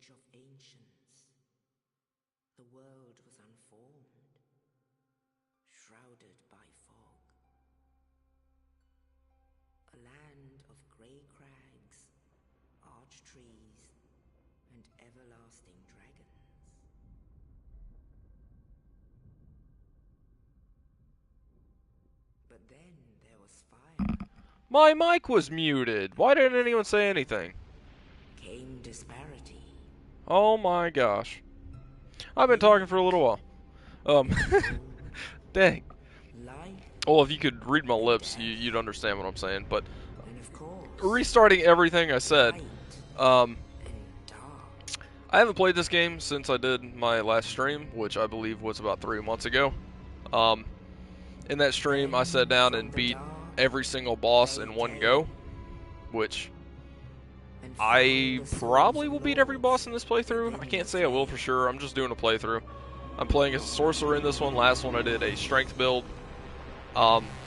age of ancients, the world was unformed, shrouded by fog. A land of grey crags, arch trees, and everlasting dragons. But then there was fire. My mic was muted. Why didn't anyone say anything? Came disparity. Oh my gosh. I've been talking for a little while. Dang. Light Well, if you could read my lips, you'd understand what I'm saying. But and of course, restarting everything I said. light Um, and dark. I haven't played this game since I did my last stream, which I believe was about 3 months ago. In that stream, I sat down and beat every single boss in one go, which I probably will beat every boss in this playthrough. I can't say I will for sure. I'm just doing a playthrough. I'm playing as a sorcerer in this one. Last one I did a strength build.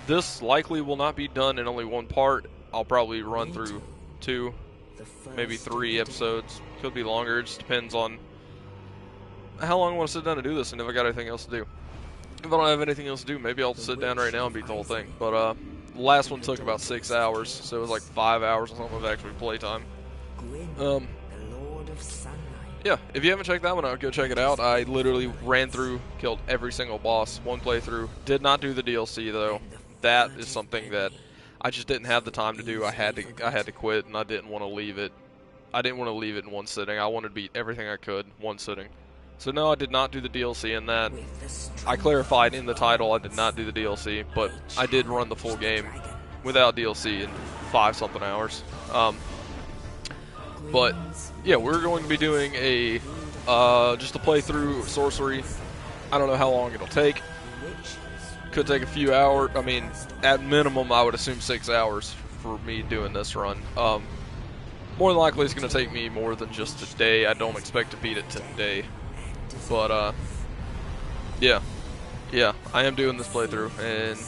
This likely will not be done in only one part. I'll probably run through 2, maybe 3 episodes. Could be longer. It just depends on how long I want to sit down to do this and if I got anything else to do. If I don't have anything else to do, maybe I'll sit down right now and beat the whole thing. But the last one took about 6 hours, so it was like 5 hours or something of actually playtime. The Lord of Sunlight. Yeah, if you haven't checked that one out, go check it out. I literally ran through, killed every single boss, one playthrough. Did not do the DLC though. That is something that I just didn't have the time to do. I had to quit, and I didn't want to leave it. I didn't want to leave it in one sitting. I wanted to beat everything I could one sitting. So no, I did not do the DLC in that. I clarified in the title I did not do the DLC, but I did run the full game without DLC in 5-something hours. But yeah, we're going to be doing a just a playthrough Sorcery. I don't know how long it'll take. Could take a few hours. I mean, at minimum, I would assume 6 hours for me doing this run. More than likely, it's going to take me more than just a day. I don't expect to beat it today. But, yeah, I am doing this playthrough, and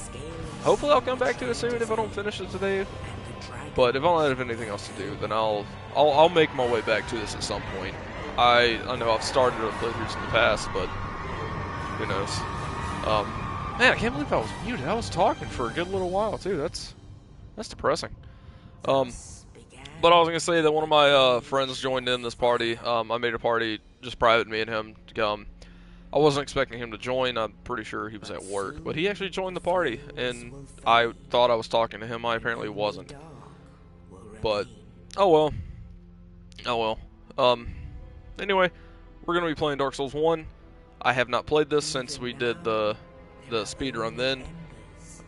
hopefully I'll come back to it soon if I don't finish it today. But if I don't have anything else to do, then I'll make my way back to this at some point. I know I've started other playthroughs in the past, but who knows? Man, I can't believe I was muted. I was talking for a good little while too. That's depressing. But I was gonna say that one of my friends joined in this party. I made a party just private, me and him. I wasn't expecting him to join. I'm pretty sure he was at work, but he actually joined the party, and I thought I was talking to him. I apparently wasn't. But oh well. Oh well. Anyway, we're gonna be playing Dark Souls 1. I have not played this since we did the speedrun then.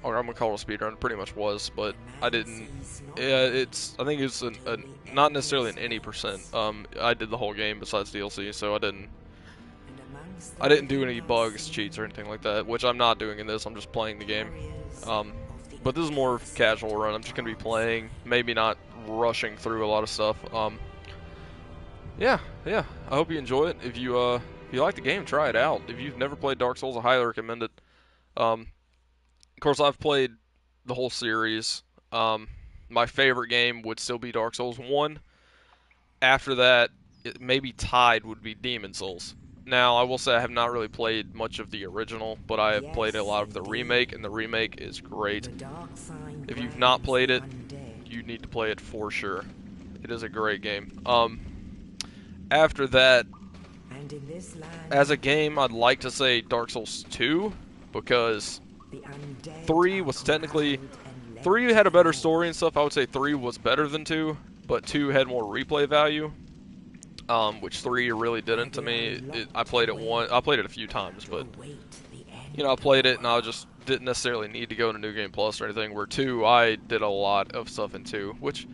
Or I'm gonna call it a speedrun. It pretty much was, but I didn't. Yeah, I think it's not necessarily an any percent. I did the whole game besides DLC, so I didn't do any bugs, cheats, or anything like that. Which I'm not doing in this. I'm just playing the game. But this is more casual run. I'm just gonna be playing, maybe not rushing through a lot of stuff. Yeah. I hope you enjoy it. If you like the game, try it out. If you've never played Dark Souls, I highly recommend it. Of course, I've played the whole series. My favorite game would still be Dark Souls 1. After that, maybe tied would be Demon Souls. Now, I will say I have not really played much of the original, but I have played a lot of the remake, and the remake is great. If you've not played it, you need to play it for sure. It is a great game. After that, as a game, I'd like to say Dark Souls 2, because 3 was technically... 3 had a better story and stuff. I would say 3 was better than 2, but 2 had more replay value, which 3 really didn't to me. I played it a few times, but I played it and I just didn't necessarily need to go into New Game Plus or anything. Where 2, I did a lot of stuff in 2, which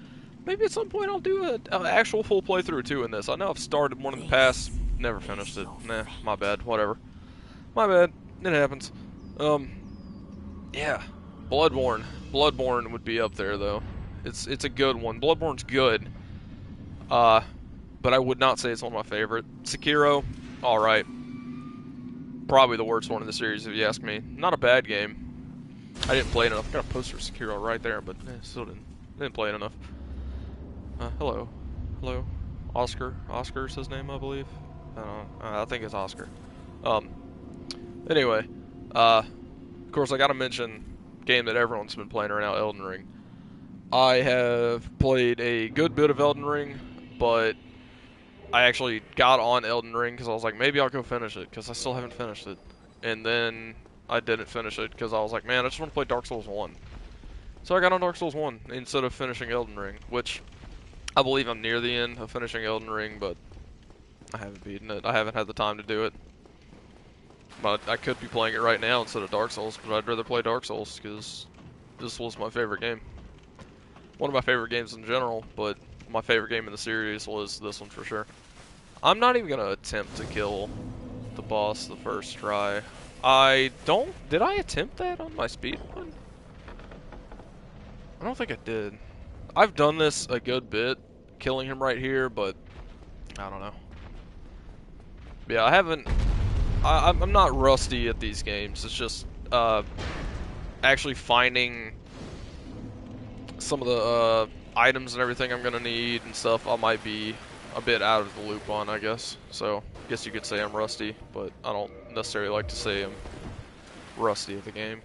maybe at some point I'll do an actual full playthrough of 2 in this. I know I've started one in the past, never finished it. Nah, my bad. Whatever. My bad. It happens. Yeah, Bloodborne. Bloodborne would be up there though. It's a good one. Bloodborne's good. But I would not say it's one of my favorite. Sekiro, alright. Probably the worst one in the series if you ask me. Not a bad game. I didn't play it enough. I got a poster of Sekiro right there, but still didn't play it enough. Hello. Hello. Oscar's his name, I believe. I don't know. I think it's Oscar. Um, anyway, of course I gotta mention game that everyone's been playing right now, Elden Ring. I have played a good bit of Elden Ring, but I actually got on Elden Ring because I was like, maybe I'll go finish it, because I still haven't finished it. And then I didn't finish it because I was like, man, I just want to play Dark Souls 1. So I got on Dark Souls 1 instead of finishing Elden Ring, which I believe I'm near the end of finishing Elden Ring, but I haven't beaten it. I haven't had the time to do it. But I could be playing it right now instead of Dark Souls, but I'd rather play Dark Souls because this was my favorite game. One of my favorite games in general, but my favorite game in the series was this one for sure. I'm not even going to attempt to kill the boss the first try. Did I attempt that on my speed run? I don't think I did. I've done this a good bit, killing him right here, but I don't know. Yeah, I'm not rusty at these games. It's just actually finding some of the items and everything I'm gonna need and stuff. I might be a bit out of the loop on, I guess. So I guess you could say I'm rusty, but I don't necessarily like to say I'm rusty at the game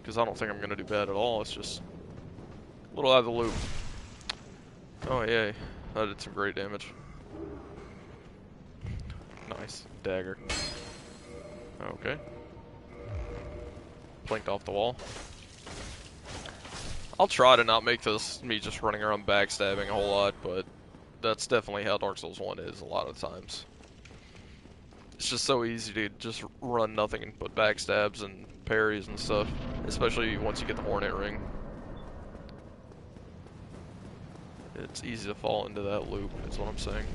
because I don't think I'm gonna do bad at all. It's just a little out of the loop. Oh yay, that did some great damage. Nice dagger. Okay. Blinked off the wall. I'll try to not make this me just running around backstabbing a whole lot, but that's definitely how Dark Souls 1 is a lot of times. It's just so easy to just run nothing but backstabs and parries and stuff, especially once you get the Hornet Ring. It's easy to fall into that loop, is what I'm saying.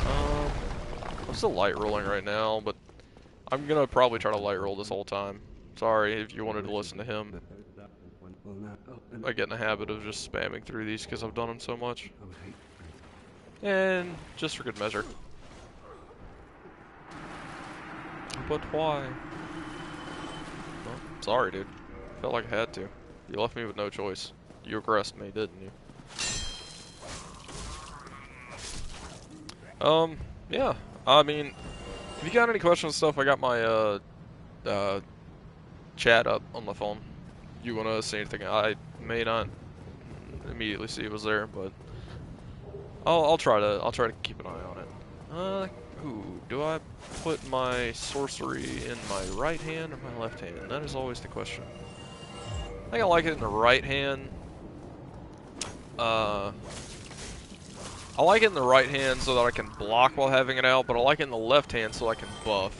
I'm still light rolling right now, but I'm gonna probably try to light roll this whole time. Sorry if you wanted to listen to him. I get in the habit of just spamming through these because I've done them so much. And just for good measure. But why? Well, sorry, dude. Felt like I had to. You left me with no choice. You aggressed me, didn't you? Yeah. I mean, if you got any questions and stuff, I got my, chat up on my phone. You want to say anything? I may not immediately see it was there, but I'll try to keep an eye on it. Ooh, do I put my sorcery in my right hand or my left hand? That is always the question. I think I like it in the right hand. I like it in the right hand so that I can block while having it out, but I like it in the left hand so I can buff.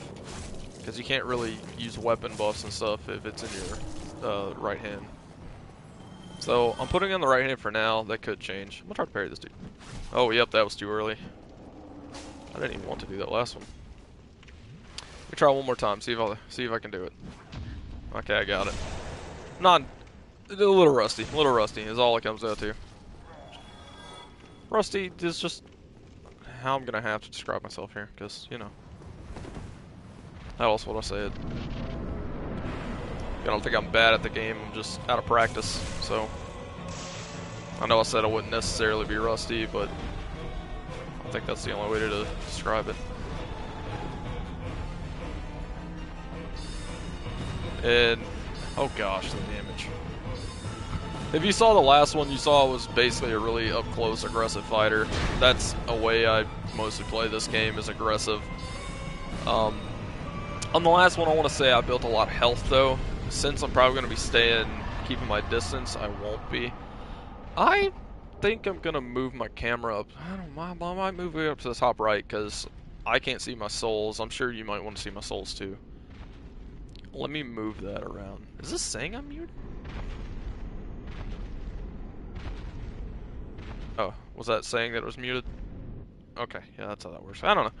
Because you can't really use weapon buffs and stuff if it's in your right hand. So I'm putting it in the right hand for now. That could change. I'm gonna try to parry this dude. Oh, yep, that was too early. I didn't even want to do that last one. Let me try one more time. See if I can do it. Okay, I got it. Not a little rusty. A little rusty is all it comes down to. Rusty is just how I'm gonna have to describe myself here, because you know. How else would I say it? I don't think I'm bad at the game. I'm just out of practice. So I know I said I wouldn't necessarily be rusty, but I think that's the only way to describe it. And oh gosh, the damage. If you saw the last one, you saw it was basically a really up-close, aggressive fighter. That's a way I mostly play this game, is aggressive. On the last one, I want to say I built a lot of health, though. Since I'm probably going to be keeping my distance, I won't be. I think I'm going to move my camera up. I might move it up to the top right, because I can't see my souls. I'm sure you might want to see my souls, too. Let me move that around. Is this saying I'm muted? Oh, was that saying that it was muted? Okay, yeah, that's how that works. I don't know.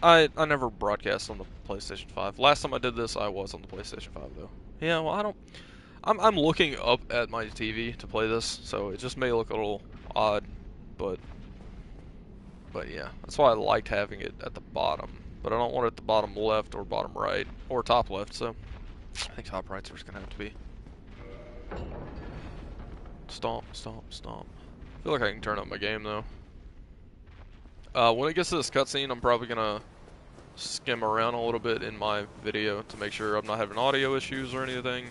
I never broadcast on the PlayStation 5. Last time I did this, I was on the PlayStation 5, though. Yeah, well, I'm looking up at my TV to play this, so it just may look a little odd, but yeah, that's why I liked having it at the bottom. But I don't want it at the bottom left or bottom right or top left, so I think top right's where it's gonna have to be. Stomp, stomp, stomp. I feel like I can turn up my game, though. When it gets to this cutscene, I'm probably gonna skim around a little bit in my video to make sure I'm not having audio issues or anything,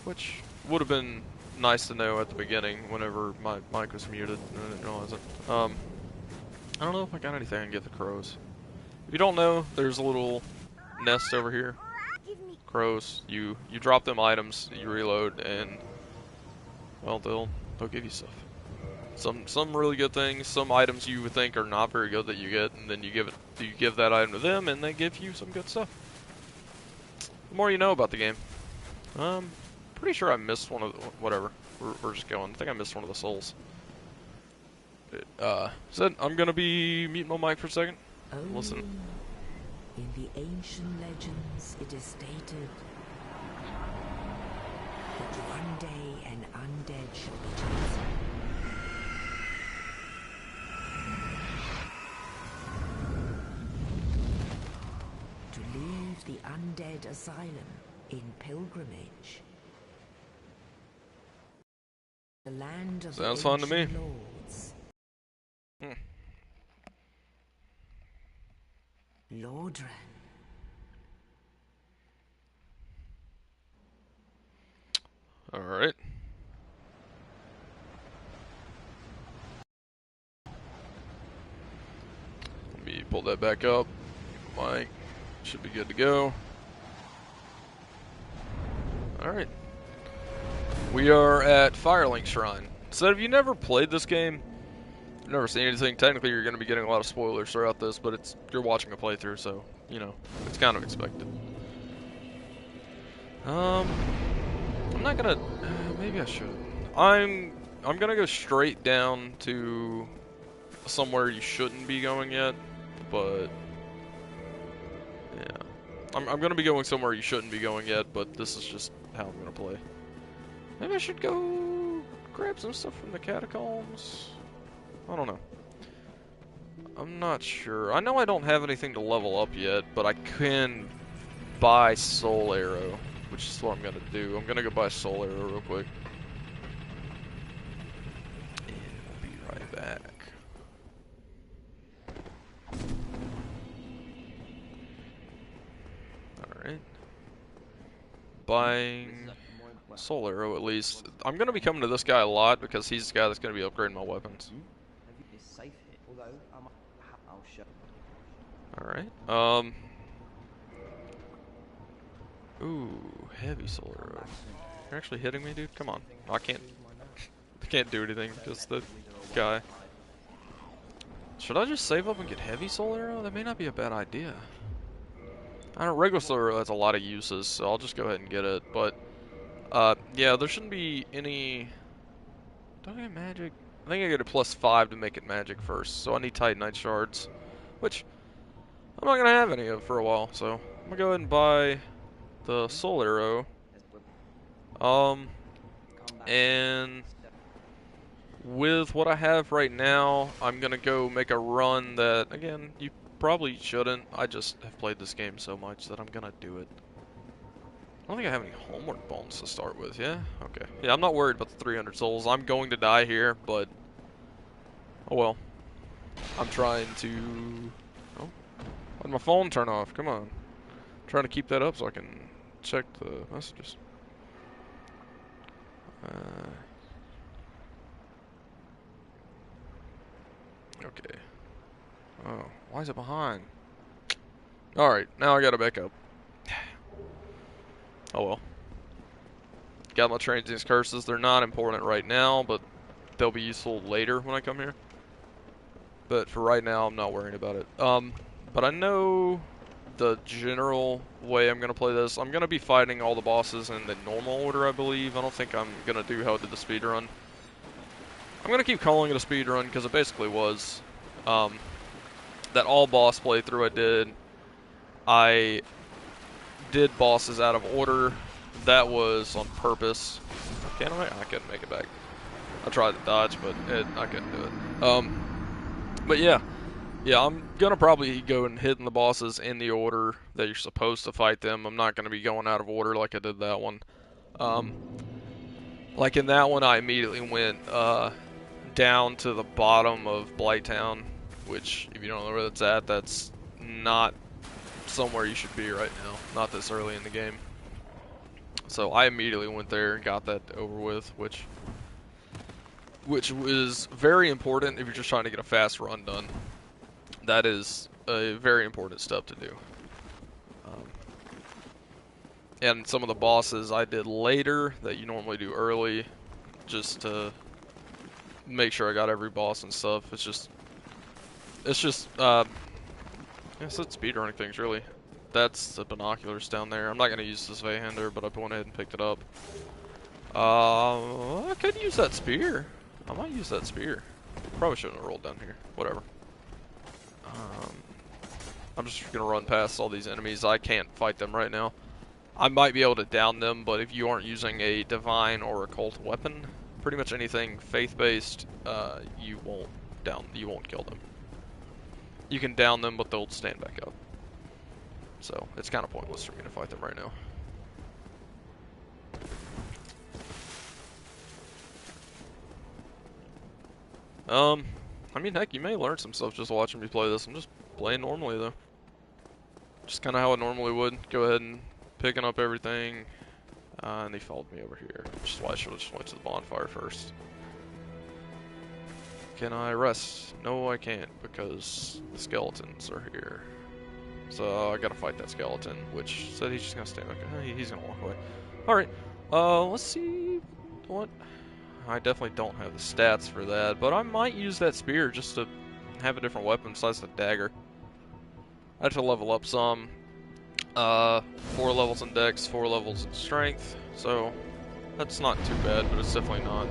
which would have been nice to know at the beginning whenever my mic was muted and I didn't realize it. I don't know if I got anything I can get the crows. If you don't know, there's a little nest over here. Crows, you drop them items, you reload, and well, they'll give you stuff. Some really good things, some items you would think are not very good that you get, and then you give that item to them, and they give you some good stuff. The more you know about the game. Pretty sure I missed one of the, whatever. We're just going. I think I missed one of the souls. Said I'm gonna be muting my mic for a second. Listen. In the ancient legends, it is stated that one day an undead shall be chosen. To leave the undead asylum in pilgrimage. The land of Sounds the fun to me. ancient lords. Lordran. Alright. Let me pull that back up. Mic should be good to go. Alright. We are at Firelink Shrine. So if you never played this game, you've never seen anything, technically you're going to be getting a lot of spoilers throughout this, but you're watching a playthrough, so, you know, it's kind of expected. I'm not going to, maybe I should. I'm going to go straight down to somewhere you shouldn't be going yet, but, yeah. I'm going to be going somewhere you shouldn't be going yet, but this is just how I'm going to play. Maybe I should go grab some stuff from the catacombs. I don't know. I'm not sure. I know I don't have anything to level up yet, but I can buy Soul Arrow, which is what I'm going to do. I'm going to go buy Soul Arrow real quick. And we'll be right back. Alright. Buying Soul Arrow, at least. I'm going to be coming to this guy a lot because he's the guy that's going to be upgrading my weapons. Alright. Ooh, heavy Soul Arrow. You're actually hitting me, dude? Come on. I can't do anything because the guy. Should I just save up and get heavy Soul Arrow? That may not be a bad idea. I don't know, regular Soul Arrow has a lot of uses, so I'll just go ahead and get it, but yeah, there shouldn't be any. Don't I get magic? I think I get a +5 to make it magic first, so I need Titanite shards, which I'm not gonna have any of for a while. So I'm gonna go ahead and buy the Soul Arrow. And with what I have right now, I'm gonna go make a run that, again, you probably shouldn't. I just have played this game so much that I'm gonna do it. I don't think I have any homework bones to start with, yeah? Okay. Yeah, I'm not worried about the 300 souls. I'm going to die here, but oh well. I'm trying to. Oh, why'd my phone turn off? Come on. I'm trying to keep that up so I can check the messages. Okay. Oh, why is it behind? Alright, now I gotta back up. Oh well. Got my Transient's Curses. They're not important right now, but they'll be useful later when I come here. But for right now, I'm not worrying about it. But I know the general way I'm going to play this. I'm going to be fighting all the bosses in the normal order, I believe. I don't think I'm going to do how I did the speedrun. I'm going to keep calling it a speedrun because it basically was. That all boss playthrough I did bosses out of order. That was on purpose. Can't I? I couldn't make it back. I tried to dodge, but I couldn't do it. But yeah, I'm gonna probably go and hitting the bosses in the order that you're supposed to fight them. I'm not gonna be going out of order like I did that one. Like in that one, I immediately went down to the bottom of Blighttown which, if you don't know where that's at, that's not somewhere you should be right now, not this early in the game. So I immediately went there and got that over with, which was very important if you're just trying to get a fast run done. That is a very important step to do. And some of the bosses I did later that you normally do early, just to make sure I got every boss and stuff. It's just yeah, it's speedrunning things really. That's the binoculars down there. I'm not gonna use this Vayhander, but I went ahead and picked it up. I could use that spear. I might use that spear. Probably shouldn't have rolled down here. Whatever. I'm just gonna run past all these enemies. I can't fight them right now. I might be able to down them, but if you aren't using a divine or occult weapon, pretty much anything faith-based, you won't kill them. You can down them, but they'll stand back up. So it's kind of pointless for me to fight them right now. I mean, heck, you may learn some stuff just watching me play this. I'm just playing normally, though. Just kind of how I normally would. Go ahead and picking up everything. And they followed me over here. Which is why I should have just went to the bonfire first. Can I rest? No, I can't, because the skeletons are here. So I gotta fight that skeleton, which said he's just gonna stand back. He's gonna walk away. Alright, let's see what... I definitely don't have the stats for that, but I might use that spear just to have a different weapon besides the dagger. I have to level up some. 4 levels in dex, 4 levels in strength, so that's not too bad, but it's definitely not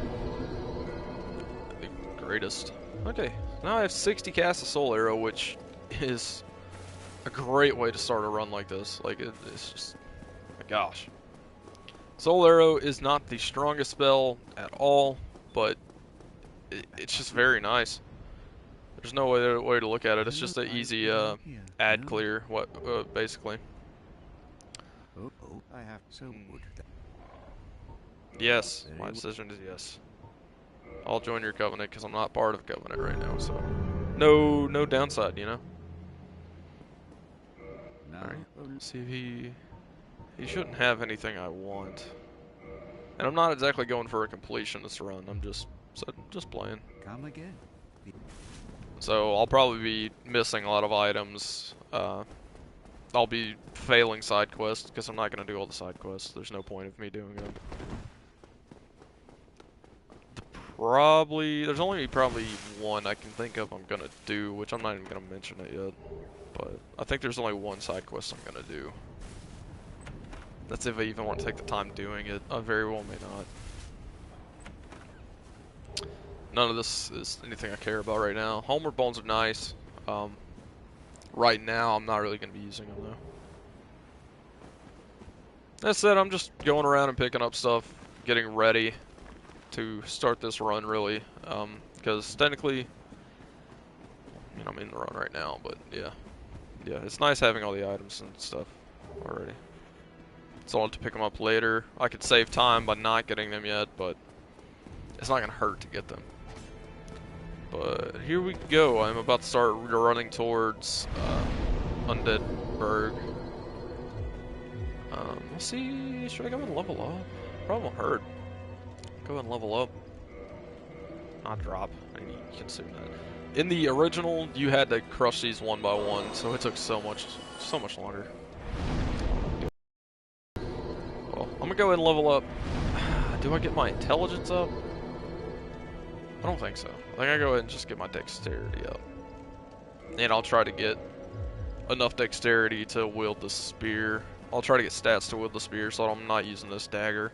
the greatest. Okay, now I have 60 casts of Soul Arrow, which is a great way to start a run like this. Like, it's just, my gosh. Soul Arrow is not the strongest spell at all, but it's just very nice. There's no way to look at it. It's just an easy ad clear, basically. I have so good. Yes, my decision is yes. I'll join your covenant because I'm not part of covenant right now, so no downside, you know. Alright, let's see if he shouldn't have anything I want. And I'm not exactly going for a completionist run, I'm just playing. Come again. So I'll probably be missing a lot of items. I'll be failing side quests because I'm not going to do all the side quests. There's no point of me doing them. There's only probably one I can think of I'm going to do, which I'm not even going to mention it yet. But I think there's only one side quest I'm going to do. That's if I even want to take the time doing it. I very well may not. None of this is anything I care about right now. Homeward Bones are nice. Right now, I'm not really going to be using them, though. That said, I'm just going around and picking up stuff, getting ready to start this run, really. Because technically, I mean, I'm in the run right now, but yeah. Yeah, it's nice having all the items and stuff already. So I'll have to pick them up later. I could save time by not getting them yet, but it's not going to hurt to get them. But here we go. I'm about to start running towards Undead Berg. Let's see. Should I go and level up? Probably won't hurt. Go and level up. Not drop. I need to consume that. In the original, you had to crush these one by one, so it took so much longer. Well, I'm gonna go ahead and level up. Do I get my intelligence up? I don't think so. I think I go ahead and just get my dexterity up. And I'll try to get enough dexterity to wield the spear. I'll try to get stats to wield the spear so I'm not using this dagger.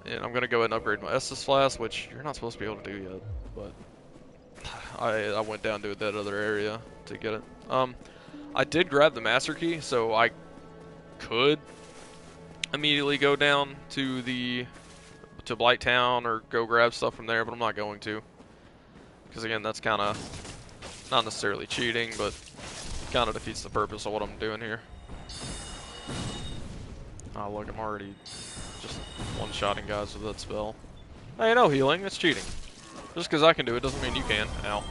And I'm going to go ahead and upgrade my Estus Flask, which you're not supposed to be able to do yet. But I went down to that other area to get it. I did grab the Master Key, so I could immediately go down to Blight Town or go grab stuff from there, but I'm not going to. Because again, that's kind of not necessarily cheating, but kind of defeats the purpose of what I'm doing here. Oh look, I'm already just one-shotting guys with that spell. Hey, no healing, that's cheating. Just because I can do it doesn't mean you can. Ow.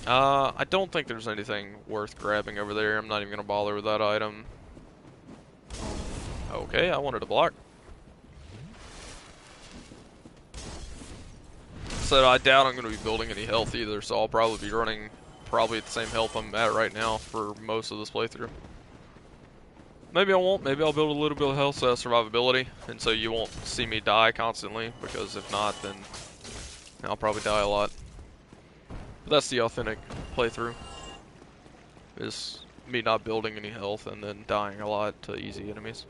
I don't think there's anything worth grabbing over there. I'm not even going to bother with that item. Okay, I wanted to block. So I doubt I'm going to be building any health either, so I'll probably be running probably at the same health I'm at right now for most of this playthrough. Maybe I won't. Maybe I'll build a little bit of health so I have survivability, and so you won't see me die constantly, because if not, then I'll probably die a lot. But that's the authentic playthrough, is me not building any health and then dying a lot to easy enemies.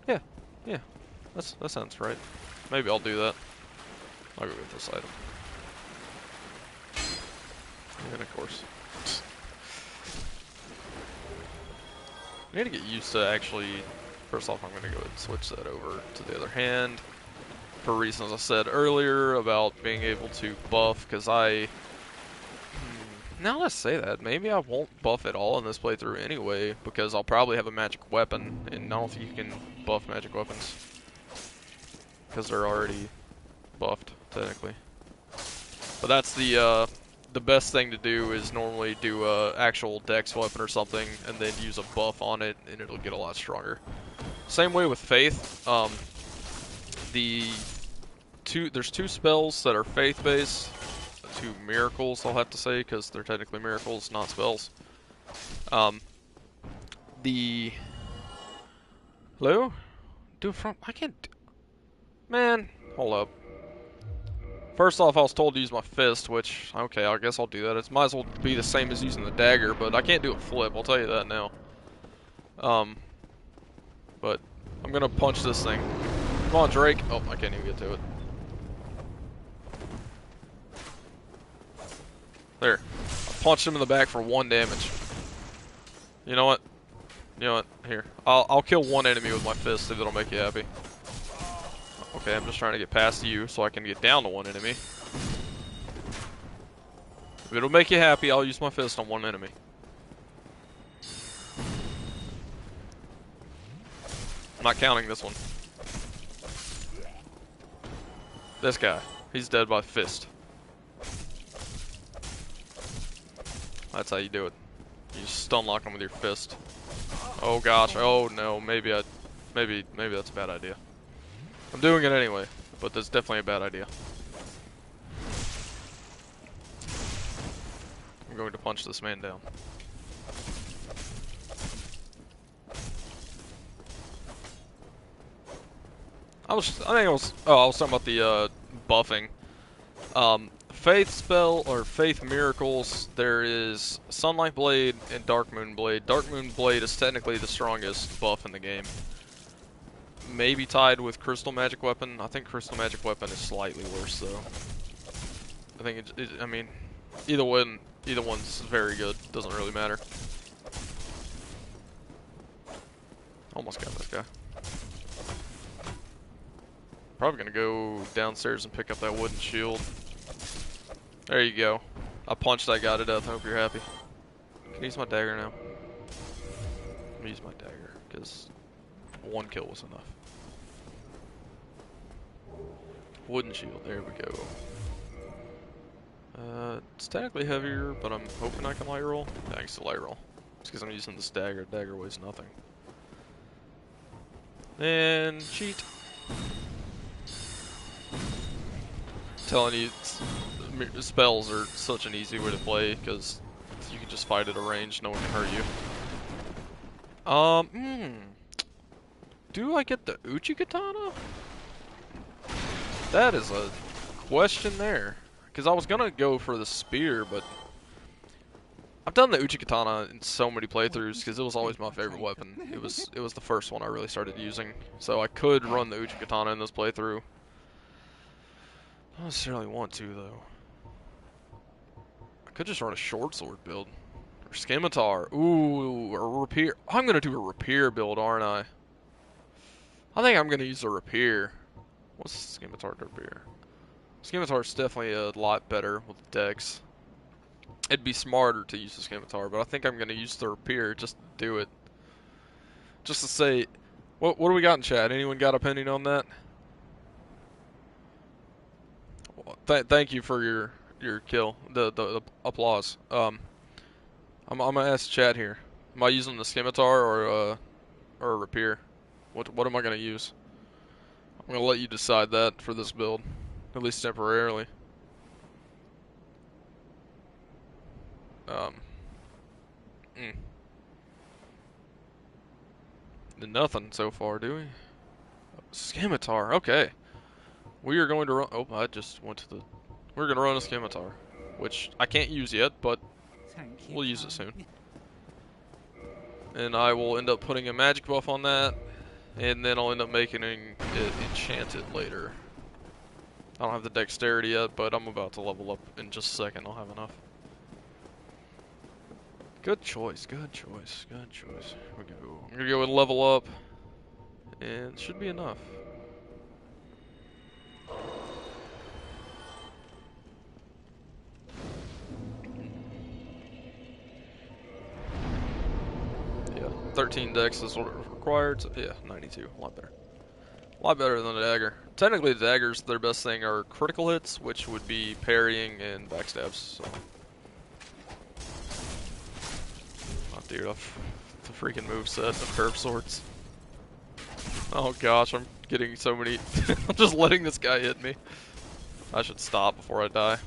Yeah, that sounds right. Maybe I'll do that. I'll go get this item. And of course. I need to get used to actually, first off I'm going to go ahead and switch that over to the other hand. For reasons I said earlier about being able to buff, because now let's say that, maybe I won't buff at all in this playthrough anyway, because I'll probably have a magic weapon, and I don't think you can buff magic weapons, because they're already buffed, technically. But that's the best thing to do is normally do a actual dex weapon or something, and then use a buff on it, and it'll get a lot stronger. Same way with Faith. There's two spells that are faith-based, two miracles I'll have to say, because they're technically miracles, not spells. Hello? Do it from, I can't, man, hold up. First off, I was told to use my fist, which, okay, I guess I'll do that. It might as well be the same as using the dagger, but I can't do a flip, I'll tell you that now. But I'm gonna punch this thing. Come on, Drake. Oh, I can't even get to it. There. I punched him in the back for 1 damage. You know what? You know what? Here. I'll kill one enemy with my fist if it'll make you happy. Okay, I'm just trying to get past you so I can get down to one enemy. If it'll make you happy, I'll use my fist on one enemy. I'm not counting this one. This guy. He's dead by fist. That's how you do it. You just stun lock him with your fist. Oh gosh. Oh no. Maybe that's a bad idea. I'm doing it anyway, but that's definitely a bad idea. I'm going to punch this man down. I was talking about the buffing. Faith spell or Faith miracles. There is Sunlight Blade and Dark Moon Blade. Dark Moon Blade is technically the strongest buff in the game. Maybe tied with Crystal Magic Weapon. I think Crystal Magic Weapon is slightly worse though. I think I mean, either one's very good. Doesn't really matter. Almost got this guy. Probably gonna go downstairs and pick up that wooden shield. There you go. I punched that guy to death. I hope you're happy. Can I use my dagger now? I'm gonna use my dagger because 1 kill was enough. Wooden shield. There we go. It's technically heavier, but I'm hoping I can light roll. Yeah, I can still light roll. It's because I'm using this dagger. Dagger weighs nothing. And cheat. Telling you, spells are such an easy way to play because you can just fight at a range, no one can hurt you. Do I get the Uchi-Katana? That is a question there. Because I was gonna go for the spear, but I've done the Uchi-Katana in so many playthroughs because it was always my favorite weapon. It was the first one I really started using, so I could run the Uchi-Katana in this playthrough. I don't necessarily want to though. I could just run a short sword build. Or scimitar. Ooh, a rapier. I'm gonna do a rapier build, aren't I? I think I'm gonna use a rapier. What's the scimitar rapier? Scimitar's definitely a lot better with dex. It'd be smarter to use the scimitar, but I think I'm gonna use the rapier just to do it. Just to say, what do we got in chat? Anyone got opinion on that? Thank you for your your kill, the applause. I'm gonna ask chat here. Am I using the scimitar or a rapier? What am I gonna use? I'm gonna let you decide that for this build, at least temporarily. Mm. Nothing so far, do we? Scimitar. Okay. We are going to run. Oh, I just went to the. We're gonna run a scimitar, which I can't use yet, but we'll use it soon. And I will end up putting a magic buff on that, and then I'll end up making it enchanted later. I don't have the dexterity yet, but I'm about to level up in just a second. I'll have enough. Good choice, good choice, good choice. Here we go. I'm gonna go and level up, and it should be enough. Yeah, 13 dex is what it required, so yeah, 92, a lot better. A lot better than the dagger. Technically, the daggers, their best thing are critical hits, which would be parrying and backstabs. So. Oh, dude, the freaking moveset of curved swords. Oh gosh, I'm getting so many. I'm just letting this guy hit me. I should stop before I die.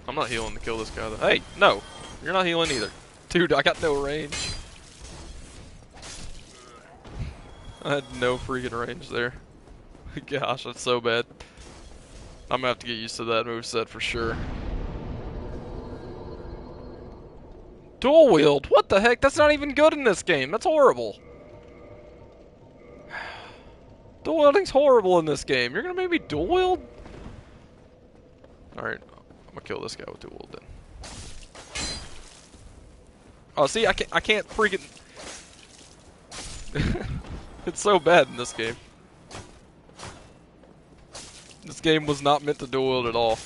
I'm not healing to kill this guy though. Hey, no! You're not healing either. Dude, I got no range. I had no freaking range there. Gosh, that's so bad. I'm gonna have to get used to that moveset for sure. Dual wield? What the heck? That's not even good in this game. That's horrible. Dual wielding's horrible in this game. You're gonna make me dual wield? Alright, I'm gonna kill this guy with dual wield then. Oh, see, I can't freaking... It's so bad in this game. This game was not meant to dual wield at all.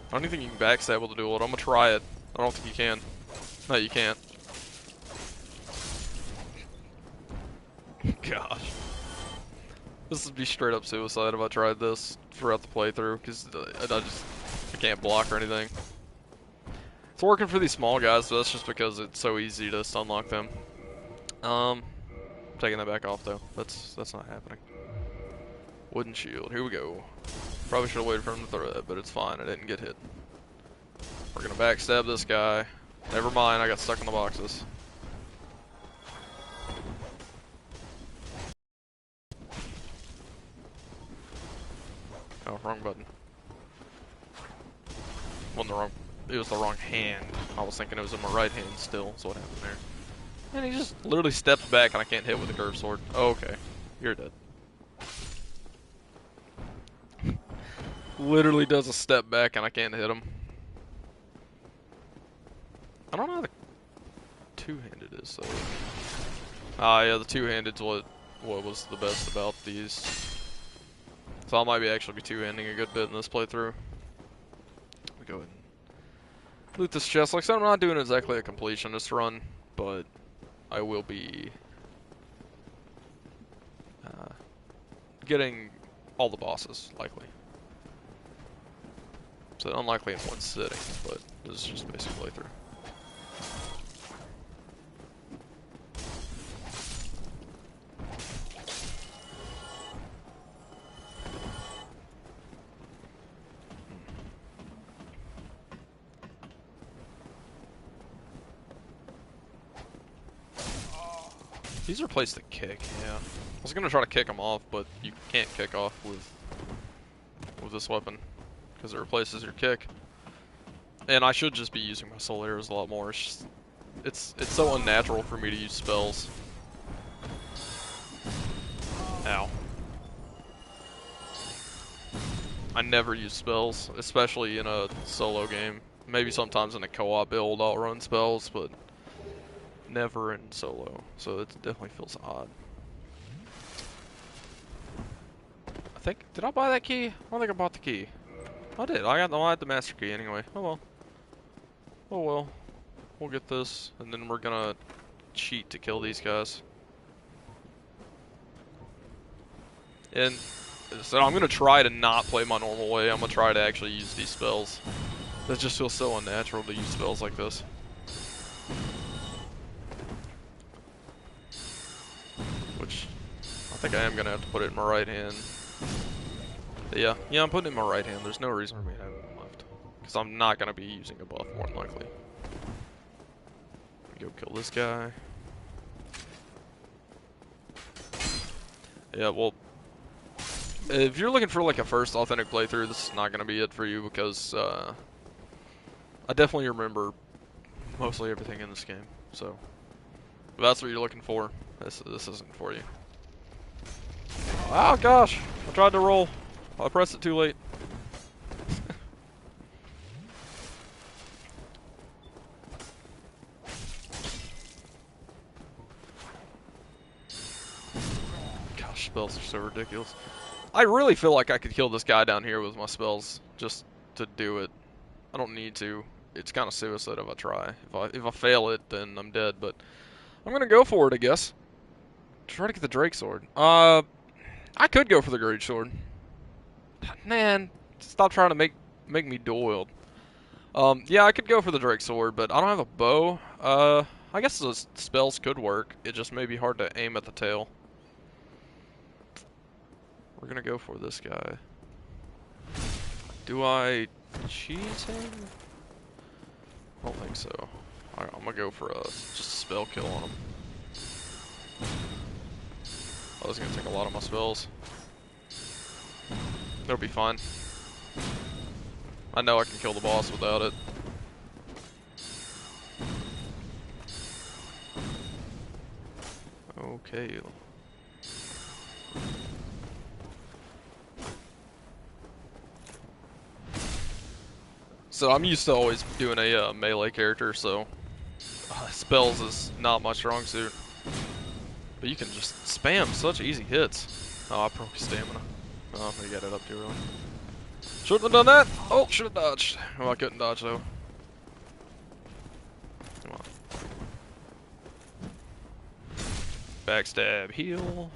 I don't even think you can backstab with the dual wield. I'm gonna try it. I don't think you can. No, you can't. Gosh. This would be straight up suicide if I tried this throughout the playthrough, because I can't block or anything. It's working for these small guys, but that's just because it's so easy to stunlock them. Taking that back off though. That's not happening. Wooden shield. Here we go. Probably should have waited for him to throw that, but it's fine. I didn't get hit. We're gonna backstab this guy. Never mind, I got stuck in the boxes. Oh, wrong button. Wasn't the wrong. It was the wrong hand. I was thinking it was in my right hand still. That's what happened there. And he just literally steps back and I can't hit with a curved sword. Oh, okay. You're dead. Literally does a step back and I can't hit him. I don't know how the two-handed is, though. Ah, yeah, the two-handed's what was the best about these. So I might actually be two-handing a good bit in this playthrough. Let me go ahead and loot this chest. Like I said, I'm not doing exactly a completionist run, but I will be getting all the bosses, likely. So unlikely in one sitting, but this is just a basic playthrough. These are placed to kick, yeah. I was gonna try to kick them off, but you can't kick off with this weapon because it replaces your kick. And I should just be using my soul arrows a lot more. It's so unnatural for me to use spells. Ow. I never use spells, especially in a solo game. Maybe sometimes in a co-op build I'll run spells, but never in solo, so it definitely feels odd. Did I buy that key? I don't think I bought the key. I did. I had the master key anyway. Oh well. Oh well. We'll get this, and then we're gonna cheat to kill these guys. And So I'm gonna try to not play my normal way. I'm gonna try to actually use these spells. That just feels so unnatural to use spells like this. Which, I think I am gonna have to put it in my right hand. But yeah, I'm putting it in my right hand. There's no reason for me to have it left. Because I'm not gonna be using a buff, more than likely. Go kill this guy. Yeah, well, if you're looking for like a first authentic playthrough, this is not going to be it for you because I definitely remember mostly everything in this game. So, if that's what you're looking for, this isn't for you. Oh gosh, I tried to roll. I pressed it too late. Spells are so ridiculous. I really feel like I could kill this guy down here with my spells just to do it. I don't need to. It's kind of suicide if I try. If I fail it, then I'm dead. But I'm gonna go for it, I guess. Try to get the Drake sword. I could go for the Great Sword. Man, stop trying to make me dual wield. Yeah, I could go for the Drake sword, but I don't have a bow. I guess the spells could work. It just may be hard to aim at the tail. We're gonna go for this guy. Do I cheese him? I don't think so. Alright, I'm gonna go for just a spell kill on him. Oh, this is gonna take a lot of my spells. It'll be fine. I know I can kill the boss without it. Okay. So I'm used to always doing a melee character, so spells is not my strong suit. But you can just spam such easy hits. Oh, I broke his stamina. Oh, I got it up too early. Shouldn't have done that. Oh, should have dodged. Oh, I couldn't dodge though. Come on. Backstab, heal.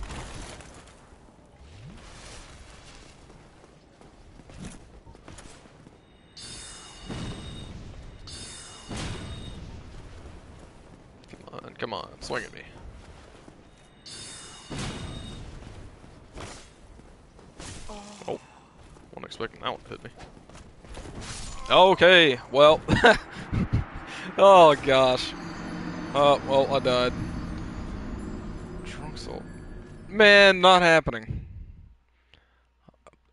Come on, swing at me. Oh, wasn't expecting that one to hit me. Okay, well. Oh gosh. Well, I died. Drunk soul. Man, not happening.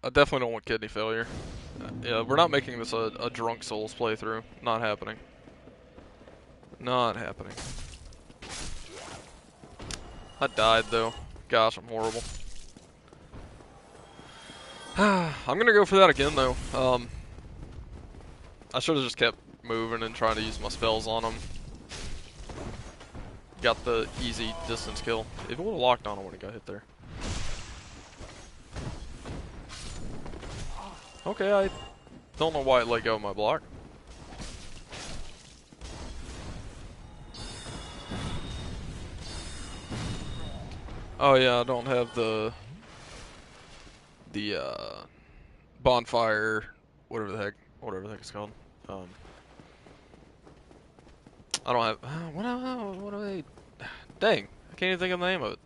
I definitely don't want kidney failure. Yeah, we're not making this a drunk souls playthrough. Not happening. Not happening. I died though. Gosh, I'm horrible. I'm gonna go for that again though. I should have just kept moving and trying to use my spells on him. Got the easy distance kill. If it would have locked on, I would have got hit there. Okay, I don't know why it let go of my block. Oh yeah, I don't have the bonfire, whatever the heck it's called. I don't have. What are they? Dang, I can't even think of the name of it.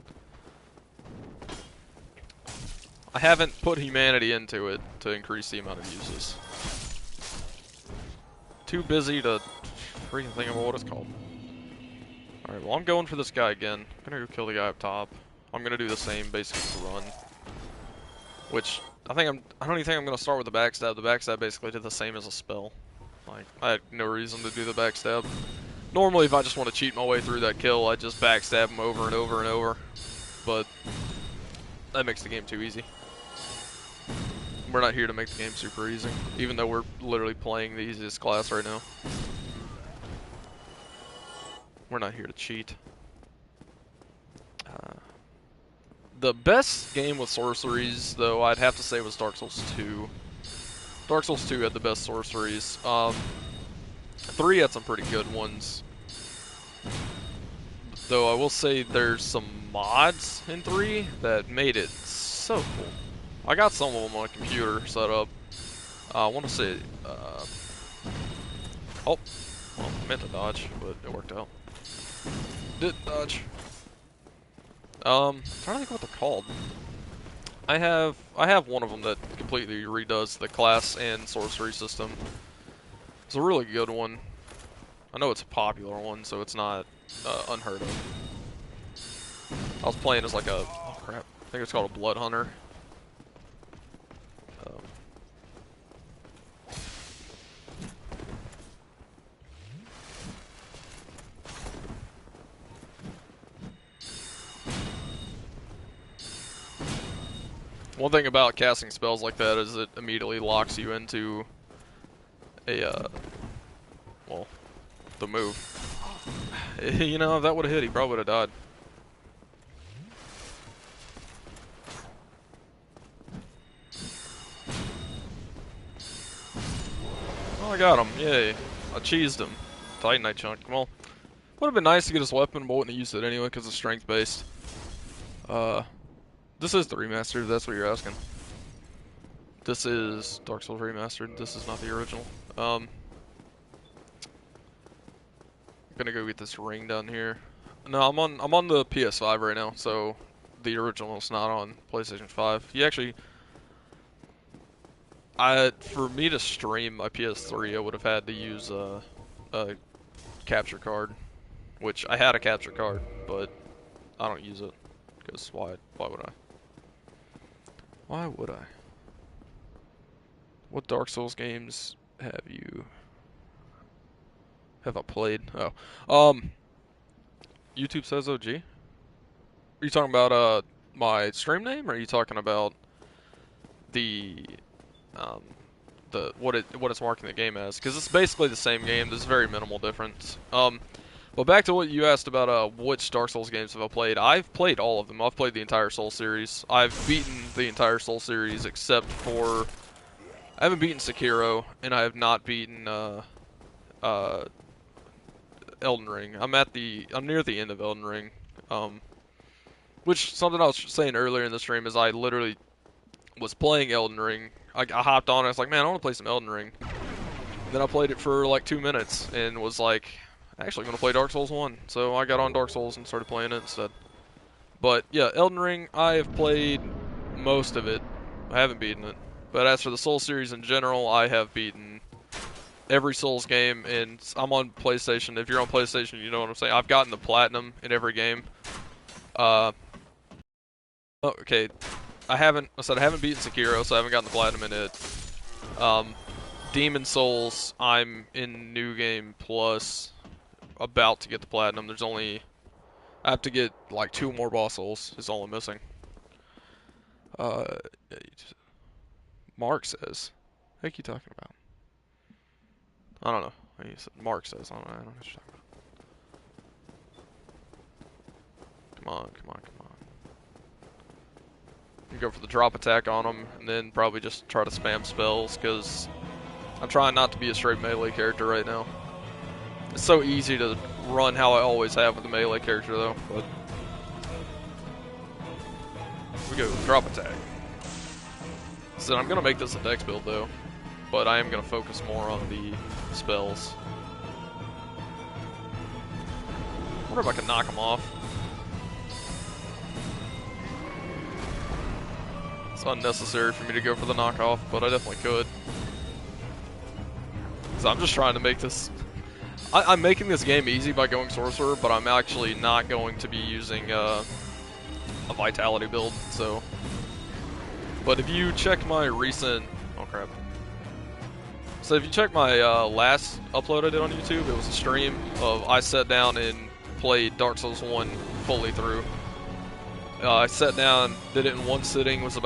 I haven't put humanity into it to increase the amount of uses. Too busy to freaking think of what it's called. Alright, well I'm going for this guy again. I'm gonna go kill the guy up top. I'm gonna do the same basic run. Which I don't even think I'm gonna start with the backstab. The backstab basically did the same as a spell. Like, I had no reason to do the backstab. Normally if I just want to cheat my way through that kill, I just backstab him over and over and over. But that makes the game too easy. We're not here to make the game super easy, even though we're literally playing the easiest class right now. We're not here to cheat. The best game with sorceries, though, I'd have to say was Dark Souls 2. Dark Souls 2 had the best sorceries. 3 had some pretty good ones. Though I will say there's some mods in 3 that made it so cool. I got some of them on a computer set up. I want to say, oh, well, I meant to dodge, but it worked out. Didn't dodge. Trying to think what they're called. I have one of them that completely redoes the class and sorcery system. It's a really good one. I know it's a popular one, so it's not unheard of. I was playing as like a, oh crap, I think it's called a blood hunter. One thing about casting spells like that is it immediately locks you into a, well, the move. You know, if that would have hit, he probably would have died. Oh, I got him. Yay. I cheesed him. Titanite chunk. Well, would have been nice to get his weapon, but wouldn't have used it anyway because it's strength-based. This is the remastered, if that's what you're asking. This is Dark Souls Remastered. This is not the original. I'm gonna go get this ring down here. No, I'm on the PS5 right now, so the original's not on PlayStation 5. You actually, for me to stream my PS3, I would have had to use a capture card, which I had a capture card, but I don't use it because why would I? Why would I? What Dark Souls games have I played? Oh. YouTube says OG? Are you talking about my stream name, or are you talking about the what it's marking the game as? Because it's basically the same game. There's very minimal difference. But back to what you asked about which Dark Souls games have I played. I've played all of them. I've played the entire Soul series. I've beaten the entire Soul series except for I haven't beaten Sekiro, and I have not beaten Elden Ring. I'm near the end of Elden Ring. Which something I was saying earlier in the stream is I literally was playing Elden Ring. I hopped on and I was like, man, I want to play some Elden Ring. Then I played it for like 2 minutes and was like, actually going to play Dark Souls 1. So I got on Dark Souls and started playing it instead. But yeah, Elden Ring, I have played most of it. I haven't beaten it. But as for the Soul series in general, I have beaten every Souls game, and I'm on PlayStation. If you're on PlayStation, you know what I'm saying. I've gotten the platinum in every game. Okay, I haven't beaten Sekiro, so I haven't gotten the platinum in it. Demon Souls, I'm in New Game Plus, about to get the platinum. I have to get like 2 more boss souls, is all I'm missing. Mark says, what are you talking about? I don't know. Mark says, I don't know what you're talking about. Come on. You go for the drop attack on him, and then probably just try to spam spells, because I'm trying not to be a straight melee character right now. It's so easy to run how I always have with the melee character, though. But we go drop attack. So I'm gonna make this a dex build though, but I am gonna focus more on the spells. I wonder if I can knock them off. It's unnecessary for me to go for the knockoff, but I definitely could. So I'm just trying to make this. I'm making this game easy by going sorcerer, but I'm actually not going to be using a vitality build. So, but if you check my recent, oh crap. So if you check my last upload I did on YouTube, it was a stream of I sat down and played Dark Souls 1 fully through. I sat down, did it in one sitting. It was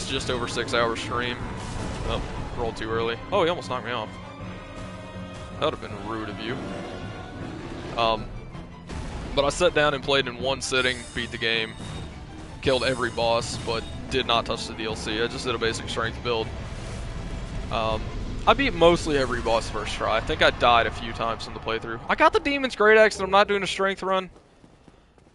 just over 6 hour stream. Oh, rolled too early. Oh, he almost knocked me off. That would have been rude of you. But I sat down and played in one sitting, beat the game, killed every boss, but did not touch the DLC. I just did a basic strength build. I beat mostly every boss first try. I think I died a few times in the playthrough. I got the Demon's Great Axe and I'm not doing a strength run.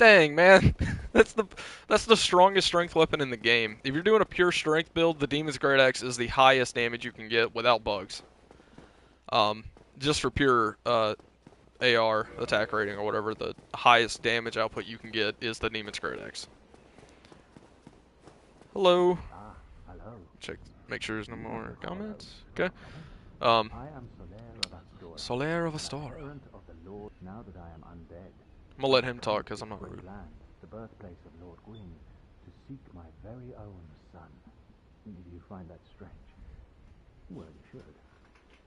Dang, man. That's the strongest strength weapon in the game. If you're doing a pure strength build, the Demon's Great Axe is the highest damage you can get without bugs. Just for pure AR attack rating or whatever, the highest damage output you can get is the Demon's Great Axe. Hello. Hello. Check, make sure there's no more comments. Okay. I am Soler Soler of Astora, of Astora. servant of the Lord. Now that I am undead, I'm gonna let him talk because I'm not Great rude. land, the birthplace of Lord Gwyn, to seek my very own son. Did you find that strange? Well, you should.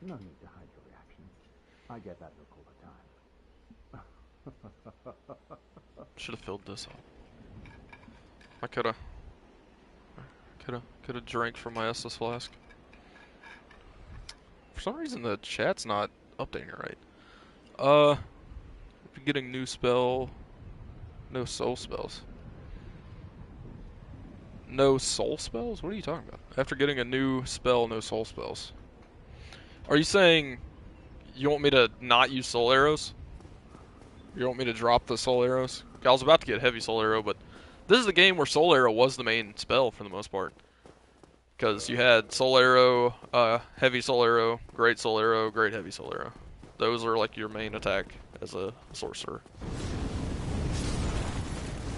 No need to hide your reaction. I get that look all the time. Should have filled this up. I coulda drank from my Estus flask. For some reason the chat's not updating right. Getting new spell. No soul spells. No soul spells? What are you talking about? After getting a new spell, no soul spells. Are you saying you want me to not use soul arrows? You want me to drop the soul arrows? I was about to get heavy soul arrow, but this is the game where soul arrow was the main spell for the most part. Because you had soul arrow, heavy soul arrow, great heavy soul arrow. Those are like your main attack as a sorcerer.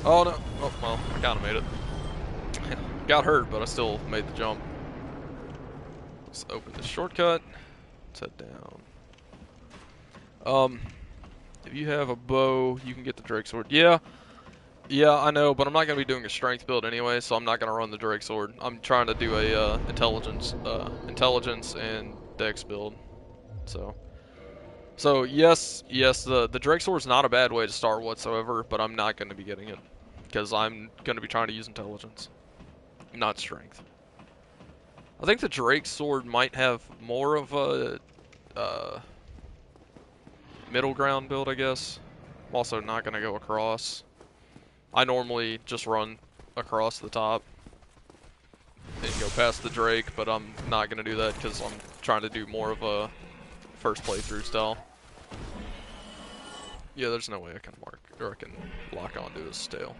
Oh no! Oh well, I kind of made it. Got hurt, but I still made the jump. Let's open this shortcut. Let's head down. If you have a bow, you can get the Drake Sword. Yeah, I know, but I'm not gonna be doing a strength build anyway, so I'm not gonna run the Drake Sword. I'm trying to do a intelligence and Dex build. So yes, the Drake Sword is not a bad way to start whatsoever, but I'm not gonna be getting it because I'm gonna be trying to use intelligence, not strength. I think the Drake Sword might have more of a middle ground build, I guess. I'm also not gonna go across. I normally just run across the top and go past the Drake, but I'm not gonna do that because I'm trying to do more of a first playthrough style. Yeah, there's no way I can mark or I can lock onto his tail.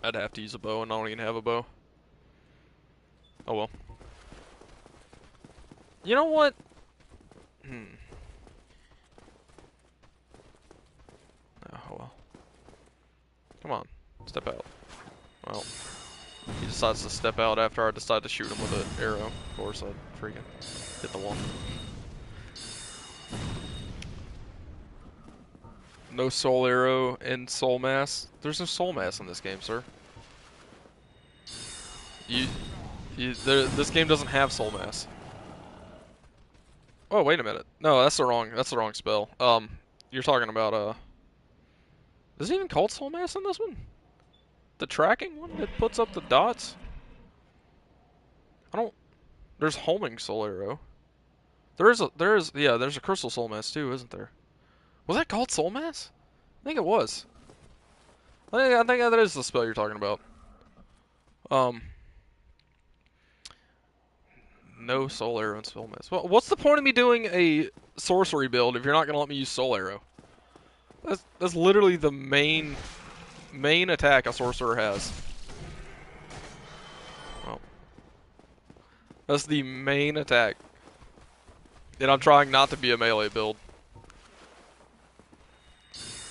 I'd have to use a bow, and I don't even have a bow. Oh well. You know what? Oh well. Come on, step out. Well, he decides to step out after I decide to shoot him with an arrow. Of course, I'd freaking hit the wall. No soul arrow and soul mass. There's no soul mass in this game, sir. This game doesn't have soul mass. Oh, wait a minute. No, that's the wrong spell. You're talking about is it even called soul mass in this one? The tracking one that puts up the dots? There's homing soul arrow. There's a crystal soul mass too, isn't there? Was that called soul mass? I think it was. I think that is the spell you're talking about. No soul arrow and soul mass. Well, what's the point of me doing a sorcery build if you're not gonna let me use soul arrow? That's literally the main attack a sorcerer has. Well, that's the main attack. And I'm trying not to be a melee build.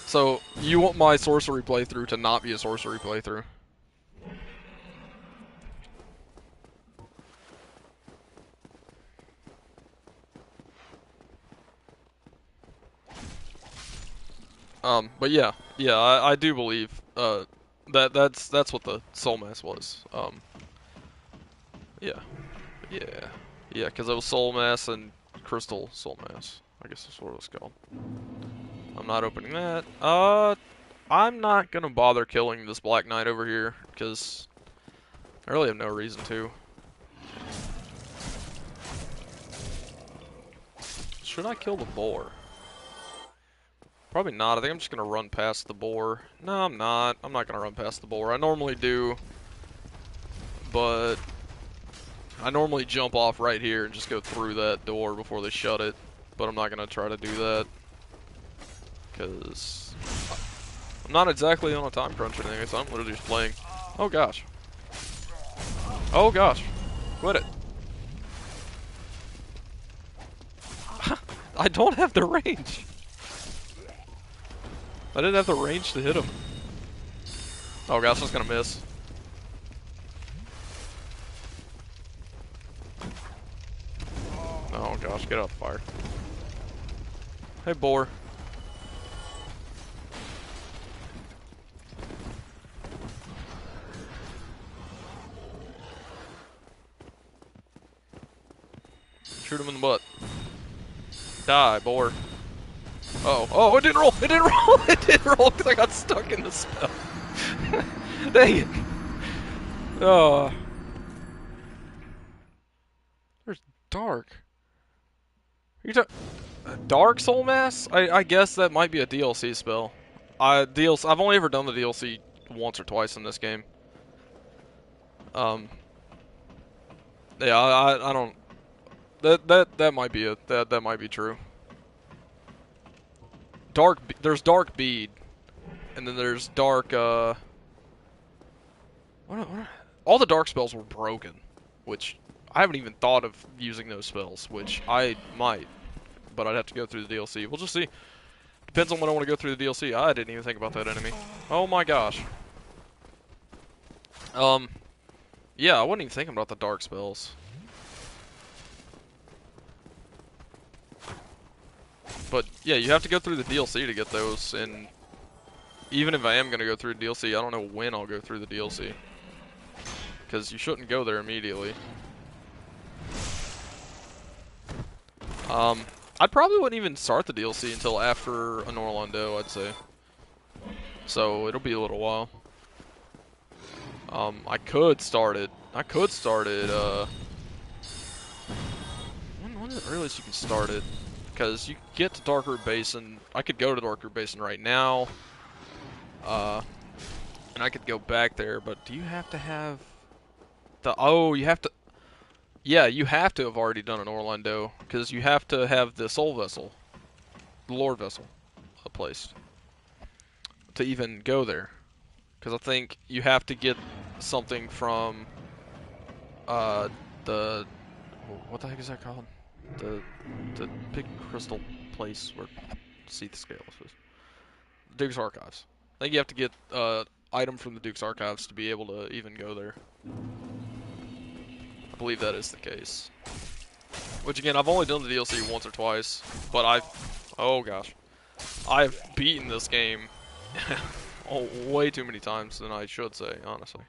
So, you want my sorcery playthrough to not be a sorcery playthrough. But yeah, I do believe that's what the soul mass was. Yeah, because it was soul mass and crystal soul mass. I guess that's what it was called. I'm not opening that. I'm not gonna bother killing this Black Knight over here because I really have no reason to. Should I kill the boar? Probably not. I think I'm just gonna run past the boar. No, I'm not. I'm not gonna run past the boar. I normally do, but I normally jump off right here and just go through that door before they shut it. But I'm not gonna try to do that because I'm not exactly on a time crunch or anything, so I'm literally just playing. Oh gosh. Oh gosh. Quit it. I don't have the range. I didn't have the range to hit him. Oh gosh, I was gonna miss. Oh gosh, get out of the fire. Hey, boar. Shoot him in the butt. Die, boar. Oh, oh, it didn't roll! It didn't roll! It didn't roll because I got stuck in the spell. Dang it. Oh. There's dark. You Dark Soul Mass? I guess that might be a DLC spell. I've only ever done the DLC once or twice in this game. Yeah, I don't. That might be that might be true. There's Dark Bead, and then there's Dark. All the dark spells were broken, which I haven't even thought of using those spells, which I might, but I'd have to go through the DLC. We'll just see. Depends on when I want to go through the DLC. I didn't even think about that enemy. Oh my gosh. Yeah, I wasn't even thinking about the dark spells. But yeah, you have to go through the DLC to get those, and even if I am going to go through the DLC, I don't know when I'll go through the DLC. Because you shouldn't go there immediately. I probably wouldn't even start the DLC until after an Orlando, I'd say. So it'll be a little while. I could start it. When is the earliest you can start it? Because you get to Darkroot Basin. I could go to Darkroot Basin right now. And I could go back there, but do you have to have the... Oh, you have to... Yeah, you have to have already done an Orlando, because you have to have the Soul Vessel, the Lord Vessel, placed to even go there. Because I think you have to get something from the... What the heck is that called? The big crystal place where Seath Scales is. Duke's Archives. I think you have to get item from the Duke's Archives to be able to even go there. I believe that is the case. Which again, I've only done the DLC once or twice, but oh gosh, I've beaten this game way too many times than I should say, honestly.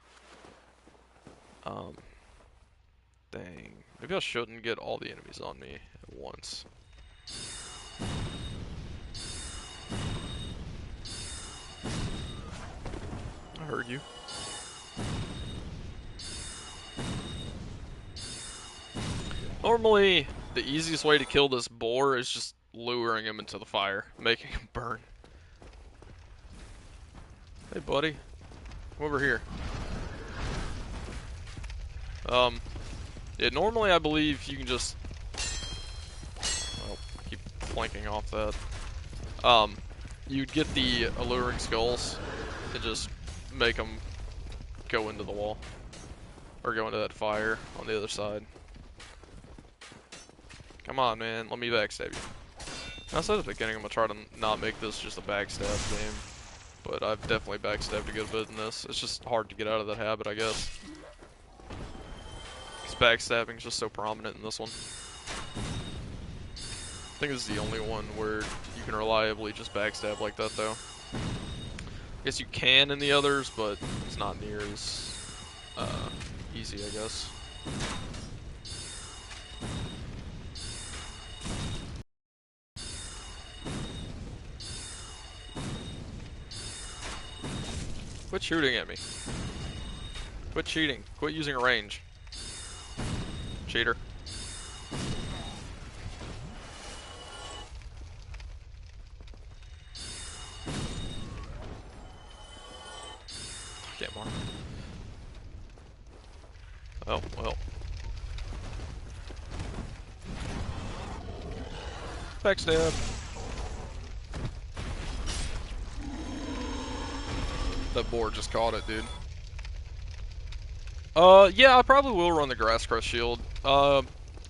Dang. Maybe I shouldn't get all the enemies on me at once. I heard you. Normally, the easiest way to kill this boar is just luring him into the fire, making him burn. Hey buddy, come over here. Yeah, normally I believe you can just... Oh, I keep flanking off that. You'd get the alluring skulls and just make them go into the wall. Or go into that fire on the other side. Come on, man, let me backstab you. I said at the beginning I'm gonna try to not make this just a backstab game. But I've definitely backstabbed a good bit in this. It's just hard to get out of that habit, I guess. Backstabbing is just so prominent in this one. I think this is the only one where you can reliably just backstab like that, though. I guess you can in the others, but it's not near as easy, I guess. Quit shooting at me. Quit cheating. Quit using a range. Cheater. Get more. Oh, well. Backstab. the board just caught it, dude. Yeah, I probably will run the Grass Crest Shield. I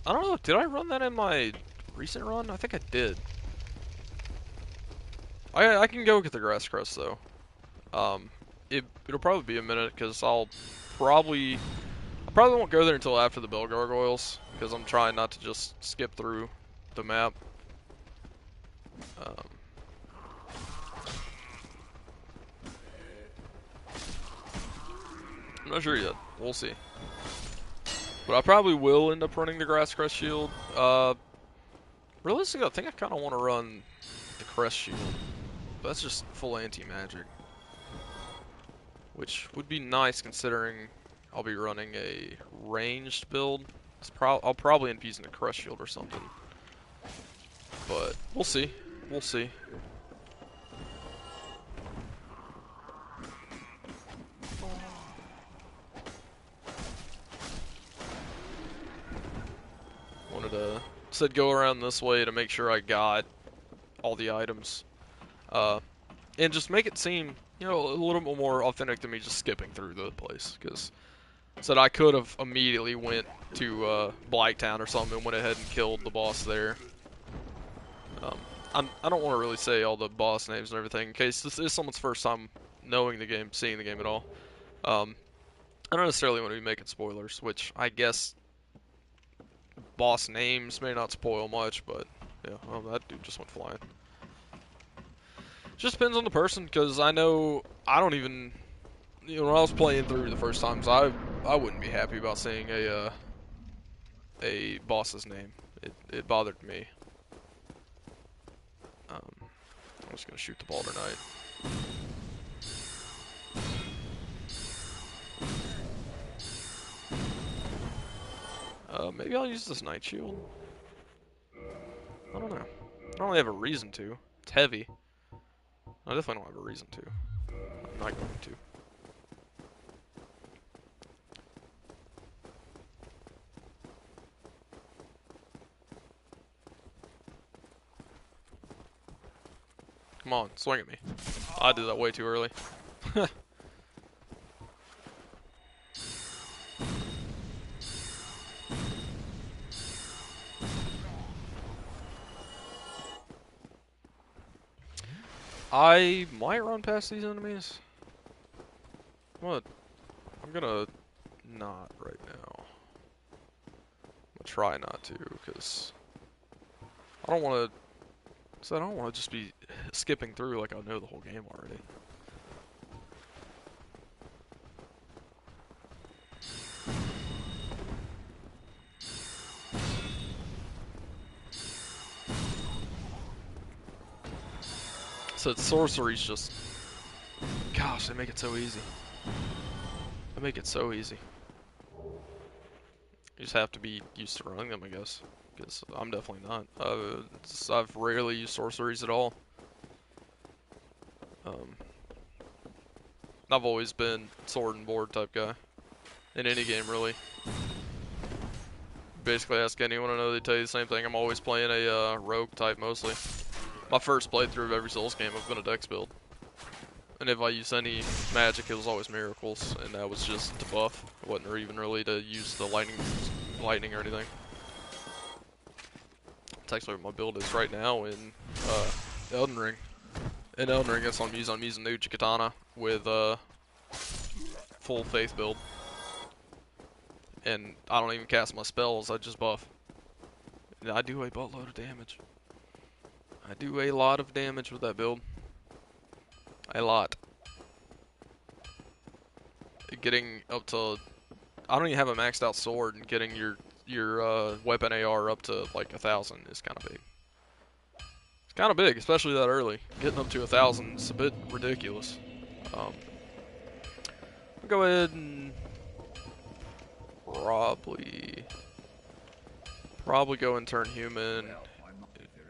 don't know, did I run that in my recent run? I think I did. I can go get the Grass Crest, though. It'll probably be a minute, because I probably won't go there until after the Bell Gargoyles, because I'm trying not to just skip through the map. I'm not sure yet. We'll see. But I probably will end up running the Grass Crest Shield. Realistically, I think I kind of want to run the Crest Shield. But that's just full anti-magic. Which would be nice considering I'll be running a ranged build. I'll probably end up using the Crest Shield or something. But we'll see. We'll see. Said go around this way to make sure I got all the items, and just make it seem, you know, a little bit more authentic to me just skipping through the place. Because said I could have immediately went to Blighttown or something and went ahead and killed the boss there. I don't want to really say all the boss names and everything in case this is someone's first time knowing the game, seeing the game at all. I don't necessarily want to be making spoilers, which I guess boss names may not spoil much, but yeah, well, that dude just went flying. Just depends on the person, because I know I don't even, you know, when I was playing through the first times, I wouldn't be happy about saying a boss's name. It bothered me. I'm just gonna shoot the Balder Knight. Maybe I'll use this Night Shield. I don't know. I don't really have a reason to. It's heavy. I definitely don't have a reason to. I'm not going to. Come on, swing at me. I did that way too early. I might run past these enemies. What? I'm gonna not right now. I'm gonna try not to, because I don't want to. So I don't want to just be skipping through like I know the whole game already. So sorcery's just, gosh, they make it so easy. They make it so easy. You just have to be used to running them, I guess. Because I'm definitely not. I've rarely used sorceries at all. I've always been sword and board type guy. In any game, really. Basically, ask anyone I know, they tell you the same thing. I'm always playing a rogue type mostly. My first playthrough of every Souls game, I've been a dex build. And if I use any magic, it was always miracles, and that was just to buff. It wasn't even really to use the lightning or anything. That's actually what my build is right now in Elden Ring. In Elden Ring, that's what I'm using. I'm using Uchi Katana with full faith build. And I don't even cast my spells, I just buff. And I do a buttload of damage. I do a lot of damage with that build. A lot. Getting up to, I don't even have a maxed out sword, and getting your weapon AR up to like 1,000 is kind of big. It's kind of big, especially that early. Getting up to 1,000 is a bit ridiculous. I'll go ahead and probably go and turn human.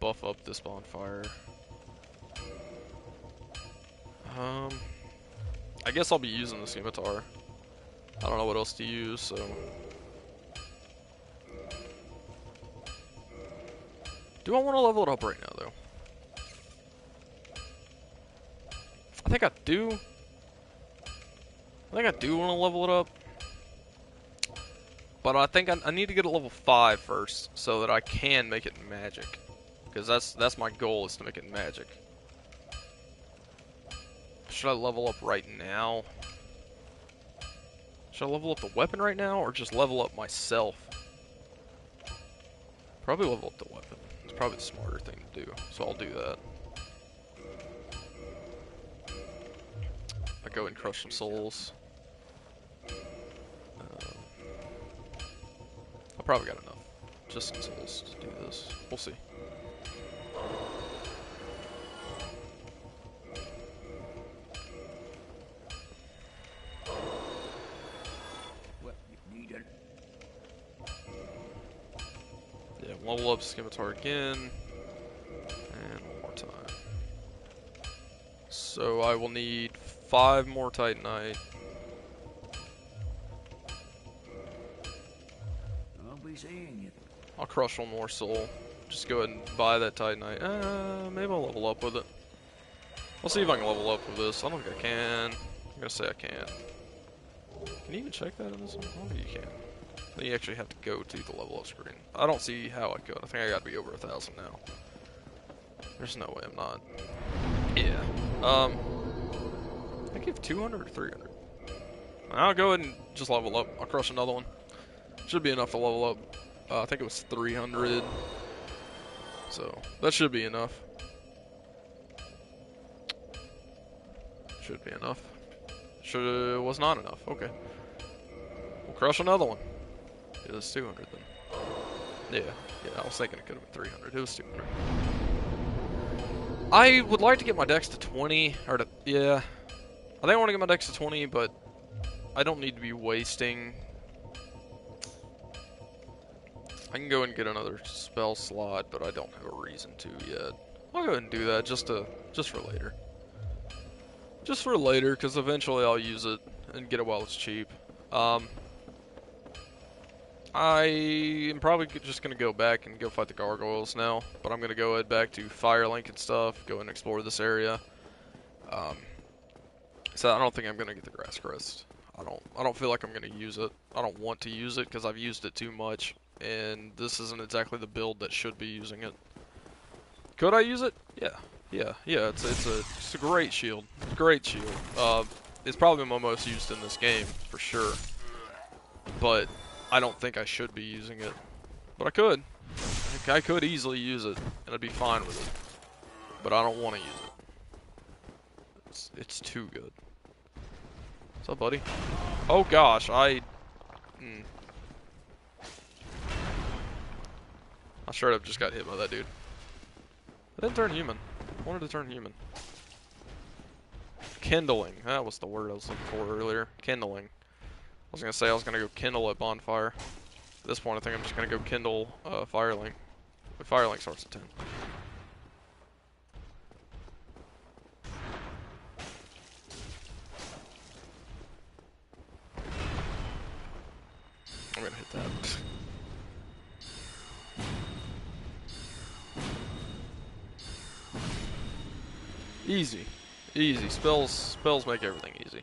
Buff up this bonfire. I guess I'll be using the scimitar. I don't know what else to use, so. Do I want to level it up right now, though? I think I do. I think I do want to level it up. But I think I need to get a level 5 first, so that I can make it magic. Because that's my goal, is to make it magic. Should I level up right now? Should I level up the weapon right now, or just level up myself? Probably level up the weapon. It's probably the smarter thing to do, so I'll do that. I go and crush some souls. I probably got enough. Just some souls to do this. We'll see. Yeah, level up Scimitar again. And one more time. So I will need 5 more Titanite. I'll crush one more soul. Just go ahead and buy that Titanite. Maybe I'll level up with it. I'll see if I can level up with this. I don't think I can. I'm gonna say I can't. Can you even check that in this one? I don't think you can. Then you actually have to go to the level up screen. I don't see how I could. I think I gotta be over 1,000 now. There's no way I'm not. Yeah. I give 200 or 300. I'll go ahead and just level up. I'll crush another one. Should be enough to level up. I think it was 300. So, that should be enough. Should be enough. Was not enough. Okay. We'll crush another one. It was 200 then. Yeah, I was thinking it could have been 300. It was 200. I would like to get my dex to 20, or to, yeah. I think I want to get my dex to 20, but I don't need to be wasting. I can go and get another spell slot, but I don't have a reason to yet. I'll go ahead and do that just for later. Just for later, because eventually I'll use it and get it while it's cheap. I am probably just going to go back and go fight the gargoyles now, but I'm going to go ahead back to Firelink and stuff, go and explore this area. So I don't think I'm going to get the grass crest. I don't feel like I'm going to use it. I don't want to use it because I've used it too much, and this isn't exactly the build that should be using it. Could I use it? Yeah. It's a great shield. Great shield. It's probably my most used in this game for sure. But I don't think I should be using it. But I could. I could easily use it, and I'd be fine with it. But I don't want to use it. It's too good. What's up, buddy? Oh gosh, I straight up just got hit by that dude. I didn't turn human. I wanted to turn human. Kindling. That was the word I was looking for earlier. Kindling. I was gonna say I was gonna go kindle at bonfire. At this point, I think I'm just gonna go kindle Firelink. The Firelink starts at 10. I'm gonna hit that. Easy. Easy. Spells make everything easy.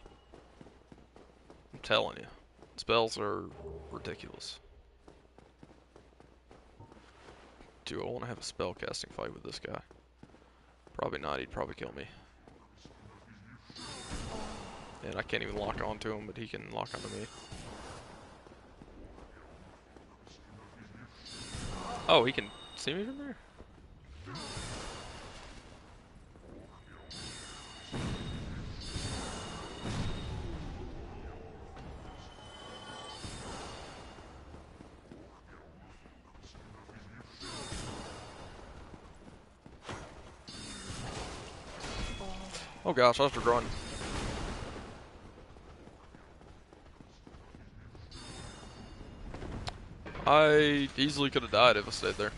I'm telling you. Spells are ridiculous. Do I want to have a spell casting fight with this guy? Probably not. He'd probably kill me. And I can't even lock onto him, but he can lock onto me. Oh, he can see me from there? Oh gosh, I have to run. I easily could have died if I stayed there.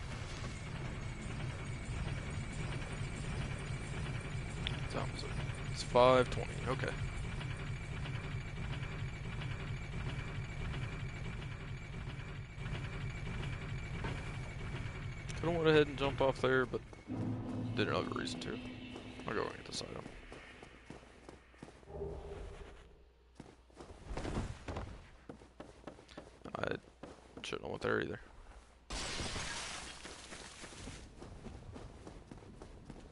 What time is it? It's 5:20. Okay. Could have went ahead and jumped off there, but didn't have a reason to. I'll go and get this item. shouldn't have went there either.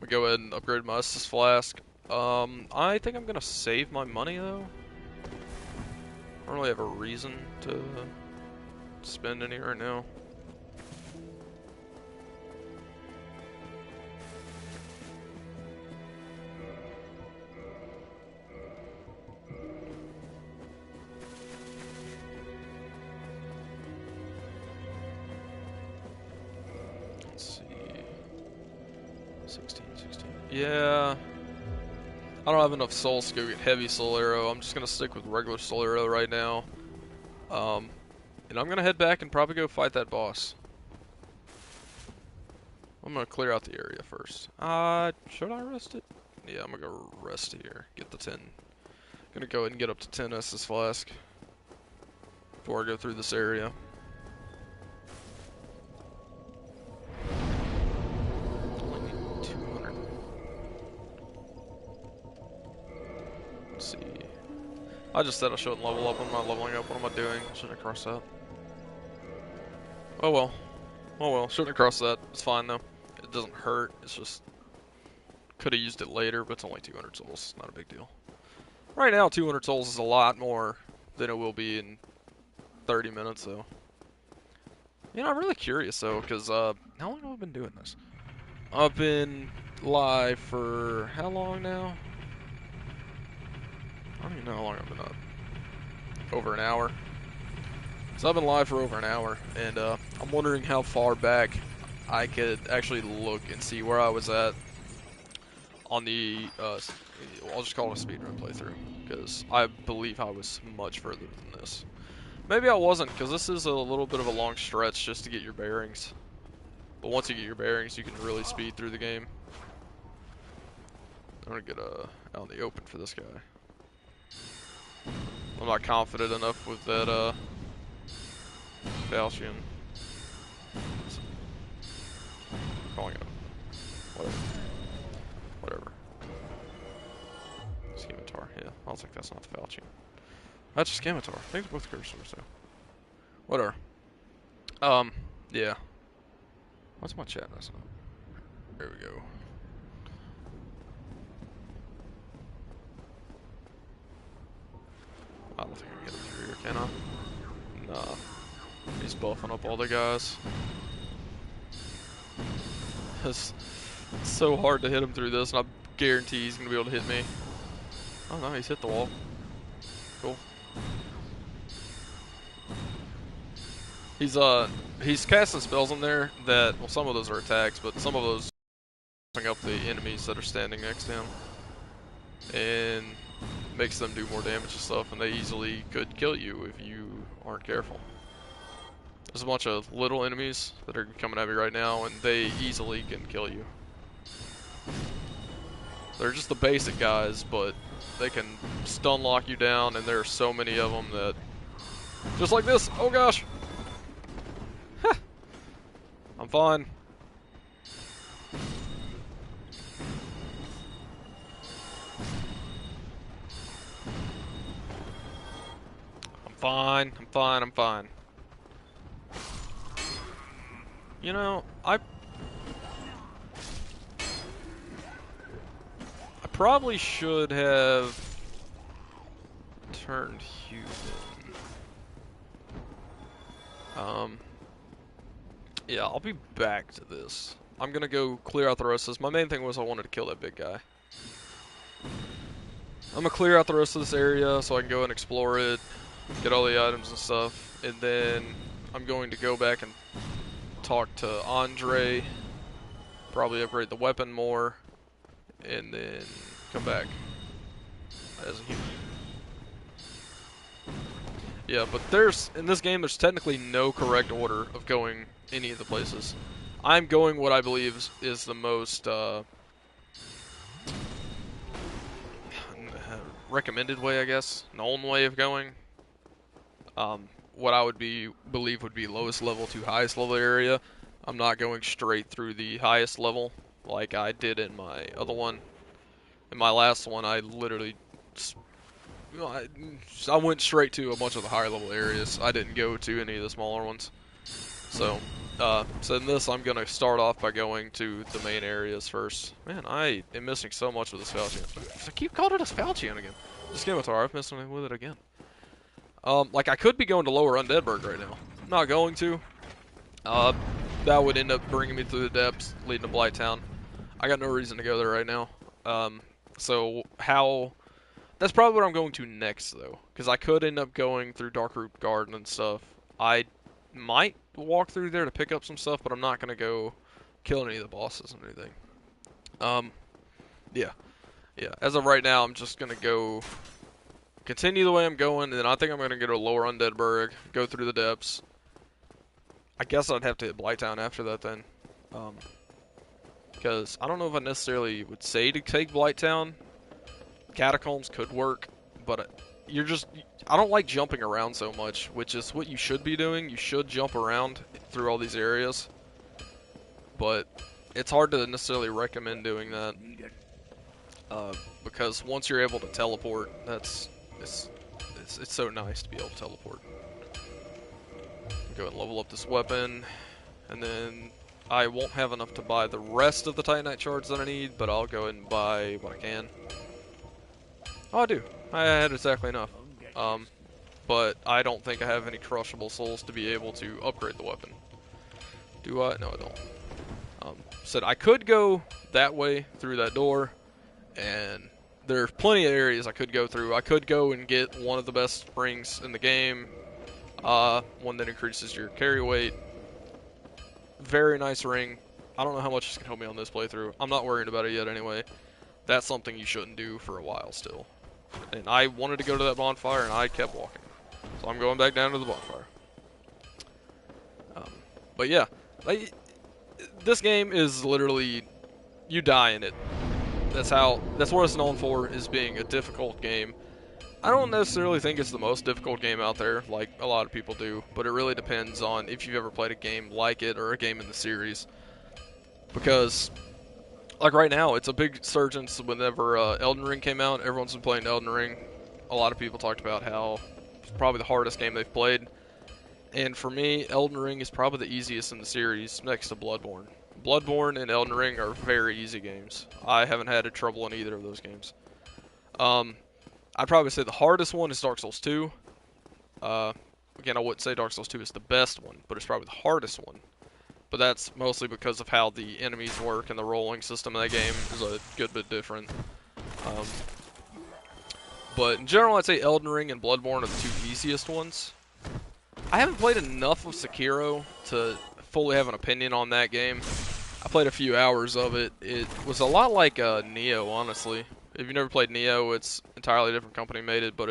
We go ahead and upgrade my Estus Flask. I think I'm gonna save my money though. I don't really have a reason to spend any right now. Let's see. 16. Yeah. I don't have enough souls to go get heavy soul arrow. I'm just gonna stick with regular soul arrow right now. And I'm gonna head back and probably go fight that boss. I'm gonna clear out the area first. Should I rest it? Yeah, I'm gonna go rest here. Get the 10. Gonna go ahead and get up to 10 Estus Flask before I go through this area. Only need 200. Let's see. I just said I shouldn't level up. I'm not leveling up. What am I doing? Shouldn't have crossed that. Oh well. Oh well. Shouldn't have crossed that. It's fine though. It doesn't hurt. It's just could have used it later, but it's only 200 souls. Not a big deal. Right now, 200 souls is a lot more than it will be in 30 minutes, though. You know, I'm really curious though, because how long have I been doing this? I've been live for how long now? I don't even know how long I've been up. Over an hour. So I've been live for over an hour, and I'm wondering how far back I could actually look and see where I was at on the, I'll just call it a speedrun playthrough, because I believe I was much further than this. Maybe I wasn't, because this is a little bit of a long stretch just to get your bearings. But once you get your bearings, you can really speed through the game. I'm going to get out in the open for this guy. I'm not confident enough with that Falchion. Calling it. Whatever. Scimitar, yeah. I was like, that's not the Falchion. That's a Scimitar. I think they're both cursors, though. Whatever. Yeah. What's my chat messing up? There we go. I don't think I can get him through here, can I? Nah. He's buffing up all the guys. It's so hard to hit him through this, and I guarantee he's gonna be able to hit me. Oh no, he's hit the wall. Cool. He's casting spells in there that, well, some of those are attacks, but some of those bring up the enemies that are standing next to him and makes them do more damage and stuff, and they easily could kill you if you aren't careful. There's a bunch of little enemies that are coming at me right now, and they easily can kill you. They're just the basic guys, but they can stun lock you down, and there are so many of them that... Just like this! Oh gosh! I'm fine. I'm fine. You know, I probably should have turned human. Yeah, I'll be back to this. I'm gonna go clear out the rest of this. My main thing was I wanted to kill that big guy. I'm gonna clear out the rest of this area so I can go and explore it, get all the items and stuff, and then I'm going to go back and talk to Andre, probably upgrade the weapon more, and then come back as a human. Yeah, but in this game, there's technically no correct order of going any of the places. I'm going what I believe is the most recommended way, I guess, known way of going. What I would believe would be lowest level to highest level area. I'm not going straight through the highest level like I did in my other one. In my last one, I literally, I went straight to a bunch of the higher level areas. I didn't go to any of the smaller ones. So, so in this, I'm gonna start off by going to the main areas first. Man, I am missing so much with this Falchion. I keep calling it a Falchion again. This Scimitar, I've missed with it again. Like I could be going to Lower Undeadburg right now. I'm not going to. That would end up bringing me through the depths, leading to Blighttown. I got no reason to go there right now. So how? That's probably what I'm going to next, though, because I could end up going through Darkroot Garden and stuff. I might walk through there to pick up some stuff, but I'm not gonna go kill any of the bosses or anything. Yeah. As of right now, I'm just gonna go continue the way I'm going, and then I think I'm gonna go to Lower Undeadburg, go through the depths. I guess I'd have to hit Blighttown after that then. Because I don't know if I necessarily would say to take Blighttown. Catacombs could work, but I don't like jumping around so much, which is what you should be doing. You should jump around through all these areas. But it's hard to necessarily recommend doing that. Because once you're able to teleport, it's so nice to be able to teleport. Go and level up this weapon, and then I won't have enough to buy the rest of the Titanite shards that I need, but I'll go and buy what I can. Oh, I do. I had exactly enough. But I don't think I have any crushable souls to be able to upgrade the weapon. Do I? No, I don't. Said I could go that way through that door, and there's plenty of areas I could go through. I could go and get one of the best rings in the game, one that increases your carry weight. Very nice ring. I don't know how much it's gonna help me on this playthrough. I'm not worried about it yet anyway. That's something you shouldn't do for a while still. And I wanted to go to that bonfire, and I kept walking. So I'm going back down to the bonfire. But yeah, this game is literally, you die in it. That's what it's known for, is being a difficult game. I don't necessarily think it's the most difficult game out there, like a lot of people do, but it really depends on if you've ever played a game like it or a game in the series. Because, like right now, it's a big resurgence. Whenever Elden Ring came out, everyone's been playing Elden Ring. A lot of people talked about how it's probably the hardest game they've played. And for me, Elden Ring is probably the easiest in the series, next to Bloodborne. Bloodborne and Elden Ring are very easy games. I haven't had a trouble in either of those games. I'd probably say the hardest one is Dark Souls 2. Again, I wouldn't say Dark Souls 2 is the best one, but it's probably the hardest one. But that's mostly because of how the enemies work, and the rolling system of that game is a good bit different. But in general, I'd say Elden Ring and Bloodborne are the two easiest ones. I haven't played enough of Sekiro to fully have an opinion on that game. I played a few hours of it. It was a lot like Nioh, honestly. If you've never played Nioh, it's an entirely different company made it, but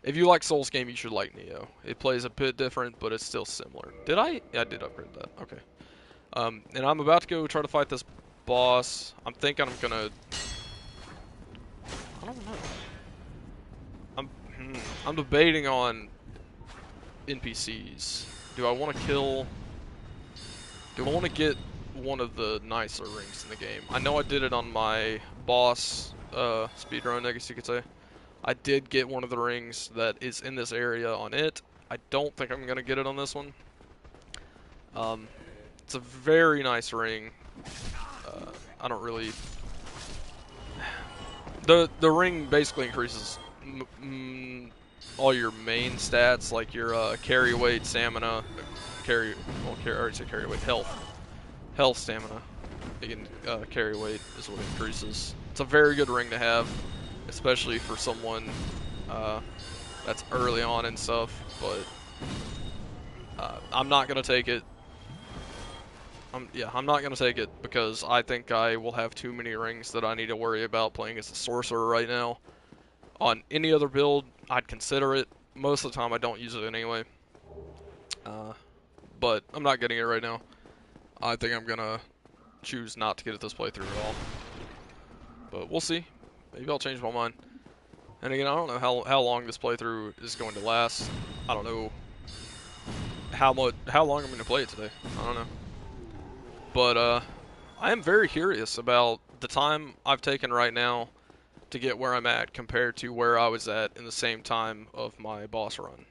if you like Souls game, you should like Nioh. It plays a bit different, but it's still similar. Did I? Yeah, I did upgrade that. Okay. And I'm about to go try to fight this boss. I'm thinking I'm gonna... I don't know. I'm debating on NPCs. Do I want to kill... Do I want to get one of the nicer rings in the game? I know I did it on my boss speedrun, I guess you could say. I did get one of the rings that is in this area on it. I don't think I'm going to get it on this one. It's a very nice ring. I don't really... The ring basically increases all your main stats, like your carry weight, stamina, I already said carry weight, health, stamina. Again, carry weight is what increases. It's a very good ring to have, especially for someone that's early on and stuff, but I'm not going to take it. I'm not going to take it because I think I will have too many rings that I need to worry about playing as a sorcerer right now. On any other build, I'd consider it. Most of the time, I don't use it anyway. But I'm not getting it right now. I think I'm going to choose not to get it this playthrough at all. But we'll see. Maybe I'll change my mind. And again, I don't know how long this playthrough is going to last. I don't know how long I'm going to play it today. I don't know. But I am very curious about the time I've taken right now to get where I'm at compared to where I was at in the same time of my boss run.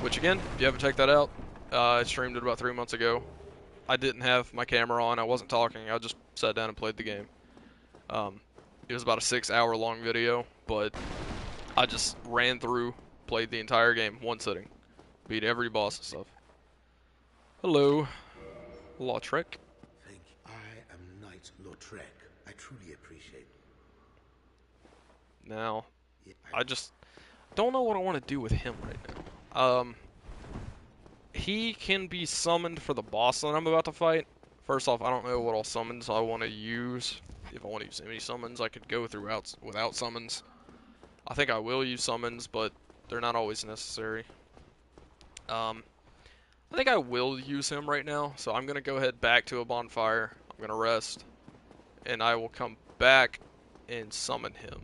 Which again, if you haven't checked that out, I streamed it about 3 months ago. I didn't have my camera on. I wasn't talking. I just sat down and played the game. It was about a 6-hour long video, but I just ran through, played the entire game, one sitting. Beat every boss and stuff. Hello, Lautrec. Thank you. I am Knight Lautrec. I truly appreciate it. Now, Yeah, I just don't know what I want to do with him right now. He can be summoned for the boss that I'm about to fight. First off, I don't know what all summons I want to use. If I want to use any summons, I could go throughout without summons. I think I will use summons, but they're not always necessary. I think I will use him right now, so I'm going to go ahead back to a bonfire. I'm going to rest, and I will come back and summon him.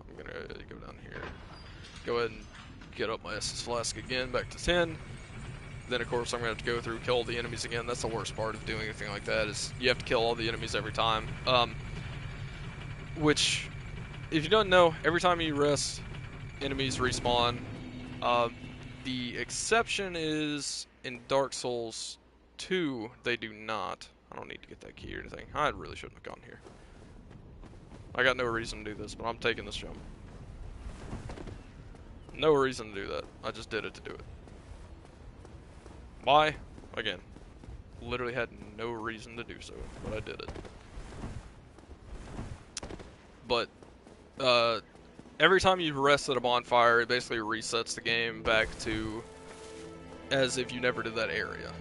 I'm going to go down here. Go ahead and get up my Essence Flask again, back to 10. Then, of course, I'm going to have to go through, kill all the enemies again. That's the worst part of doing anything like that, is you have to kill all the enemies every time. Which, if you don't know, every time you rest, enemies respawn. The exception is in Dark Souls 2, they do not. I don't need to get that key or anything. I really shouldn't have gone here. I got no reason to do this, but I'm taking this jump. No reason to do that. I just did it to do it. Why? Again, literally had no reason to do so, but I did it. But, every time you rest at a bonfire, it basically resets the game back to as if you never did that area.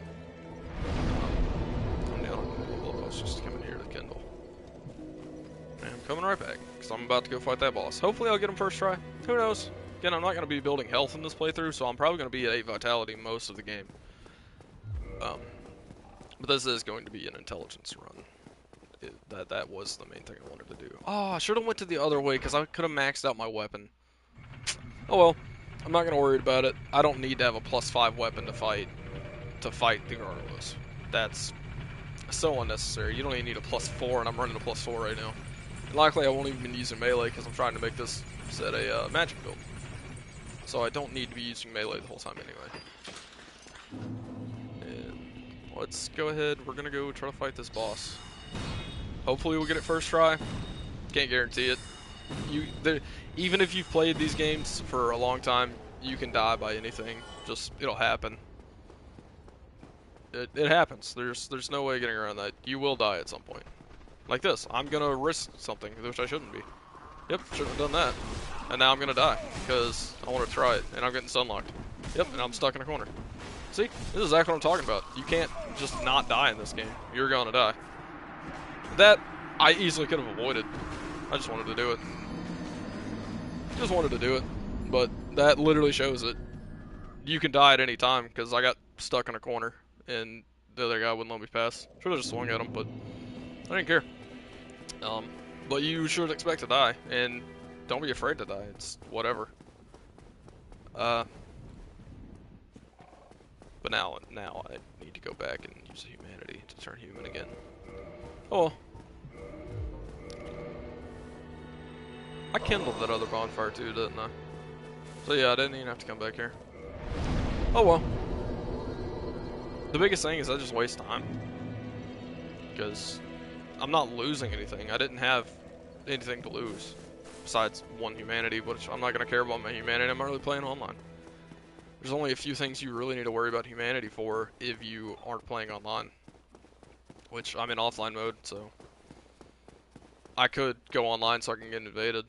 I was just coming here to kindle. And I'm coming right back, because I'm about to go fight that boss. Hopefully I'll get him first try. Who knows? Again, I'm not going to be building health in this playthrough, so I'm probably going to be at 8 vitality most of the game. But this is going to be an intelligence run. That was the main thing I wanted to do. Oh, I should have went to the other way, because I could have maxed out my weapon. Oh well, I'm not going to worry about it. I don't need to have a +5 weapon to fight the gargoyles. That's so unnecessary. You don't even need a +4, and I'm running a +4 right now. And likely I won't even be using melee, because I'm trying to make this set a magic build. So I don't need to be using melee the whole time anyway. And let's go ahead. We're going to go try to fight this boss. Hopefully we'll get it first try. Can't guarantee it. Even if you've played these games for a long time, you can die by anything. Just, it'll happen. It happens. There's no way getting around that. You will die at some point. Like this. I'm gonna risk something, which I shouldn't be. Yep, shouldn't have done that. And now I'm gonna die, because I want to try it, and I'm getting sunlocked. Yep, and I'm stuck in a corner. See? This is exactly what I'm talking about. You can't just not die in this game. You're gonna die. That, I easily could have avoided. I just wanted to do it. Just wanted to do it. But that literally shows it. You can die at any time, because I got stuck in a corner, and the other guy wouldn't let me pass. Should have just swung at him, but I didn't care. But you should expect to die, and don't be afraid to die. It's whatever. But now I need to go back and use humanity to turn human again. Oh well. I kindled that other bonfire too, didn't I? So yeah, I didn't even have to come back here. Oh well. The biggest thing is I just waste time. Because I'm not losing anything. I didn't have anything to lose. Besides one humanity, which I'm not going to care about my humanity. I'm not really playing online. There's only a few things you really need to worry about humanity for if you aren't playing online. Which, I'm in offline mode, so I could go online so I can get invaded.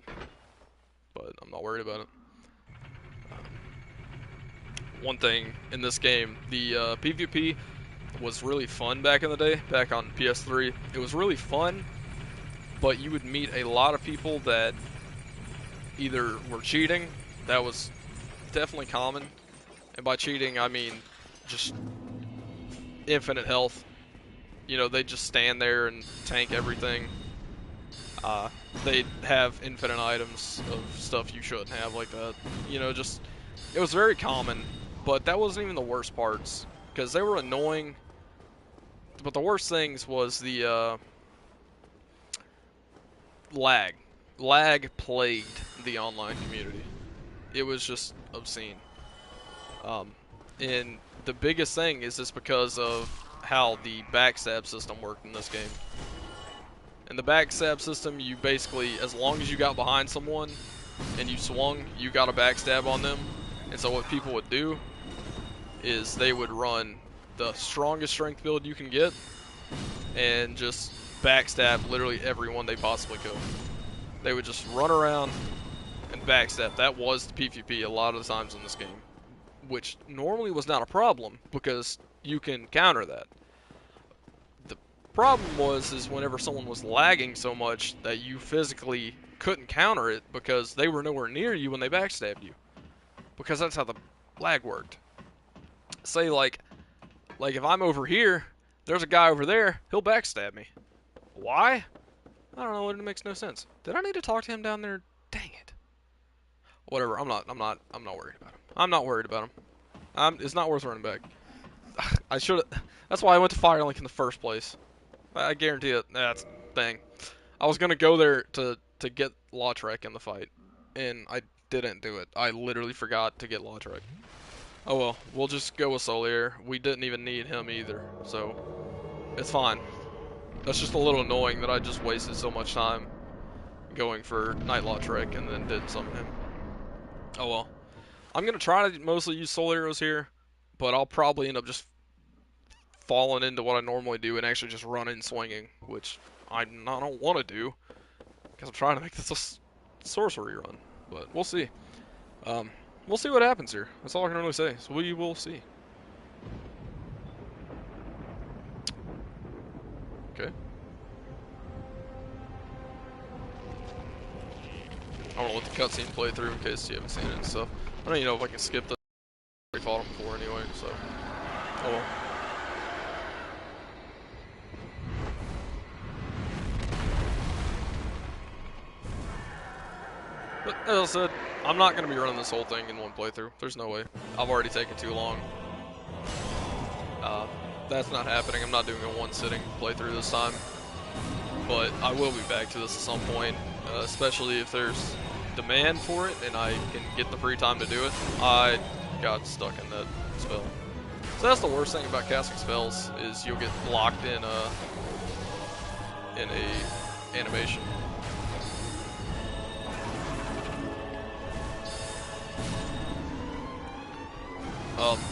But I'm not worried about it. One thing in this game, the PvP was really fun back in the day, back on PS3. It was really fun, but you would meet a lot of people that either were cheating, that was definitely common, and by cheating I mean just infinite health. You know, they just stand there and tank everything. They'd have infinite items of stuff you shouldn't have like that. You know, just, it was very common, but that wasn't even the worst parts, because they were annoying. But the worst things was the lag. Lag plagued the online community. It was just obscene. And the biggest thing is just because of how the backstab system worked in this game. In the backstab system, you basically, as long as you got behind someone and you swung, you got a backstab on them. And so what people would do is they would run the strongest strength build you can get and just backstab literally everyone they possibly could. They would just run around and backstab. That was the PvP a lot of the times in this game, which normally was not a problem because you can counter that. The problem is whenever someone was lagging so much that you physically couldn't counter it because they were nowhere near you when they backstabbed you. Because that's how the lag worked. Say like if I'm over here, there's a guy over there, he'll backstab me. Why? I don't know, it makes no sense. Did I need to talk to him down there? Dang it. Whatever, I'm not worried about him. I'm not worried about him. It's not worth running back. I should have. That's why I went to Firelink in the first place. I guarantee it. That's thing. I was gonna go there to get Lautrec in the fight, and I didn't do it. I literally forgot to get Lautrec. Oh well, we'll just go with Solier. We didn't even need him either, so it's fine. That's just a little annoying that I just wasted so much time going for Night Lautrec and then didn't summon him. Oh well. I'm gonna try to mostly use soul arrows here, but I'll probably end up just falling into what I normally do and actually just running swinging, which I don't want to do because I'm trying to make this a sorcery run. But we'll see. We'll see what happens here. That's all I can really say. So we will see. Okay. I want to let the cutscene play through in case you haven't seen it and stuff. I don't even know if I can skip the. I fought him before anyway, so. Oh well. But as I said, I'm not going to be running this whole thing in one playthrough. There's no way. I've already taken too long. That's not happening. I'm not doing a one-sitting playthrough this time. But I will be back to this at some point, especially if there's demand for it and I can get the free time to do it. I got stuck in that spell. So that's the worst thing about casting spells is you'll get locked in a animation.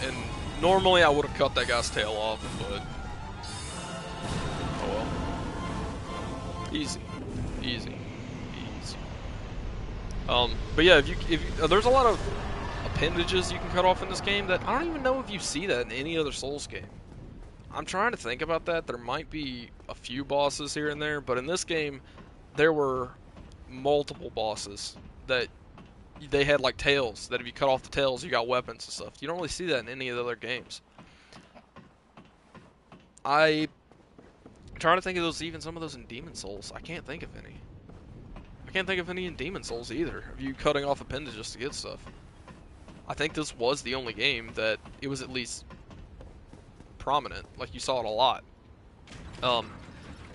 And normally I would have cut that guy's tail off, but oh well. Easy. But yeah, if there's a lot of appendages you can cut off in this game that I don't even know if you see that in any other Souls game. I'm trying to think about that. There might be a few bosses here and there, but in this game, there were multiple bosses that they had like tails, that if you cut off the tails, you got weapons and stuff. You don't really see that in any of the other games. I'm trying to think of those, even some of those in Demon Souls. I can't think of any. I can't think of any in Demon Souls either, of you cutting off appendages to get stuff. I think this was the only game that it was at least prominent, like you saw it a lot.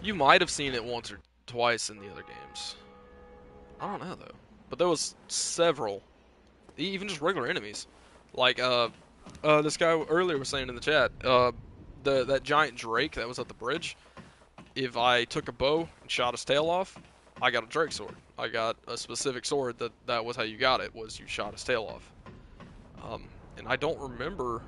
You might have seen it once or twice in the other games. I don't know though. But there was several, even just regular enemies. Like, this guy earlier was saying in the chat, that giant drake that was at the bridge, if I took a bow and shot his tail off, I got a drake sword. I got a specific sword that was how you got it, was you shot his tail off. And I don't remember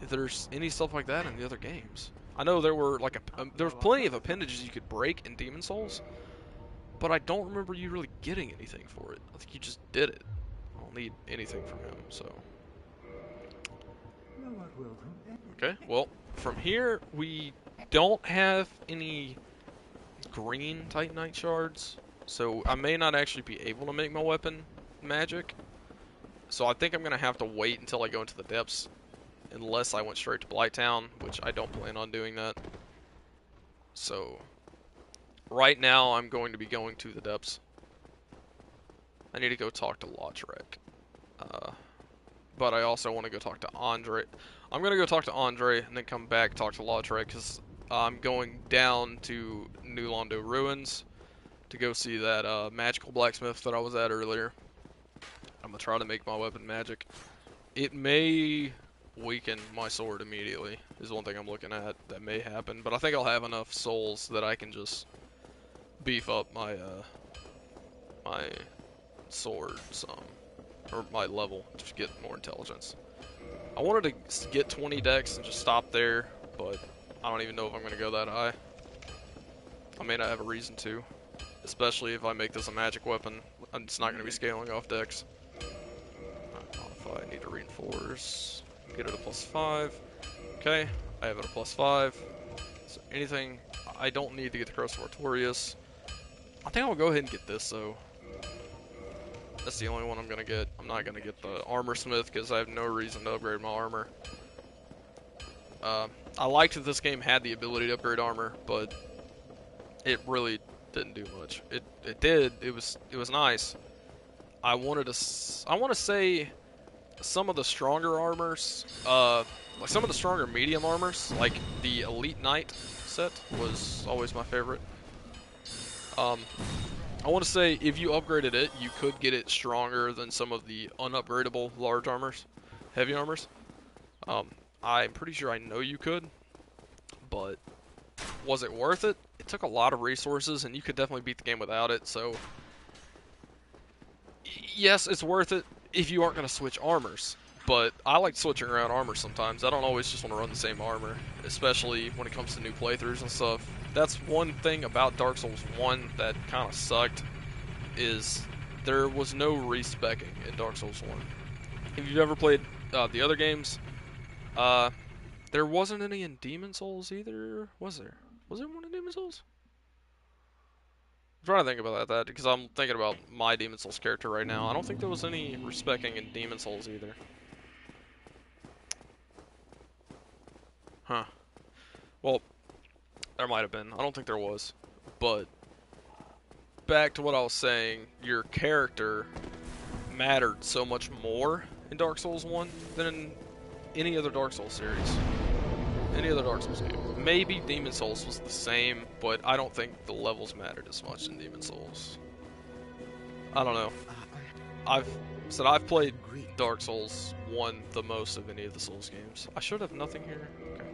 if there's any stuff like that in the other games. I know there were like there was plenty of appendages you could break in Demon Souls, but I don't remember you really getting anything for it. I think you just did it. I don't need anything from him, so. Okay, well, from here, we don't have any green Titanite shards, so I may not actually be able to make my weapon magic. So I think I'm going to have to wait until I go into the depths, unless I went straight to Blighttown, which I don't plan on doing that. So right now, I'm going to be going to the depths. I need to go talk to Lautrec. But I also want to go talk to Andre. I'm going to go talk to Andre and then come back talk to Lautrec, because I'm going down to New Londo Ruins to go see that magical blacksmith that I was at earlier. I'm going to try to make my weapon magic. It may weaken my sword immediately, is one thing I'm looking at that may happen. But I think I'll have enough souls that I can just beef up my my sword some, or my level, just get more intelligence. I wanted to get 20 dex and just stop there, but I don't even know if I'm going to go that high. I may not have a reason to, especially if I make this a magic weapon. It's not going to be scaling off dex. Modify, I need to reinforce. Get it a +5. Okay, I have it a +5. So anything, I don't need to get the Crest of Artorias. I think I'll go ahead and get this though. That's the only one I'm gonna get. I'm not gonna get the Armor Smith because I have no reason to upgrade my armor. I liked that this game had the ability to upgrade armor, but it really didn't do much. It did. It was nice. I want to say some of the stronger armors, like some of the stronger medium armors, like the Elite Knight set was always my favorite. I want to say if you upgraded it, you could get it stronger than some of the unupgradable large armors, heavy armors. I'm pretty sure I know you could, but was it worth it? It took a lot of resources, and you could definitely beat the game without it, so yes, it's worth it if you aren't going to switch armors. But I like switching around armors sometimes. I don't always just want to run the same armor, especially when it comes to new playthroughs and stuff. That's one thing about Dark Souls 1 that kind of sucked, is there was no respecking in Dark Souls 1. If you've ever played the other games, there wasn't any in Demon Souls either, was there? Was there one in Demon Souls? I'm trying to think about that because I'm thinking about my Demon Souls character right now. I don't think there was any respecking in Demon Souls either. Huh. Well, there might have been. I don't think there was. But back to what I was saying, your character mattered so much more in Dark Souls 1 than in any other Dark Souls series. Any other Dark Souls game. Maybe Demon Souls was the same, but I don't think the levels mattered as much in Demon Souls. I don't know. I've played Dark Souls 1 the most of any of the Souls games. I should have nothing here. Okay.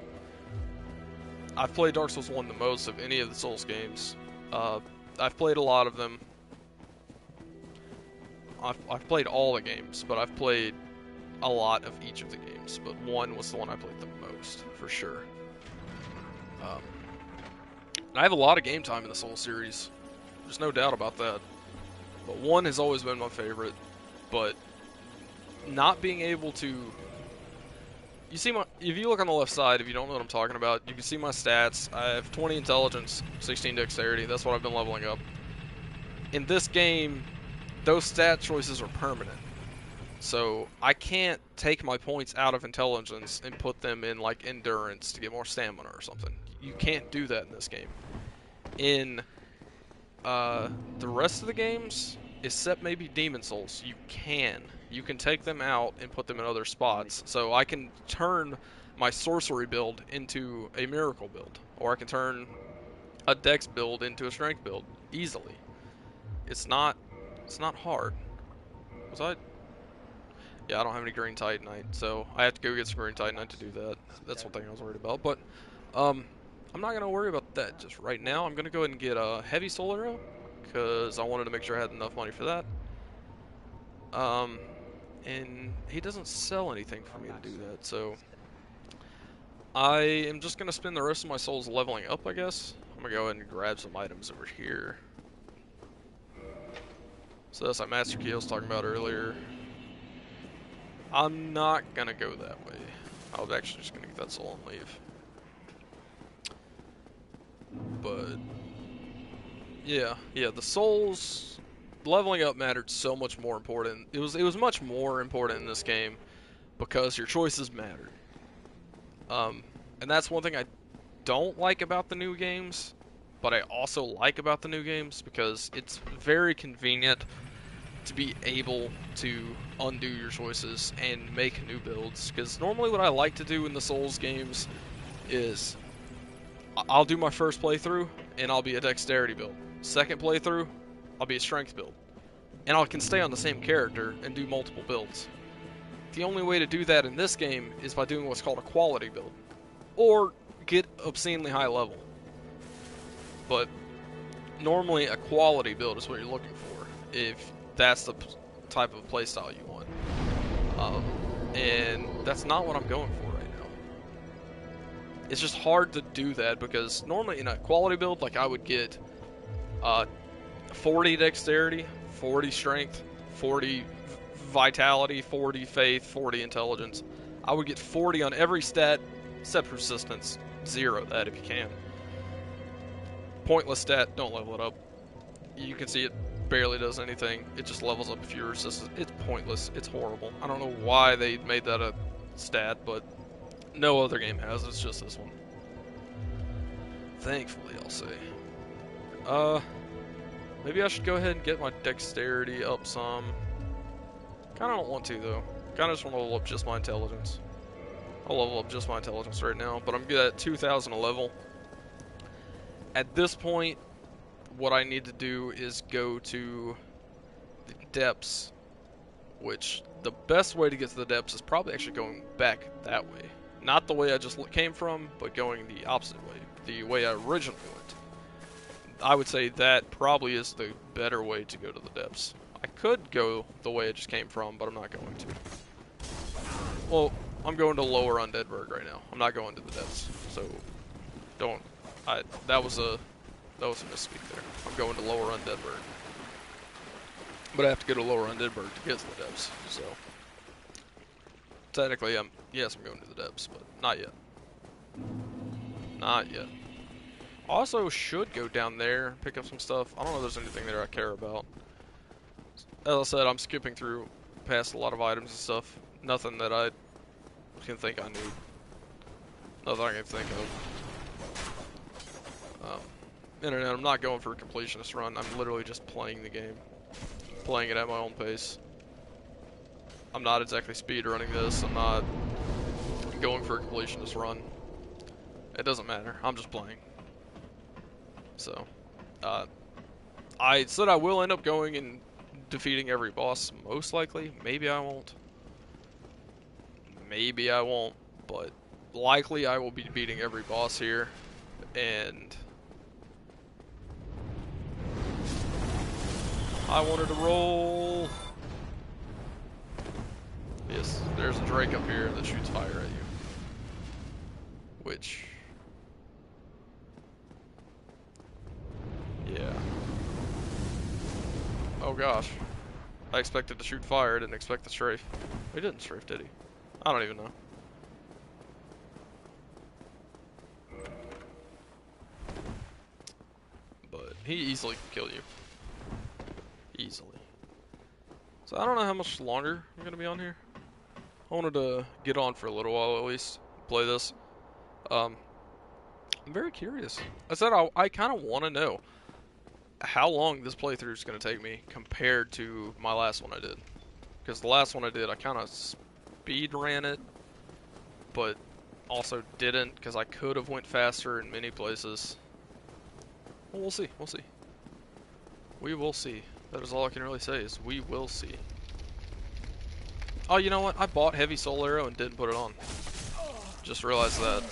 I've played Dark Souls 1 the most of any of the Souls games. I've played a lot of them. I've played all the games, but I've played a lot of each of the games. But 1 was the one I played the most, for sure. And I have a lot of game time in the Souls series. There's no doubt about that. But 1 has always been my favorite. But not being able to... You see if you look on the left side, if you don't know what I'm talking about, you can see my stats. I have 20 intelligence, 16 dexterity. That's what I've been leveling up. In this game, those stat choices are permanent. So I can't take my points out of intelligence and put them in like endurance to get more stamina or something. You can't do that in this game. In the rest of the games, except maybe Demon Souls, you can. You can take them out and put them in other spots. So I can turn my sorcery build into a miracle build. Or I can turn a dex build into a strength build easily. It's not hard. Yeah, I don't have any green titanite, so I have to go get some green titanite to do that. That's one thing I was worried about. But I'm not going to worry about that just right now. I'm going to go ahead and get a heavy soul arrow, because I wanted to make sure I had enough money for that. And he doesn't sell anything for me to do that, so I am just going to spend the rest of my souls leveling up, I guess. I'm going to go ahead and grab some items over here. So that's that master key I was talking about earlier. I'm not going to go that way. I was actually just going to get that soul and leave. But yeah, the souls leveling up mattered so much more important. It was much more important in this game because your choices mattered. And that's one thing I don't like about the new games, but I also like about the new games because it's very convenient to be able to undo your choices and make new builds. Because normally what I like to do in the Souls games is I'll do my first playthrough and I'll be a dexterity build. Second playthrough, I'll be a strength build. And I can stay on the same character and do multiple builds. the only way to do that in this game is by doing what's called a quality build. Or get obscenely high level. But normally a quality build is what you're looking for, if that's the type of playstyle you want. And that's not what I'm going for right now. It's just hard to do that because normally in a quality build, like I would get 40 dexterity, 40 strength, 40 vitality, 40 faith, 40 intelligence. I would get 40 on every stat except resistance. 0 that if you can. Pointless stat, don't level it up. You can see it barely does anything. It just levels up if you're resistant. It's pointless. It's horrible. I don't know why they made that a stat, but no other game has. It's just this one. Thankfully, I'll say. Maybe I should go ahead and get my dexterity up some. Kinda don't want to, though. Kinda just want to level up just my intelligence. I'll level up just my intelligence right now, but I'm good at 2,000 a level. At this point, what I need to do is go to the depths, which the best way to get to the depths is probably actually going back that way. Not the way I just came from, but going the opposite way, the way I originally went. I would say that probably is the better way to go to the depths. I could go the way I just came from, but I'm not going to. Well, I'm going to Lower Undeadburg right now. I'm not going to the depths, so don't. That was a misspeak there. I'm going to Lower Undeadburg, but I have to go to Lower Undeadburg to get to the depths. So technically, yes, I'm going to the depths, but not yet. Not yet. Also, should go down there and pick up some stuff. I don't know if there's anything there I care about. As I said, I'm skipping through past a lot of items and stuff. Nothing that I can think I need. Nothing I can think of. Internet, I'm not going for a completionist run. I'm literally just playing the game. Playing it at my own pace. I'm not exactly speedrunning this. I'm not going for a completionist run. It doesn't matter. I'm just playing. So, I said I will end up going and defeating every boss, most likely. Maybe I won't. Maybe I won't, but likely I will be beating every boss here, and I wanted to roll. Yes, there's a Drake up here that shoots fire at you, which, yeah. Oh gosh. I expected to shoot fire, I didn't expect to strafe. He didn't strafe, did he? I don't even know. But he easily can kill you. Easily. So I don't know how much longer I'm gonna be on here. I wanted to get on for a little while at least, play this. I'm very curious. I said I kind of want to know how long this playthrough is going to take me compared to my last one I did. Because the last one I did, I kind of speed ran it, but also didn't because I could have went faster in many places. Well, we'll see. We'll see. We will see. That is all I can really say is we will see. Oh, you know what? I bought Heavy Soul Arrow and didn't put it on. Just realized that.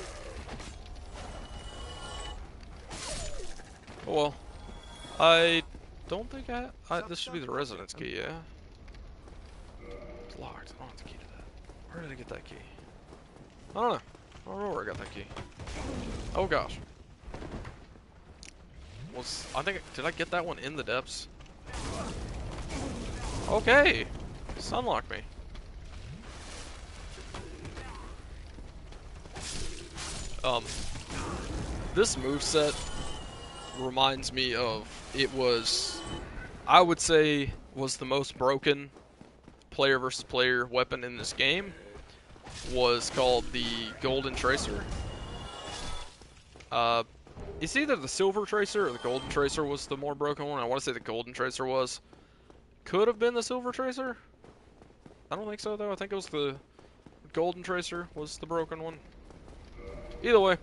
Oh well. I don't think this should be the residence key, yeah? It's locked. I don't have the key to that. Where did I get that key? I don't know. I don't know where I got that key. Oh gosh. Did I get that one in the depths? Okay. Sunlock me. This moveset reminds me of, I would say, was the most broken player versus player weapon in this game, was called the Golden Tracer. It's either the Silver Tracer or the Golden Tracer was the more broken one. I want to say the Golden Tracer was. Could have been the Silver Tracer? I don't think so, though. I think it was the Golden Tracer was the broken one. Either way,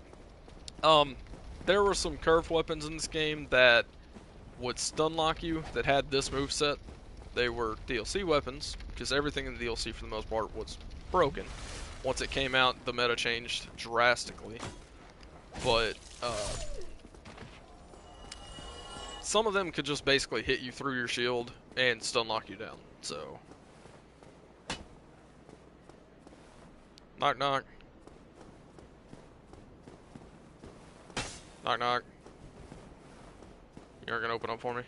there were some curved weapons in this game that would stun lock you, that had this moveset, they were DLC weapons, because everything in the DLC for the most part was broken. Once it came out, the meta changed drastically. But, some of them could just basically hit you through your shield and still knock you down, so. Knock, knock. Knock, knock. You aren't gonna open up for me?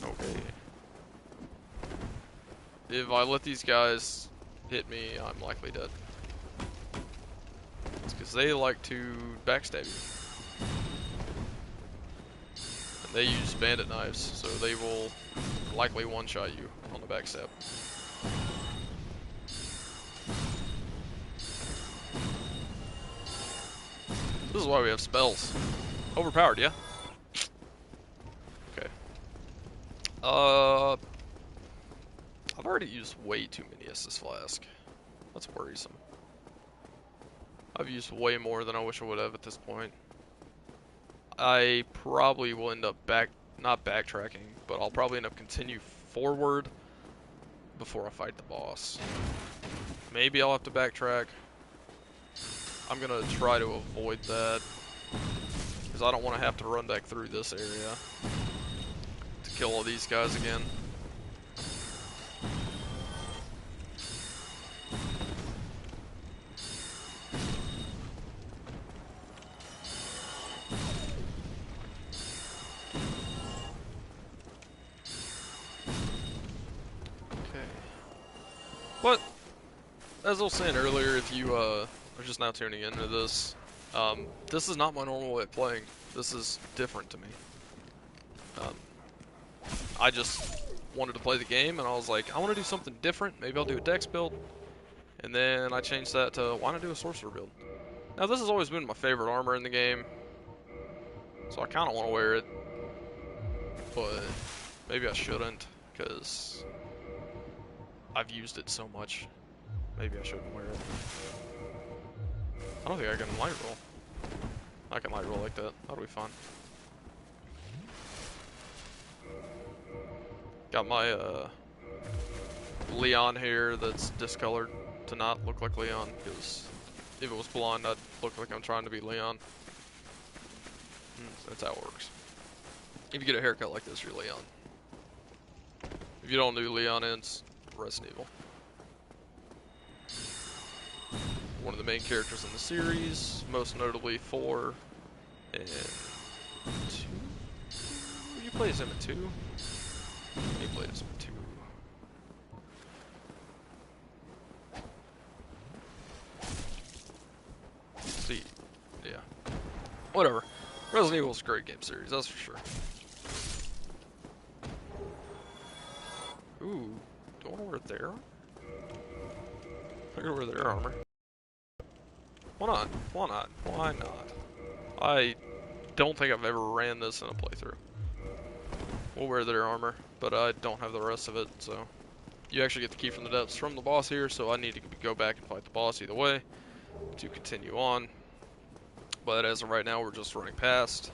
Okay. If I let these guys hit me, I'm likely dead. It's because they like to backstab you. And they use bandit knives, so they will likely one-shot you on the backstab. This is why we have spells. Overpowered, yeah? Okay. I've already used way too many Estus Flask. That's worrisome. I've used way more than I wish I would have at this point. I probably will end up not backtracking, but I'll probably end up continue forward before I fight the boss. Maybe I'll have to backtrack. I'm gonna try to avoid that, because I don't want to have to run back through this area to kill all these guys again. But, as I was saying earlier, if you are just now tuning into this, this is not my normal way of playing. This is different to me. I just wanted to play the game, and I was like, I want to do something different. Maybe I'll do a dex build. And then I changed that to, why not do a sorcerer build? Now, this has always been my favorite armor in the game, so I kind of want to wear it. But maybe I shouldn't, because I've used it so much. Maybe I shouldn't wear it. I don't think I can light roll. I can light roll like that. That'll be fun. Got my Leon hair that's discolored to not look like Leon, because if it was blonde, I'd look like I'm trying to be Leon. That's how it works. If you get a haircut like this, you're Leon. If you don't do Leon ends, Resident Evil. One of the main characters in the series, most notably 4 and 2. You played as him in 2? He played as him in 2. See, yeah. Whatever. Resident Evil's a great game series, that's for sure. Ooh, do I want to wear their armor? I'm gonna wear their armor. Why not? Why not? Why not? I don't think I've ever ran this in a playthrough. We'll wear their armor, but I don't have the rest of it, so. You actually get the key from the depths from the boss here, so I need to go back and fight the boss either way to continue on. But as of right now, we're just running past.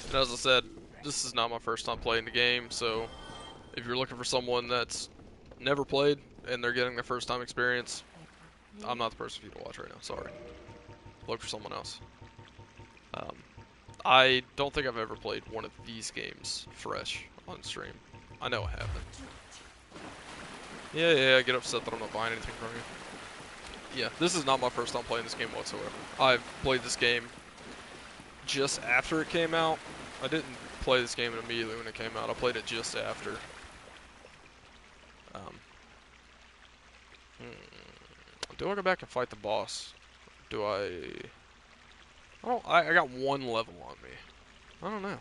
And as I said, this is not my first time playing the game, so if you're looking for someone that's never played and they're getting their first time experience, I'm not the person for you to watch right now, sorry. Look for someone else. I don't think I've ever played one of these games fresh on stream. I know I haven't. Yeah, I get upset that I'm not buying anything from you. Yeah, this is not my first time playing this game whatsoever. I've played this game just after it came out. I didn't play this game immediately when it came out. I played it just after. Do I go back and fight the boss? Do I... I got 1 level on me. I don't know.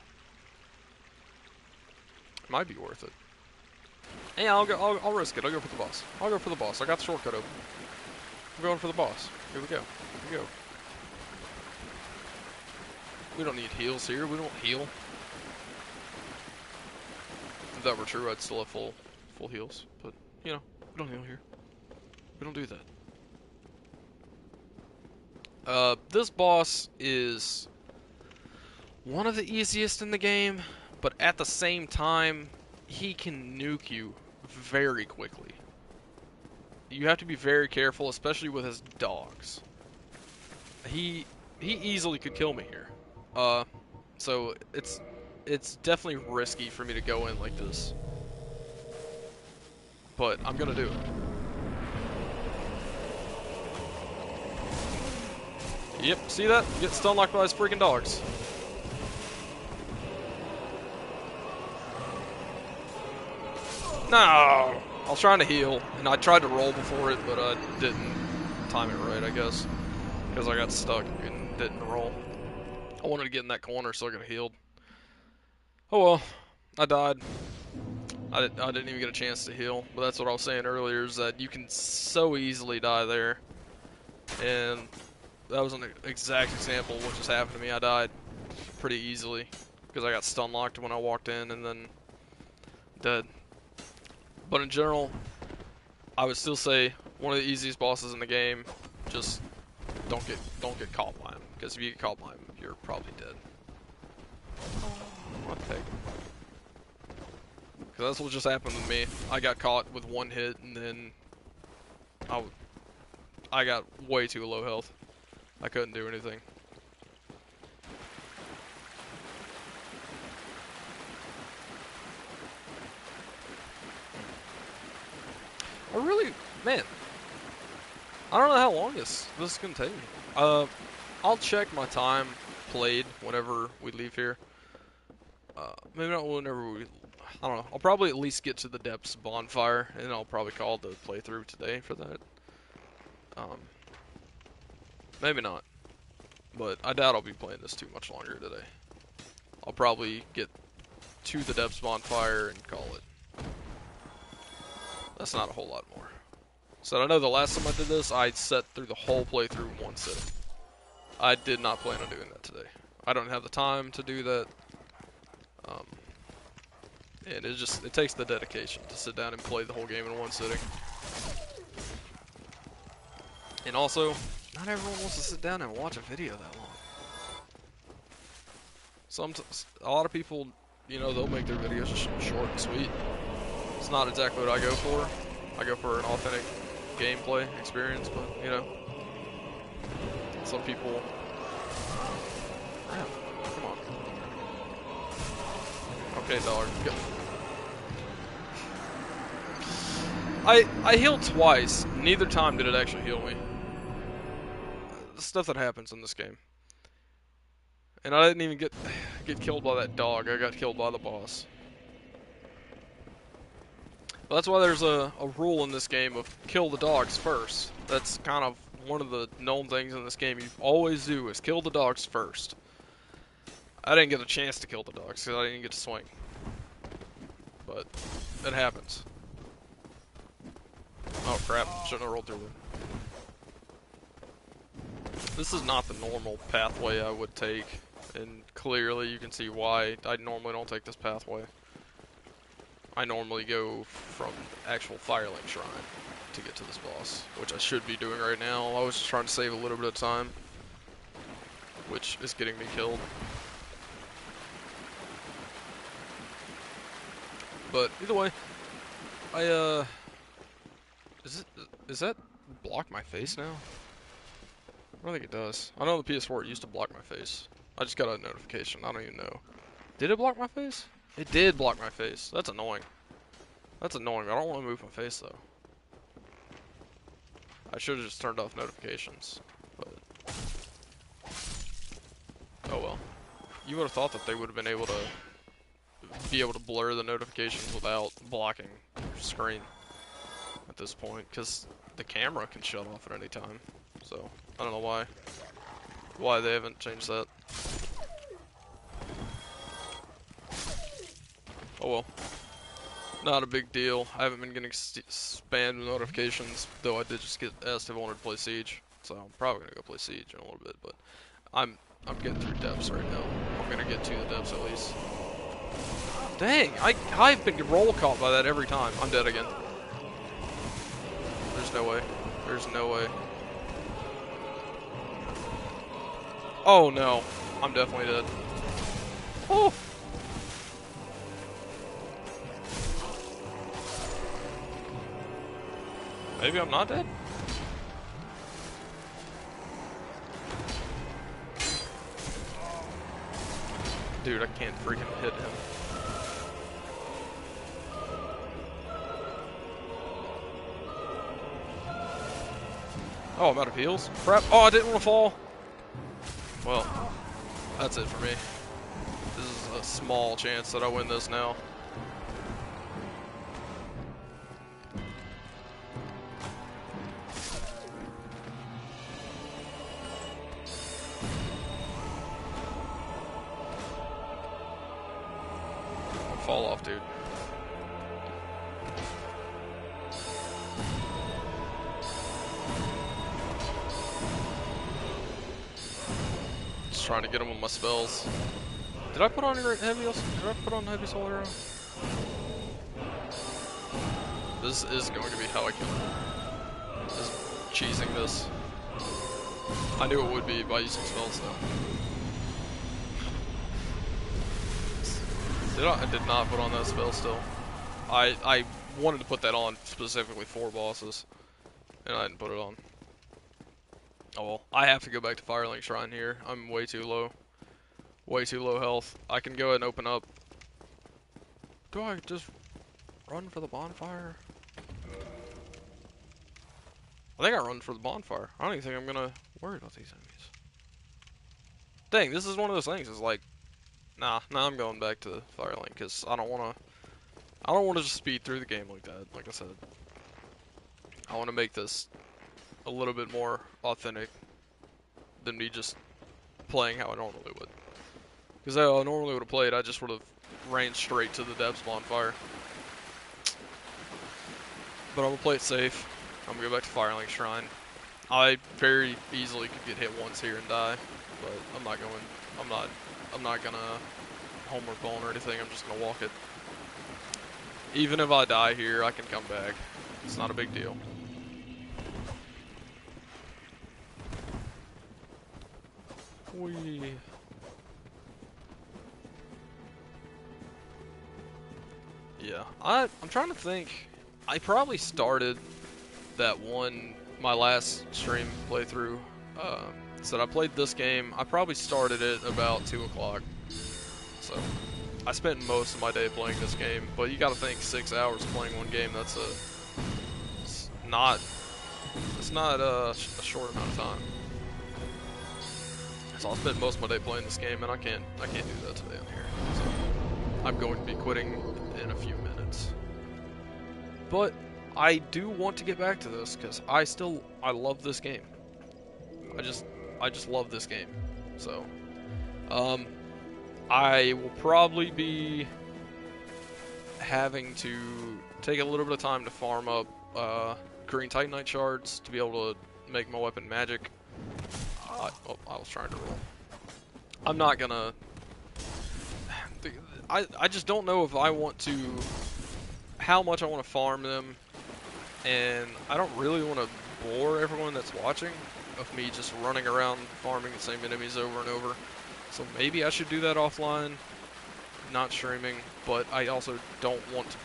It might be worth it. Yeah, I'll risk it. I'll go for the boss. I'll go for the boss. I got the shortcut open. I'm going for the boss. Here we go. Here we go. We don't need heals here. We don't heal. If that were true, I'd still have full heals. But, you know, we don't heal here. We don't do that. This boss is one of the easiest in the game, but at the same time, he can nuke you very quickly. You have to be very careful, especially with his dogs. He easily could kill me here. So it's definitely risky for me to go in like this. But I'm gonna do it. Yep, see that? You get stun locked by his freaking dogs. No! I was trying to heal, and I tried to roll before it, but I didn't time it right, I guess. Because I got stuck and didn't roll. I wanted to get in that corner so I could have healed. Oh well, I died. I didn't even get a chance to heal, but that's what I was saying earlier, is that you can so easily die there. And that was an exact example of what just happened to me. I died pretty easily, because I got stun locked when I walked in and then dead. But in general, I would still say one of the easiest bosses in the game. Just don't get caught by him, because if you get caught by him, you're probably dead. What the heck? Because that's what just happened with me. I got caught with one hit, and then I got way too low health. I couldn't do anything. I really, man, I don't know how long this is gonna take me. I'll check my time played whenever we leave here. Maybe not whenever we, I don't know. I'll probably at least get to the depths bonfire, and I'll probably call the playthrough today for that. Maybe not, but I doubt I'll be playing this too much longer today. I'll probably get to the depths bonfire and call it. That's not a whole lot more. So I know the last time I did this, I set through the whole playthrough in one sitting. I did not plan on doing that today. I don't have the time to do that. And it takes the dedication to sit down and play the whole game in one sitting. And also, not everyone wants to sit down and watch a video that long. A lot of people, you know, they'll make their videos just short and sweet. It's not exactly what I go for. I go for an authentic gameplay experience, but, you know, some people... Crap, come on. Okay, dog, go. I healed twice. Neither time did it actually heal me. The stuff that happens in this game. And I didn't even get killed by that dog. I got killed by the boss. But that's why there's a rule in this game of kill the dogs first. That's kind of one of the known things in this game. You always do is kill the dogs first. I didn't get a chance to kill the dogs because I didn't get to swing. But it happens. Oh crap, shouldn't have rolled through there. This is not the normal pathway I would take, and clearly you can see why I normally don't take this pathway. I normally go from the actual Firelink Shrine to get to this boss, which I should be doing right now. I was just trying to save a little bit of time, which is getting me killed. But either way, is that block my face now? I don't think it does. I know the PS4 it used to block my face. I just got a notification. I don't even know. Did it block my face? It did block my face. That's annoying. That's annoying. I don't want to move my face though. I should have just turned off notifications. But oh well. You would have thought that they would have been able to blur the notifications without blocking your screen at this point, because the camera can shut off at any time. So I don't know why they haven't changed that. Oh well, not a big deal. I haven't been getting spam notifications, though I did just get asked if I wanted to play Siege, so I'm probably gonna go play Siege in a little bit. But I'm getting through depths right now. I'm gonna get to the depths at least. Dang, I've been roll caught by that every time. I'm dead again. There's no way. There's no way. Oh no, I'm definitely dead. Oh! Maybe I'm not dead? Dude, I can't freaking hit him. Oh, I'm out of heals? Crap. Oh, I didn't want to fall. Well, that's it for me. This is a small chance that I win this now. I'll fall off, dude. Trying to get him with my spells. Did I put on heavy? Did I put on heavy soul arrow? This is going to be how I kill him. Just cheesing this. I knew it would be by using spells though. I did not put on that spell still. I wanted to put that on specifically for bosses, and I didn't put it on. Oh well, I have to go back to Firelink Shrine here. I'm way too low. Way too low health. I can go ahead and open up. Do I just run for the bonfire? I think I run for the bonfire. I don't even think I'm gonna worry about these enemies. Dang, this is one of those things. It's like, nah, I'm going back to Firelink because I don't wanna just speed through the game like that. Like I said, I wanna make this a little bit more authentic than me just playing how I normally would. Because how I normally would have played, I just would have ran straight to the depths bonfire. But I'm gonna play it safe. I'm gonna go back to Firelink Shrine. I very easily could get hit once here and die, but I'm not gonna homeward bone or anything. I'm just gonna walk it. Even if I die here, I can come back. It's not a big deal. Whee. Yeah, I'm trying to think. I probably started that one, my last stream playthrough. So I played this game. I probably started it about 2 o'clock. So I spent most of my day playing this game. But you got to think 6 hours playing one game. It's not a short amount of time. So I spent most of my day playing this game, and I can't do that today on here. So I'm going to be quitting in a few minutes. But I do want to get back to this because I love this game. I just love this game. So I will probably be having to take a little bit of time to farm up green titanite shards to be able to make my weapon magic. I was trying to roll. I'm not gonna... I just don't know if I want to... how much I want to farm them, and I don't really want to bore everyone that's watching of me just running around farming the same enemies over and over. So maybe I should do that offline, not streaming, but I also don't want to...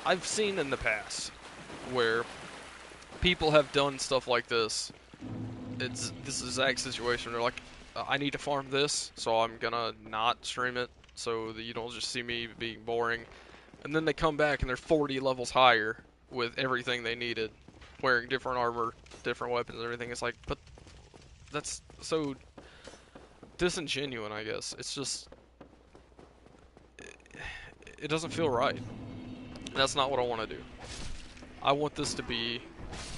I've seen in the past where people have done stuff like this. It's this exact situation. They're like, I need to farm this, so I'm gonna not stream it so that you don't just see me being boring. And then they come back and they're 40 levels higher with everything they needed, wearing different armor, different weapons, and everything. It's like, but that's so disingenuous, I guess. It's just, it doesn't feel right. That's not what I want to do. I want this to be,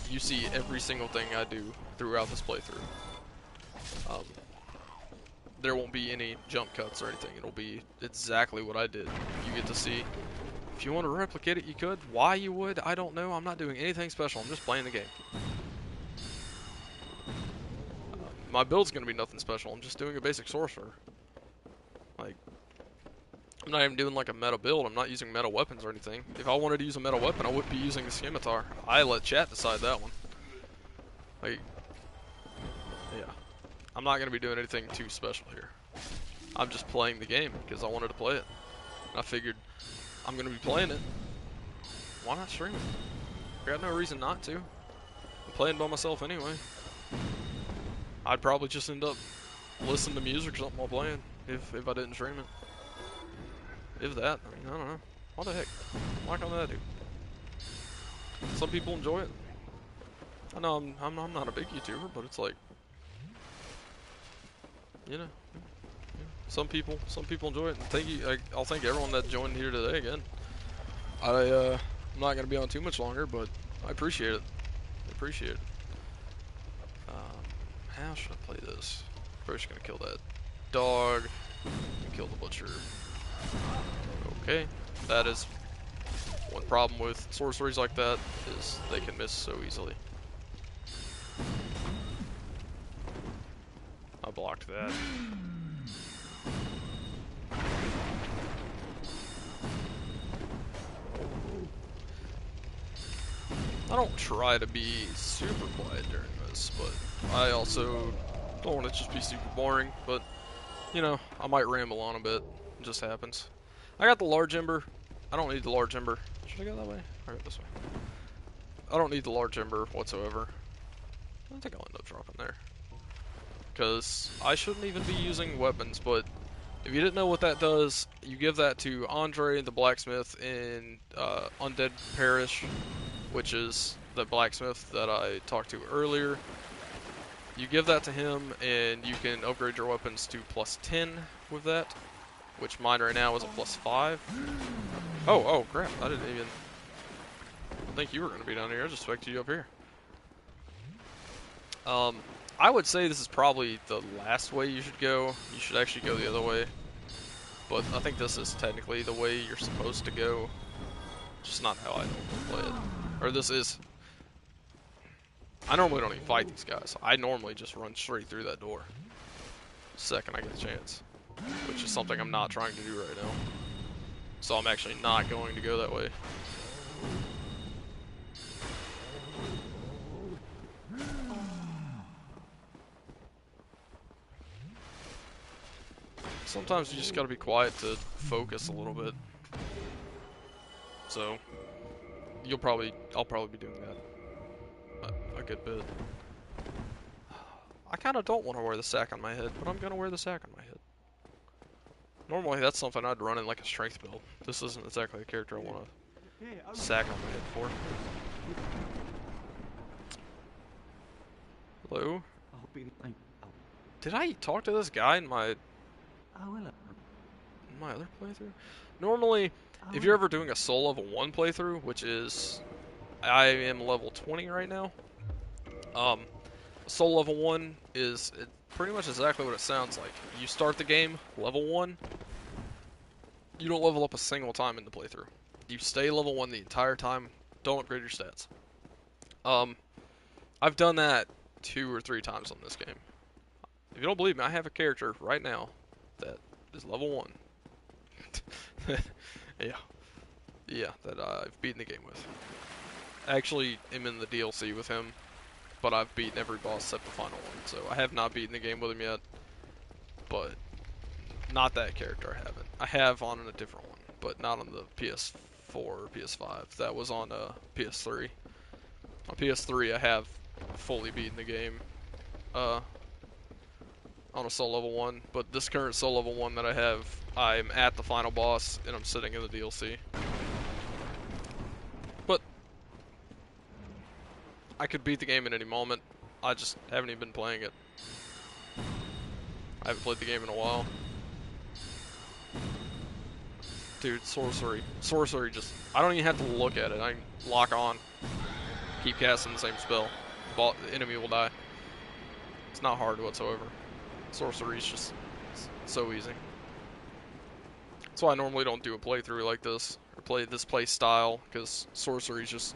you see every single thing I do throughout this playthrough. There won't be any jump cuts or anything. It'll be exactly what I did. You get to see. If you want to replicate it, you could. Why you would, I don't know. I'm not doing anything special. I'm just playing the game. My build's going to be nothing special. I'm just doing a basic sorcerer. Like, I'm not even doing like a meta build. I'm not using meta weapons or anything. If I wanted to use a meta weapon, I wouldn't be using the scimitar. I let chat decide that one. Like, yeah. I'm not going to be doing anything too special here. I'm just playing the game because I wanted to play it. And I figured I'm going to be playing it. Why not stream it? I got no reason not to. I'm playing by myself anyway. I'd probably just end up listening to music or something while playing if I didn't stream it. If that, I mean, I don't know. What the heck? Why can't that do? Some people enjoy it. I know I'm not a big YouTuber, but it's like, you know, some people enjoy it. And thank you. I'll thank everyone that joined here today again. I'm not gonna be on too much longer, but I appreciate it. I appreciate it. How should I play this? First, gonna kill that dog and kill the butcher. Okay, that is one problem with sorceries like that is they can miss so easily. I blocked that. I don't try to be super quiet during this, but I also don't want to just be super boring, but, you know, I might ramble on a bit. It just happens. I got the large ember. I don't need the large ember. Should I go that way? Or go this way? I don't need the large ember whatsoever. I don't think I'll end up dropping there. Because I shouldn't even be using weapons, but if you didn't know what that does, you give that to Andre, the blacksmith in Undead Parish, which is the blacksmith that I talked to earlier. You give that to him, and you can upgrade your weapons to +10 with that, which mine right now is a +5. Oh, crap, I didn't even think you were going to be down here. I just expected you up here. I would say this is probably the last way you should go. You should actually go the other way. But I think this is technically the way you're supposed to go. Just not how I play it. Or this is... I normally don't even fight these guys. I normally just run straight through that door. Second I get the chance. Which is something I'm not trying to do right now. So I'm actually not going to go that way. Sometimes you just gotta be quiet to focus a little bit. So, I'll probably be doing that a good bit. I kinda don't want to wear the sack on my head, but I'm gonna wear the sack on my head. Normally that's something I'd run in like a strength build. This isn't exactly the character I want a sack on my head for. Hello? Did I talk to this guy in my other playthrough? Normally, if you're ever doing a soul level 1 playthrough, which is, I am level 20 right now, soul level 1 is pretty much exactly what it sounds like. You start the game, level 1, you don't level up a single time in the playthrough. You stay level 1 the entire time, don't upgrade your stats. I've done that 2 or 3 times on this game. If you don't believe me, I have a character right now that is level 1. Yeah, that I've beaten the game with. I actually am in the DLC with him, but I've beaten every boss except the final one. So I have not beaten the game with him yet, but not that character I haven't. I have on a different one, but not on the PS4 or PS5. That was on PS3. On PS3 I have fully beaten the game on a soul level 1, but this current soul level 1 that I have, I'm at the final boss and I'm sitting in the DLC. But I could beat the game at any moment. I just haven't even been playing it. I haven't played the game in a while. Dude, sorcery. Sorcery just, I don't even have to look at it. I can lock on, keep casting the same spell. The enemy will die. It's not hard whatsoever. Sorcery is just so easy. That's why I normally don't do a playthrough like this, or play this play style, because sorcery is just,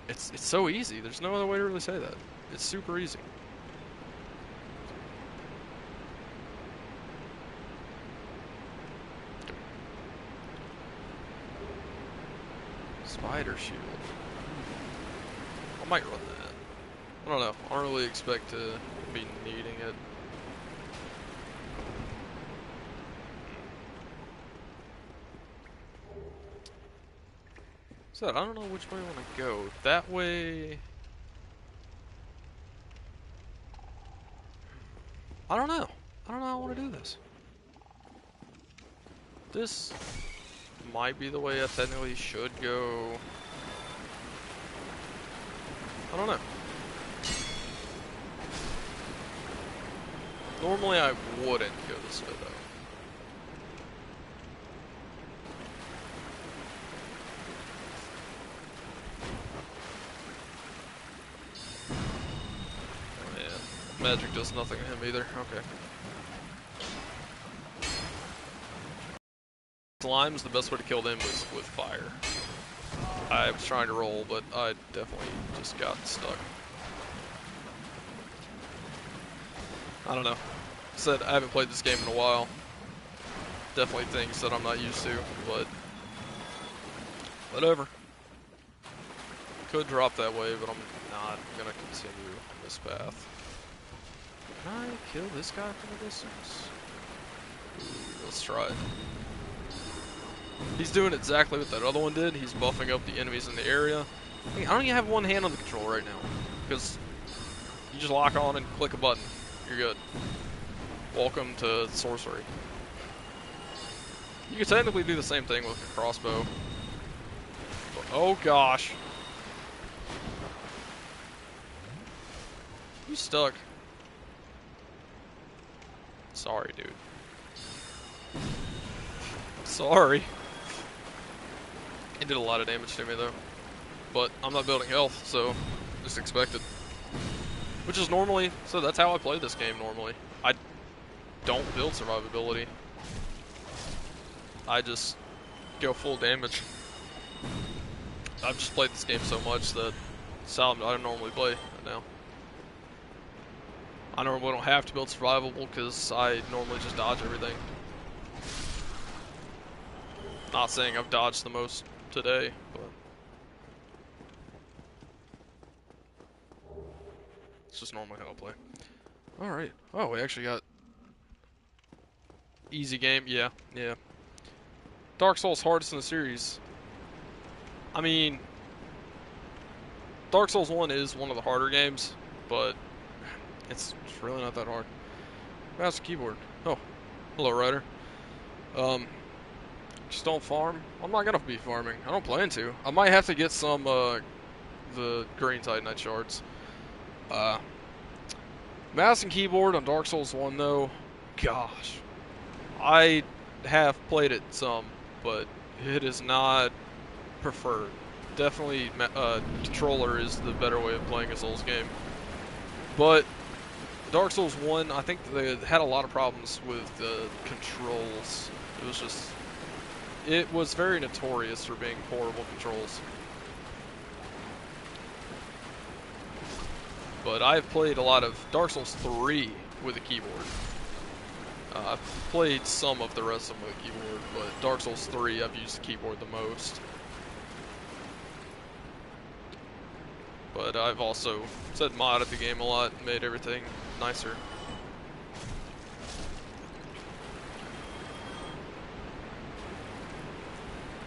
it's so easy. There's no other way to really say that. It's super easy. Spider shield. I might run that. I don't know. I don't really expect to be needing it. So I don't know which way I want to go. That way... I don't know. I don't know how I want to do this. This might be the way I technically should go. I don't know. Normally I wouldn't go this way though. Oh yeah, magic does nothing to him either. Okay. Slime's the best way to kill them was with fire. I was trying to roll, but I definitely just got stuck. I don't know. Said I haven't played this game in a while. Definitely things that I'm not used to, but whatever. Could drop that way, but I'm not gonna continue on this path. Can I kill this guy from a distance? Ooh, let's try it. He's doing exactly what that other one did. He's buffing up the enemies in the area. I don't even have one hand on the control right now, because you just lock on and click a button. You're good. Welcome to Sorcery. You can technically do the same thing with a crossbow. But, oh gosh. You stuck. Sorry, dude. Sorry. It did a lot of damage to me though. But I'm not building health, so just expected. Which is normally, so that's how I play this game normally. I don't build survivability. I just go full damage. I've just played this game so much that it's how I normally play right now. I normally don't have to build survivable because I normally just dodge everything. Not saying I've dodged the most today, but it's just normally how I play. Alright. Oh, we actually got easy game. Yeah. Dark Souls hardest in the series. I mean, Dark Souls 1 is one of the harder games, but it's really not that hard. Mouse and keyboard. Oh, hello, Ryder. Just don't farm. I'm not gonna be farming. I don't plan to. I might have to get some the green Titanite shards. Mouse and keyboard on Dark Souls 1 though, gosh. I have played it some, but it is not preferred. Definitely controller is the better way of playing a Souls game. But Dark Souls 1, I think they had a lot of problems with the controls. It was very notorious for being horrible controls. But I've played a lot of Dark Souls 3 with a keyboard. I've played some of the rest of them with a keyboard, but Dark Souls 3 I've used the keyboard the most. But I've also said modded the game a lot, made everything nicer.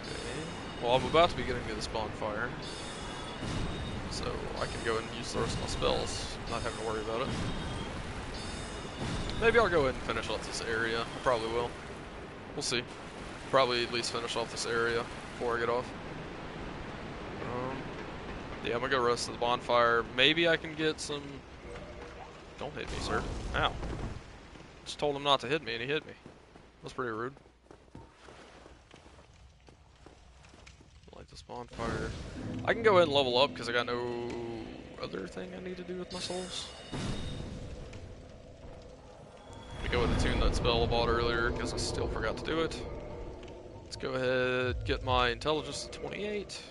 Okay. Well, I'm about to be getting to this bonfire, so I can go and use the rest of my spells, not having to worry about it. Maybe I'll go ahead and finish off this area. I probably will. We'll see. Probably at least finish off this area before I get off. Yeah, I'm gonna go rest of the bonfire. Maybe I can get some... Don't hit me, sir. Ow. Just told him not to hit me and he hit me. That's pretty rude. Light this bonfire. I can go ahead and level up because I got no other thing I need to do with my souls. Let me go with the tune that spell I bought earlier because I still forgot to do it. Let's go ahead, get my intelligence to 28.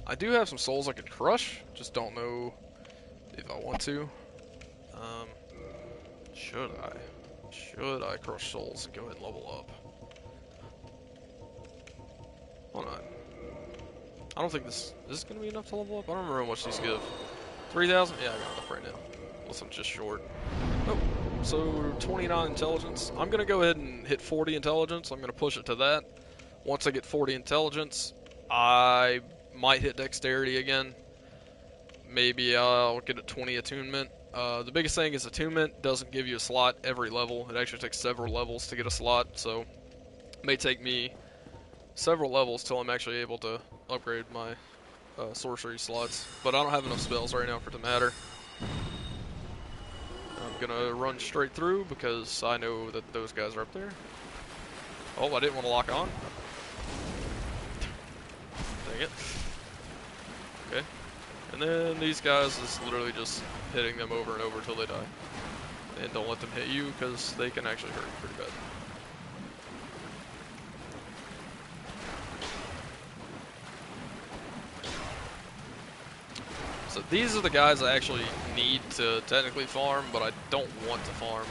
I do have some souls I could crush, just don't know if I want to. Should I crush souls and go ahead and level up? Hold on. I don't think this is going to be enough to level up. I don't remember how much these give. 3,000? Yeah, I got enough right now. Unless I'm just short. Oh, so 29 intelligence. I'm going to go ahead and hit 40 intelligence. I'm going to push it to that. Once I get 40 intelligence, I might hit dexterity again. Maybe I'll get a 20 attunement. The biggest thing is attunement doesn't give you a slot every level. It actually takes several levels to get a slot, so it may take me several levels till I'm actually able to upgrade my sorcery slots. But I don't have enough spells right now for it to matter. I'm gonna run straight through because I know that those guys are up there. Oh, I didn't want to lock on. Dang it. Okay. And then these guys is literally just hitting them over and over until they die. And don't let them hit you because they can actually hurt you pretty bad. So these are the guys I actually need to technically farm, but I don't want to farm.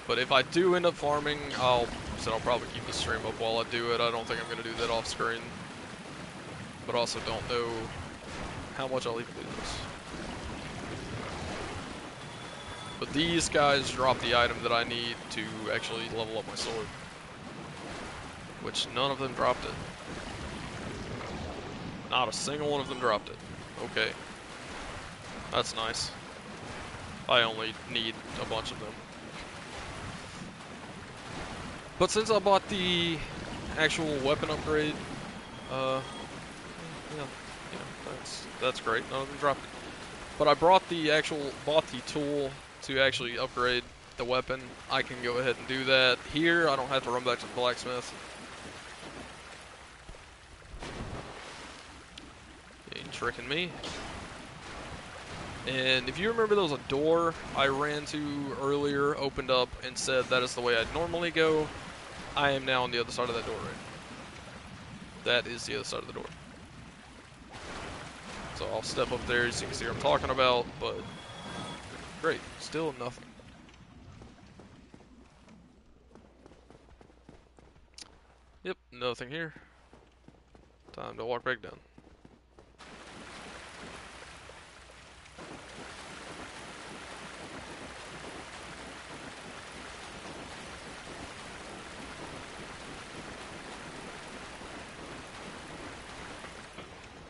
But if I do end up farming, I'll probably keep the stream up while I do it. I don't think I'm going to do that off screen. But also don't know how much I'll even do this. But these guys drop the item that I need to actually level up my sword. Which none of them dropped it. Not a single one of them dropped it. Okay. That's nice. I only need a bunch of them. But since I bought the actual weapon upgrade, yeah, that's great. None of them dropped it. But I bought the tool to actually upgrade the weapon. I can go ahead and do that here. I don't have to run back to the blacksmith. You ain't tricking me. And if you remember, there was a door I ran to earlier, opened up, and said that is the way I'd normally go. I am now on the other side of that door right now. That is the other side of the door. So I'll step up there so you can see what I'm talking about, but great, still nothing. Yep, nothing here. Time to walk back down.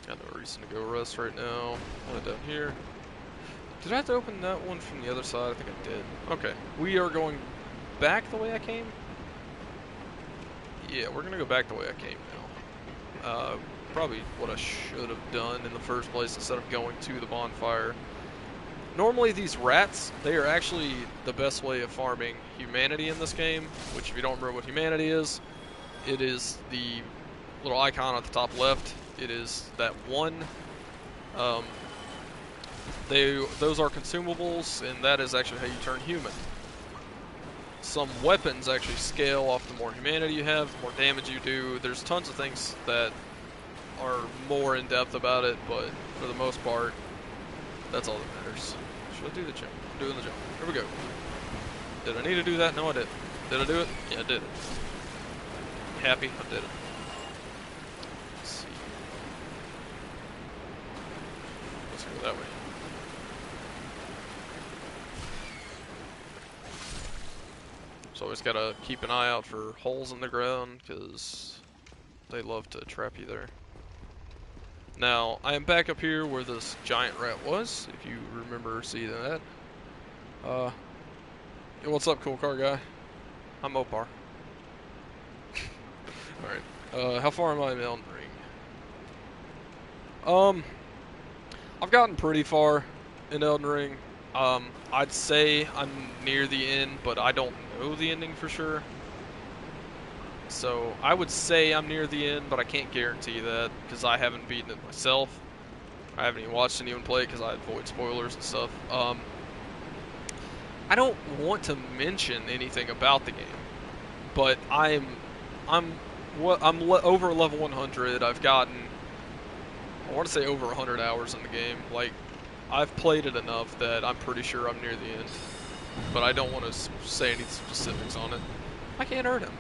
Got no reason to go rest right now. Only down here. Did I have to open that one from the other side? I think I did. Okay. We are going back the way I came? Yeah, we're going to go back the way I came now. Probably what I should have done in the first place instead of going to the bonfire. Normally these rats, they are actually the best way of farming humanity in this game, which if you don't remember what humanity is, it is the little icon at the top left. It is that one. Those are consumables, and that is actually how you turn human. Some weapons actually scale off the more humanity you have, the more damage you do. There's tons of things that are more in depth about it, but for the most part, that's all that matters. Should I do the jump? I'm doing the jump. Here we go. Did I need to do that? No, I didn't. Did I do it? Yeah, I did it. Happy? I did it. Let's see. Let's go that way. So always gotta keep an eye out for holes in the ground, because they love to trap you there. Now, I am back up here where this giant rat was, if you remember seeing that. Hey, what's up, cool car guy? I'm Opar. Alright, how far am I in Elden Ring? I've gotten pretty far in Elden Ring. I'd say I'm near the end, but I don't know the ending for sure. So I would say I'm near the end, but I can't guarantee that because I haven't beaten it myself. I haven't even watched anyone play it because I avoid spoilers and stuff. I don't want to mention anything about the game, but I'm over level 100. I've gotten, I want to say, over 100 hours in the game. Like, I've played it enough that I'm pretty sure I'm near the end, but I don't want to say any specifics on it. I can't hurt him.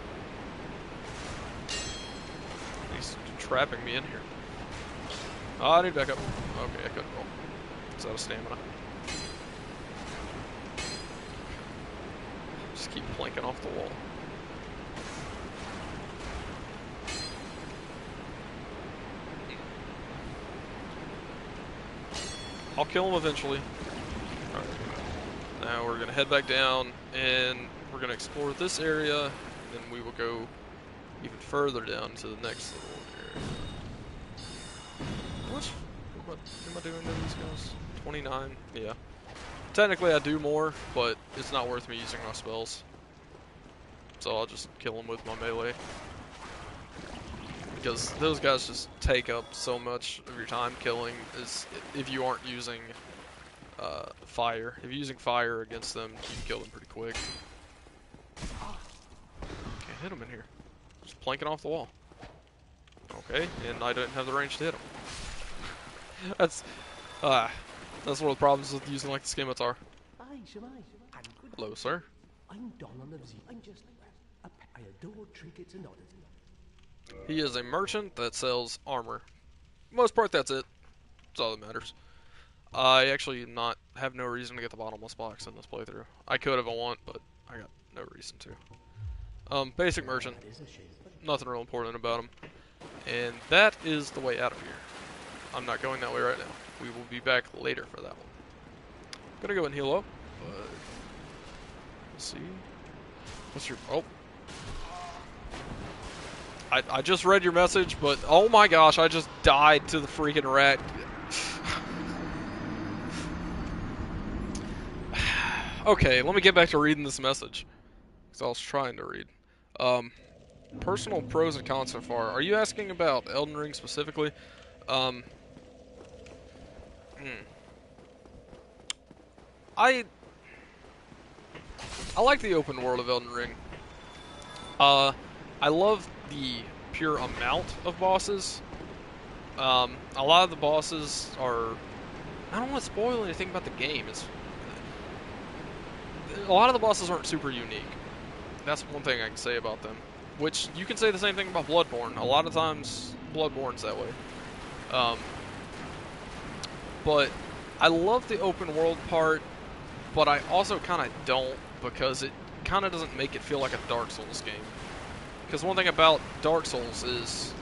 He's trapping me in here. Oh, I need to back up. Okay, I couldn't roll. It's out of stamina. Just keep planking off the wall. I'll kill him eventually. Alright. Now we're gonna head back down, and we're gonna explore this area, and then we will go even further down to the next little area. What am I doing to these guys? 29? Yeah. Technically I do more, but it's not worth me using my spells. So I'll just kill them with my melee. Because those guys just take up so much of your time killing if you aren't using fire. If you're using fire against them, you can kill them pretty quick. Can't hit them in here. Just planking off the wall. Okay, and I didn't have the range to hit them. That's one of the problems with using like the scimitar. Hello, sir. I'm Donald of Z. I'm just I adore trinkets and oddities. He is a merchant that sells armor. Most part, that's it. That's all that matters. I actually have no reason to get the bottomless box in this playthrough. I could if I want, but I got no reason to. Basic merchant. Nothing real important about him. And that is the way out of here. I'm not going that way right now. We will be back later for that one. Gonna go and heal up, but let's see. What's your I just read your message, but oh my gosh, I just died to the freaking rat. Okay, let me get back to reading this message. Because I was trying to read. Personal pros and cons so far. Are you asking about Elden Ring specifically? I like the open world of Elden Ring. I love the pure amount of bosses. A lot of the bosses are... I don't want to spoil anything about the game. A lot of the bosses aren't super unique. That's one thing I can say about them. Which, you can say the same thing about Bloodborne. A lot of times, Bloodborne's that way. But I love the open world part, but I also kind of don't, because it kind of doesn't make it feel like a Dark Souls game. Because one thing about Dark Souls is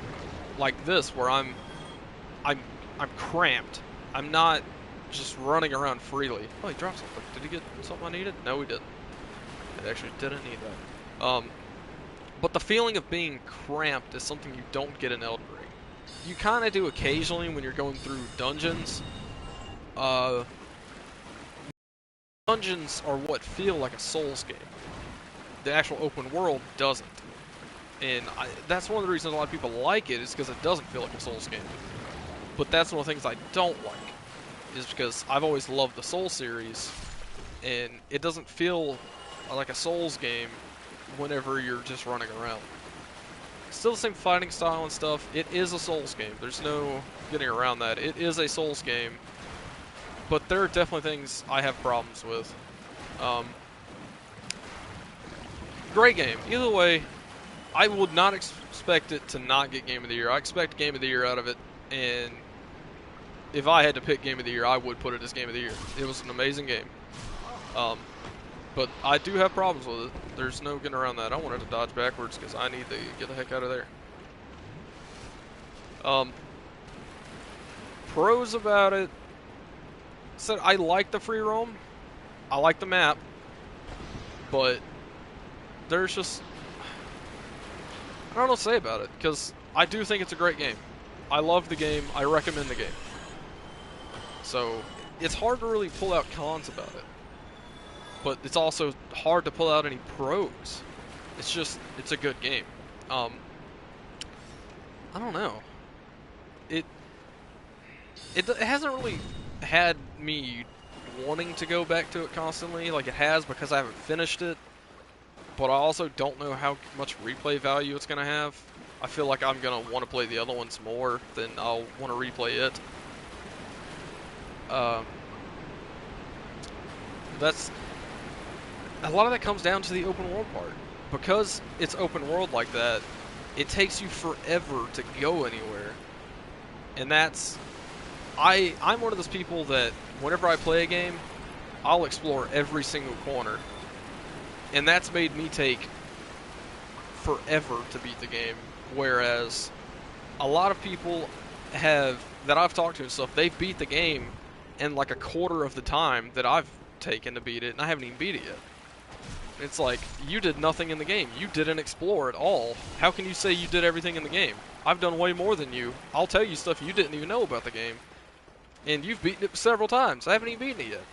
like this, where I'm cramped. I'm not just running around freely. Oh, he dropped something. Did he get something I needed? No, he didn't. It actually didn't need that. But the feeling of being cramped is something you don't get in Elden Ring. You kind of do occasionally when you're going through dungeons. Dungeons are what feel like a Souls game. The actual open world doesn't. And that's one of the reasons a lot of people like it, is because it doesn't feel like a Souls game. But that's one of the things I don't like, is because I've always loved the Souls series, and it doesn't feel like a Souls game whenever you're just running around. Still the same fighting style and stuff. It is a Souls game. There's no getting around that. It is a Souls game. But there are definitely things I have problems with. Great game. Either way, I would not expect it to not get Game of the Year. I expect Game of the Year out of it, and if I had to pick Game of the Year, I would put it as Game of the Year. It was an amazing game. But I do have problems with it. There's no getting around that. I wanted to dodge backwards because I need to get the heck out of there. Pros about it. Said I like the free roam. I like the map. But there's just... I don't know what to say about it, because I do think it's a great game. I love the game. I recommend the game. So, it's hard to really pull out cons about it. But it's also hard to pull out any pros. It's just, it's a good game. I don't know. It hasn't really had me wanting to go back to it constantly like it has, because I haven't finished it. But I also don't know how much replay value it's going to have. I feel like I'm going to want to play the other ones more than I'll want to replay it. That's... A lot of that comes down to the open world part. Because it's open world like that, it takes you forever to go anywhere. And that's... I'm one of those people that whenever I play a game, I'll explore every single corner. And that's made me take forever to beat the game. Whereas a lot of people that I've talked to and stuff, they beat the game and like a quarter of the time that I've taken to beat it, and I haven't even beat it yet. It's like, you did nothing in the game. You didn't explore at all. How can you say you did everything in the game? I've done way more than you. I'll tell you stuff you didn't even know about the game. And you've beaten it several times. I haven't even beaten it yet.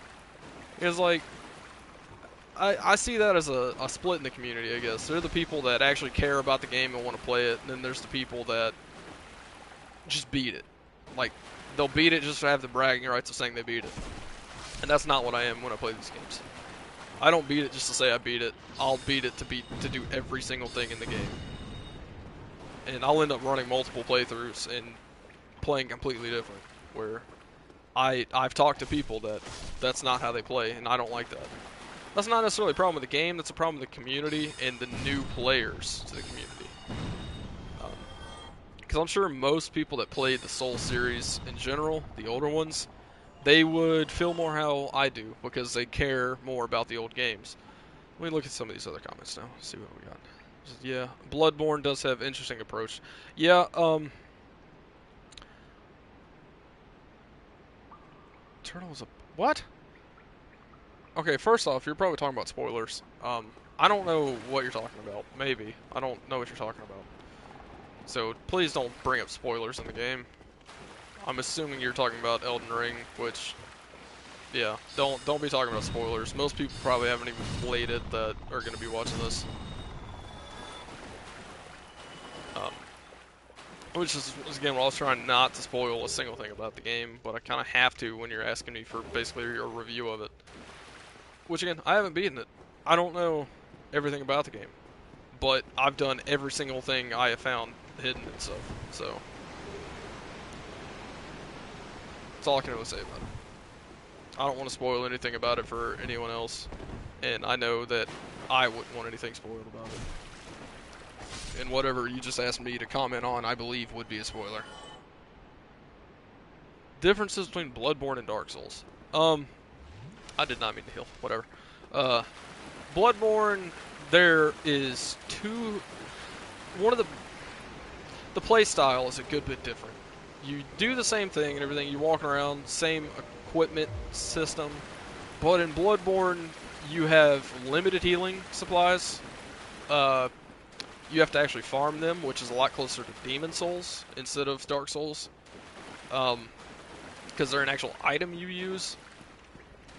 It's like, I see that as a split in the community, I guess. There are the people that actually care about the game and want to play it, and then there's the people that just beat it. Like, they'll beat it just to have the bragging rights of saying they beat it. And that's not what I am when I play these games. I don't beat it just to say I beat it. I'll beat it to do every single thing in the game. And I'll end up running multiple playthroughs and playing completely different. Where I've talked to people that's not how they play, and I don't like that. That's not necessarily a problem with the game, that's a problem with the community and the new players to the community. Because I'm sure most people that played the Soul series in general, the older ones, they would feel more how I do, because they care more about the old games. Let me look at some of these other comments now, see what we got. Yeah, Bloodborne does have interesting approach. Yeah, Turtle was a... What? Okay, first off, you're probably talking about spoilers. I don't know what you're talking about. Maybe. I don't know what you're talking about. So, please don't bring up spoilers in the game. I'm assuming you're talking about Elden Ring, which... Yeah, don't be talking about spoilers. Most people probably haven't even played it that are going to be watching this. Which is, again, I was trying not to spoil a single thing about the game, but I kind of have to when you're asking me for basically a review of it. Which, again, I haven't beaten it. I don't know everything about the game. But I've done every single thing I have found hidden and stuff. So, that's all I can really say about it. I don't want to spoil anything about it for anyone else. And I know that I wouldn't want anything spoiled about it. And whatever you just asked me to comment on, I believe would be a spoiler. Differences between Bloodborne and Dark Souls. I did not mean to heal. Whatever. Bloodborne, there is one of the play style is a good bit different. You do the same thing and everything. You're walking around, same equipment system. But in Bloodborne, you have limited healing supplies. You have to actually farm them, which is a lot closer to Demon Souls instead of Dark Souls. Because they're an actual item you use.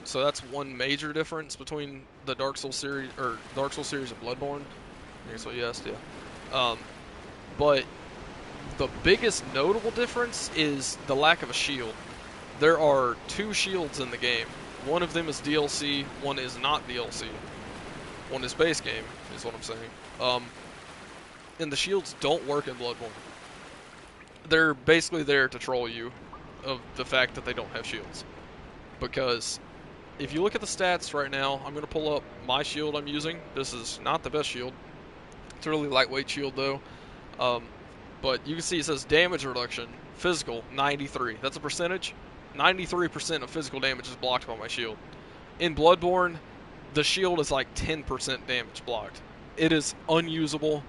So that's one major difference between the Dark Souls series, or Dark Souls series and Bloodborne. I guess what you asked, yeah. But the biggest notable difference is the lack of a shield. There are 2 shields in the game. One of them is DLC, one is not DLC. One is base game, is what I'm saying. And the shields don't work in Bloodborne. They're basically there to troll you of the fact that they don't have shields. Because if you look at the stats right now, I'm going to pull up my shield I'm using. This is not the best shield. It's a really lightweight shield though. But you can see it says damage reduction, physical, 93. That's a percentage. 93% of physical damage is blocked by my shield. In Bloodborne, the shield is like 10% damage blocked. It is unusable.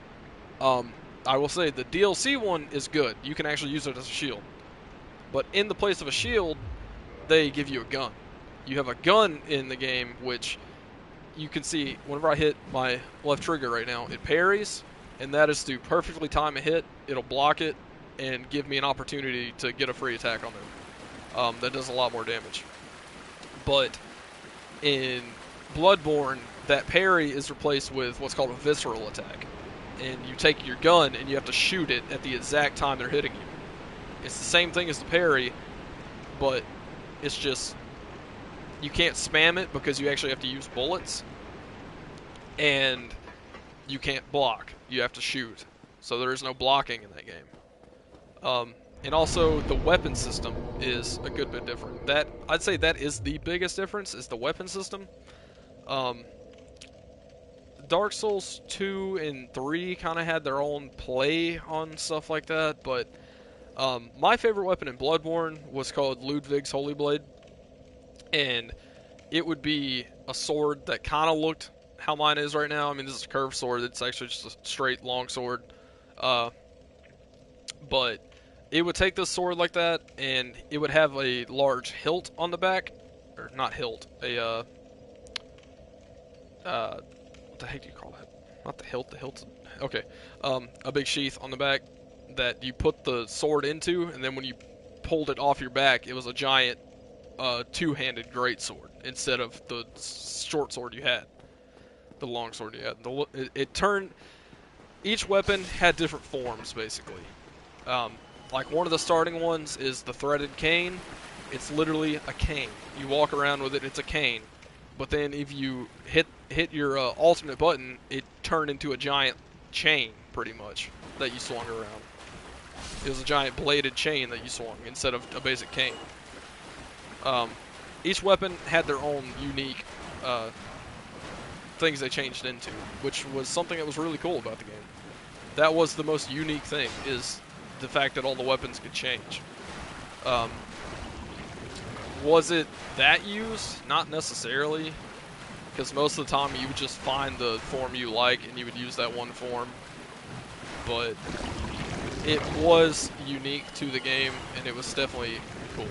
I will say the DLC one is good. You can actually use it as a shield. But in the place of a shield, they give you a gun. You have a gun in the game, which you can see whenever I hit my left trigger right now, it parries, and that is to perfectly time a hit. It'll block it and give me an opportunity to get a free attack on them. That does a lot more damage. But in Bloodborne, that parry is replaced with what's called a Visceral Attack. And you take your gun and you have to shoot it at the exact time they're hitting you. It's the same thing as the parry, but it's just you can't spam it because you actually have to use bullets, and you can't block. You have to shoot. So there is no blocking in that game. And also the weapon system is a good bit different. I'd say that is the biggest difference, is the weapon system. Dark Souls 2 and 3 kind of had their own play on stuff like that, but my favorite weapon in Bloodborne was called Ludwig's Holy Blade, and it would be a sword that kind of looked how mine is right now. I mean, this is a curved sword. It's actually just a straight long sword, but it would take this sword like that, and it would have a large hilt on the back, or not hilt, what the heck do you call that? Not the hilt's, okay, a big sheath on the back that you put the sword into, and then when you pulled it off your back, it was a giant, two-handed greatsword, instead of the short sword you had, the long sword you had. It turned, each weapon had different forms, basically. Like one of the starting ones is the threaded cane. It's literally a cane. You walk around with it, it's a cane. But then if you hit your alternate button, it turned into a giant chain, pretty much, that you swung around. It was a giant bladed chain that you swung instead of a basic cane. Each weapon had their own unique things they changed into, which was something that was really cool about the game. That was the most unique thing, is the fact that all the weapons could change. Was it that used? Not necessarily, because most of the time you would just find the form you like and you would use that one form. But it was unique to the game, and it was definitely cool.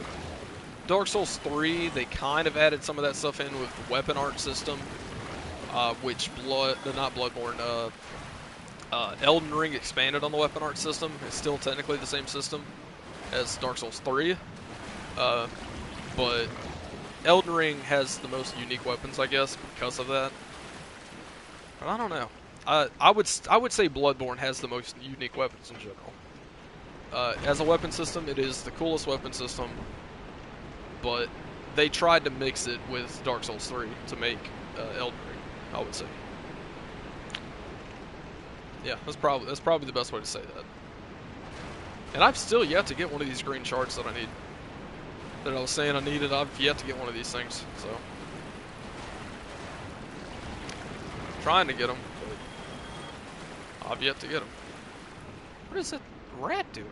Dark Souls 3, they kind of added some of that stuff in with the weapon art system, which Elden Ring expanded on the weapon art system. It's still technically the same system as Dark Souls 3, but Elden Ring has the most unique weapons, I guess, because of that. But I don't know. I would say Bloodborne has the most unique weapons in general. As a weapon system, it is the coolest weapon system, but they tried to mix it with Dark Souls 3 to make Elden Ring, I would say. Yeah, that's probably the best way to say that. And I've still yet to get one of these green shards that I need. That I was saying I needed. I've yet to get one of these things, so trying to get them, but I've yet to get them. What is that rat doing?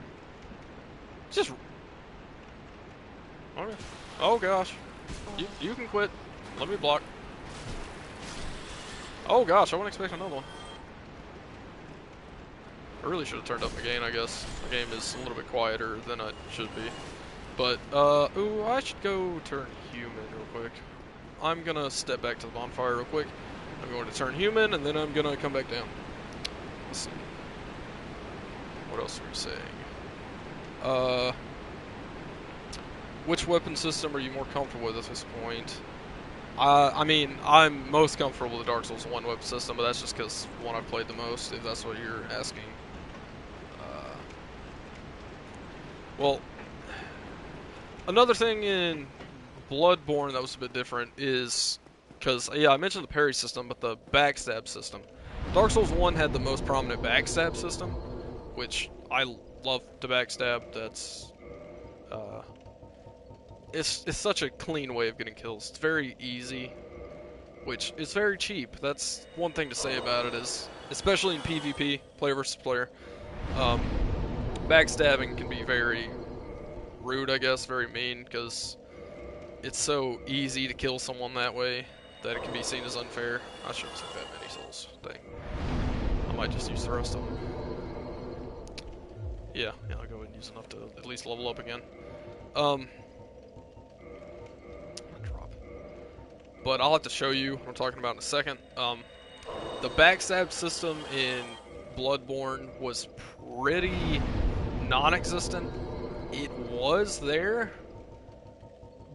Just okay. Oh gosh, you can quit. Let me block. Oh gosh, I wasn't expecting another one. I really should have turned up my gain, I guess. The game is a little bit quieter than it should be. But, ooh, I should go turn human real quick. I'm gonna step back to the bonfire real quick. I'm going to turn human, and then I'm gonna come back down. Let's see. What else are we saying? Which weapon system are you more comfortable with at this point? I mean, I'm most comfortable with the Dark Souls 1 weapon system, but that's just because one I've played the most, if that's what you're asking. Well, another thing in Bloodborne that was a bit different is, because, yeah, I mentioned the parry system, but the backstab system. Dark Souls 1 had the most prominent backstab system, which I love to backstab. That's, it's such a clean way of getting kills. It's very easy, which is very cheap. That's one thing to say about it, is, especially in PvP, player versus player, backstabbing can be very rude, I guess, very mean, because it's so easy to kill someone that way that it can be seen as unfair. I shouldn't take that many souls. Dang. I might just use the rest of them. Yeah, I'll go ahead and use enough to at least level up again. But I'll have to show you what I'm talking about in a second. The backstab system in Bloodborne was pretty non-existent. It was there,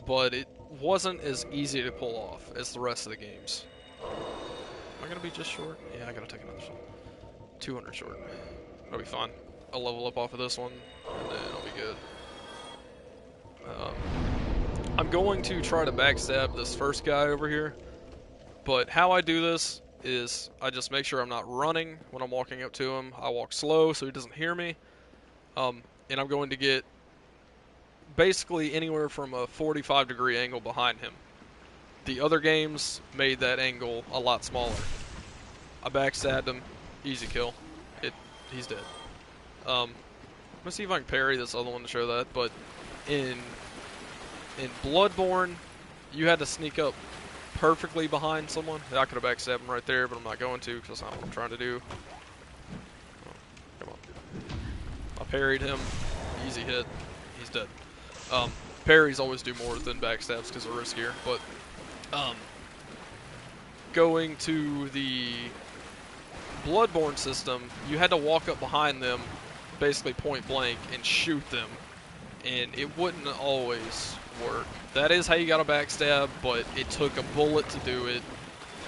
but it wasn't as easy to pull off as the rest of the games. Am I going to be just short? Yeah, I got to take another shot. 200 short. That'll be fine. I'll level up off of this one, and then I'll be good. I'm going to try to backstab this first guy over here, but how I do this is I just make sure I'm not running when I'm walking up to him. I walk slow so he doesn't hear me, and I'm going to get basically anywhere from a 45-degree angle behind him. The other games made that angle a lot smaller. I backstabbed him, easy kill. He's dead. I'm gonna see if I can parry this other one to show that, but in Bloodborne, you had to sneak up perfectly behind someone. I could have backstabbed him right there, but I'm not going to because that's not what I'm trying to do. Oh, come on. I parried him. easy hit, he's dead. Parries always do more than backstabs because they're riskier, but going to the Bloodborne system, you had to walk up behind them, basically point blank, and shoot them, and it wouldn't always work. That is how you got a backstab, but it took a bullet to do it,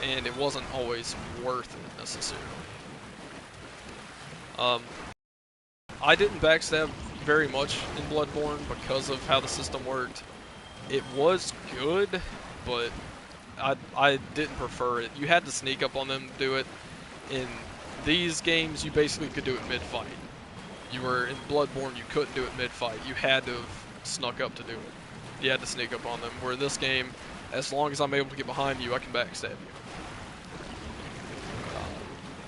and it wasn't always worth it necessarily. I didn't backstab very much in Bloodborne because of how the system worked. It was good, but I didn't prefer it. You had to sneak up on them to do it. In these games, you basically could do it mid-fight. You were in Bloodborne, you couldn't do it mid-fight. You had to have snuck up to do it. You had to sneak up on them. Where in this game, as long as I'm able to get behind you, I can backstab you.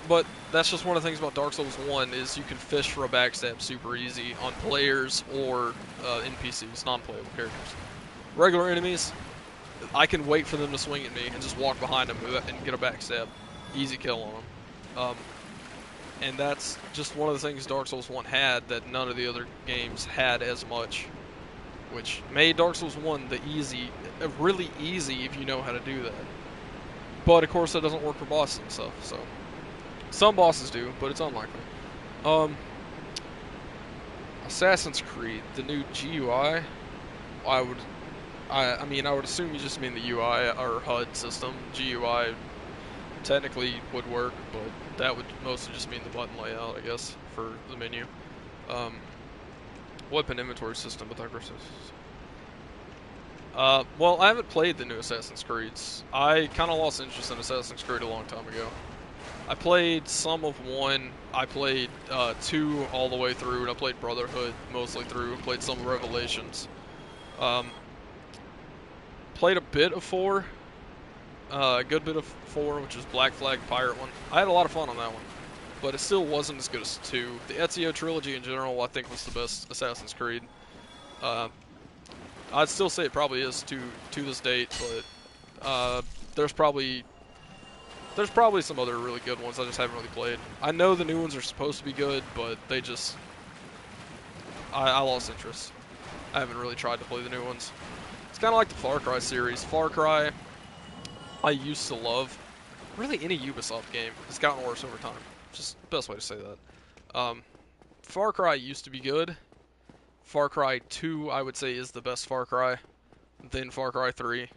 But that's just one of the things about Dark Souls 1 is you can fish for a backstab super easy on players or NPCs, non-playable characters. Regular enemies, I can wait for them to swing at me and just walk behind them and get a backstab. Easy kill on them. And that's just one of the things Dark Souls 1 had that none of the other games had as much, which made Dark Souls 1 really easy if you know how to do that. But of course that doesn't work for bosses and stuff, so. Some bosses do, but it's unlikely. Assassin's Creed, the new GUI, I would assume you just mean the UI or HUD system. GUI technically would work, but that would mostly just mean the button layout, I guess, for the menu. Weapon inventory system, but that well, I haven't played the new Assassin's Creeds. I kind of lost interest in Assassin's Creed a long time ago. I played some of 1, I played 2 all the way through, and I played Brotherhood mostly through, played some of Revelations. Played a bit of 4, a good bit of 4, which is Black Flag Pirate one. I had a lot of fun on that one, but it still wasn't as good as 2. The Ezio trilogy in general, I think, was the best Assassin's Creed. I'd still say it probably is to this date, but there's probably some other really good ones I just haven't really played. I know the new ones are supposed to be good, but they just... I lost interest. I haven't really tried to play the new ones. It's kind of like the Far Cry series. Far Cry, I used to love. Really, any Ubisoft game has gotten worse over time. Just the best way to say that. Far Cry used to be good. Far Cry 2, I would say, is the best Far Cry. Then Far Cry 3.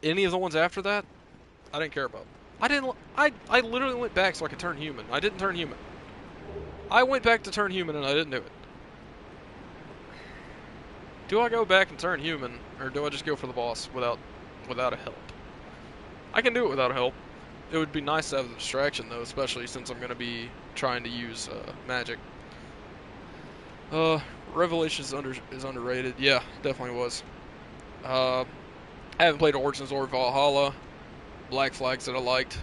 Any of the ones after that, I didn't care about. I literally went back so I could turn human. I didn't turn human. I went back to turn human and I didn't do it. Do I go back and turn human, or do I just go for the boss without a help? I can do it without help. It would be nice to have the distraction though, especially since I'm going to be trying to use magic. Revelations is underrated. Yeah, definitely was. I haven't played Origins or Valhalla. Black Flag said I liked.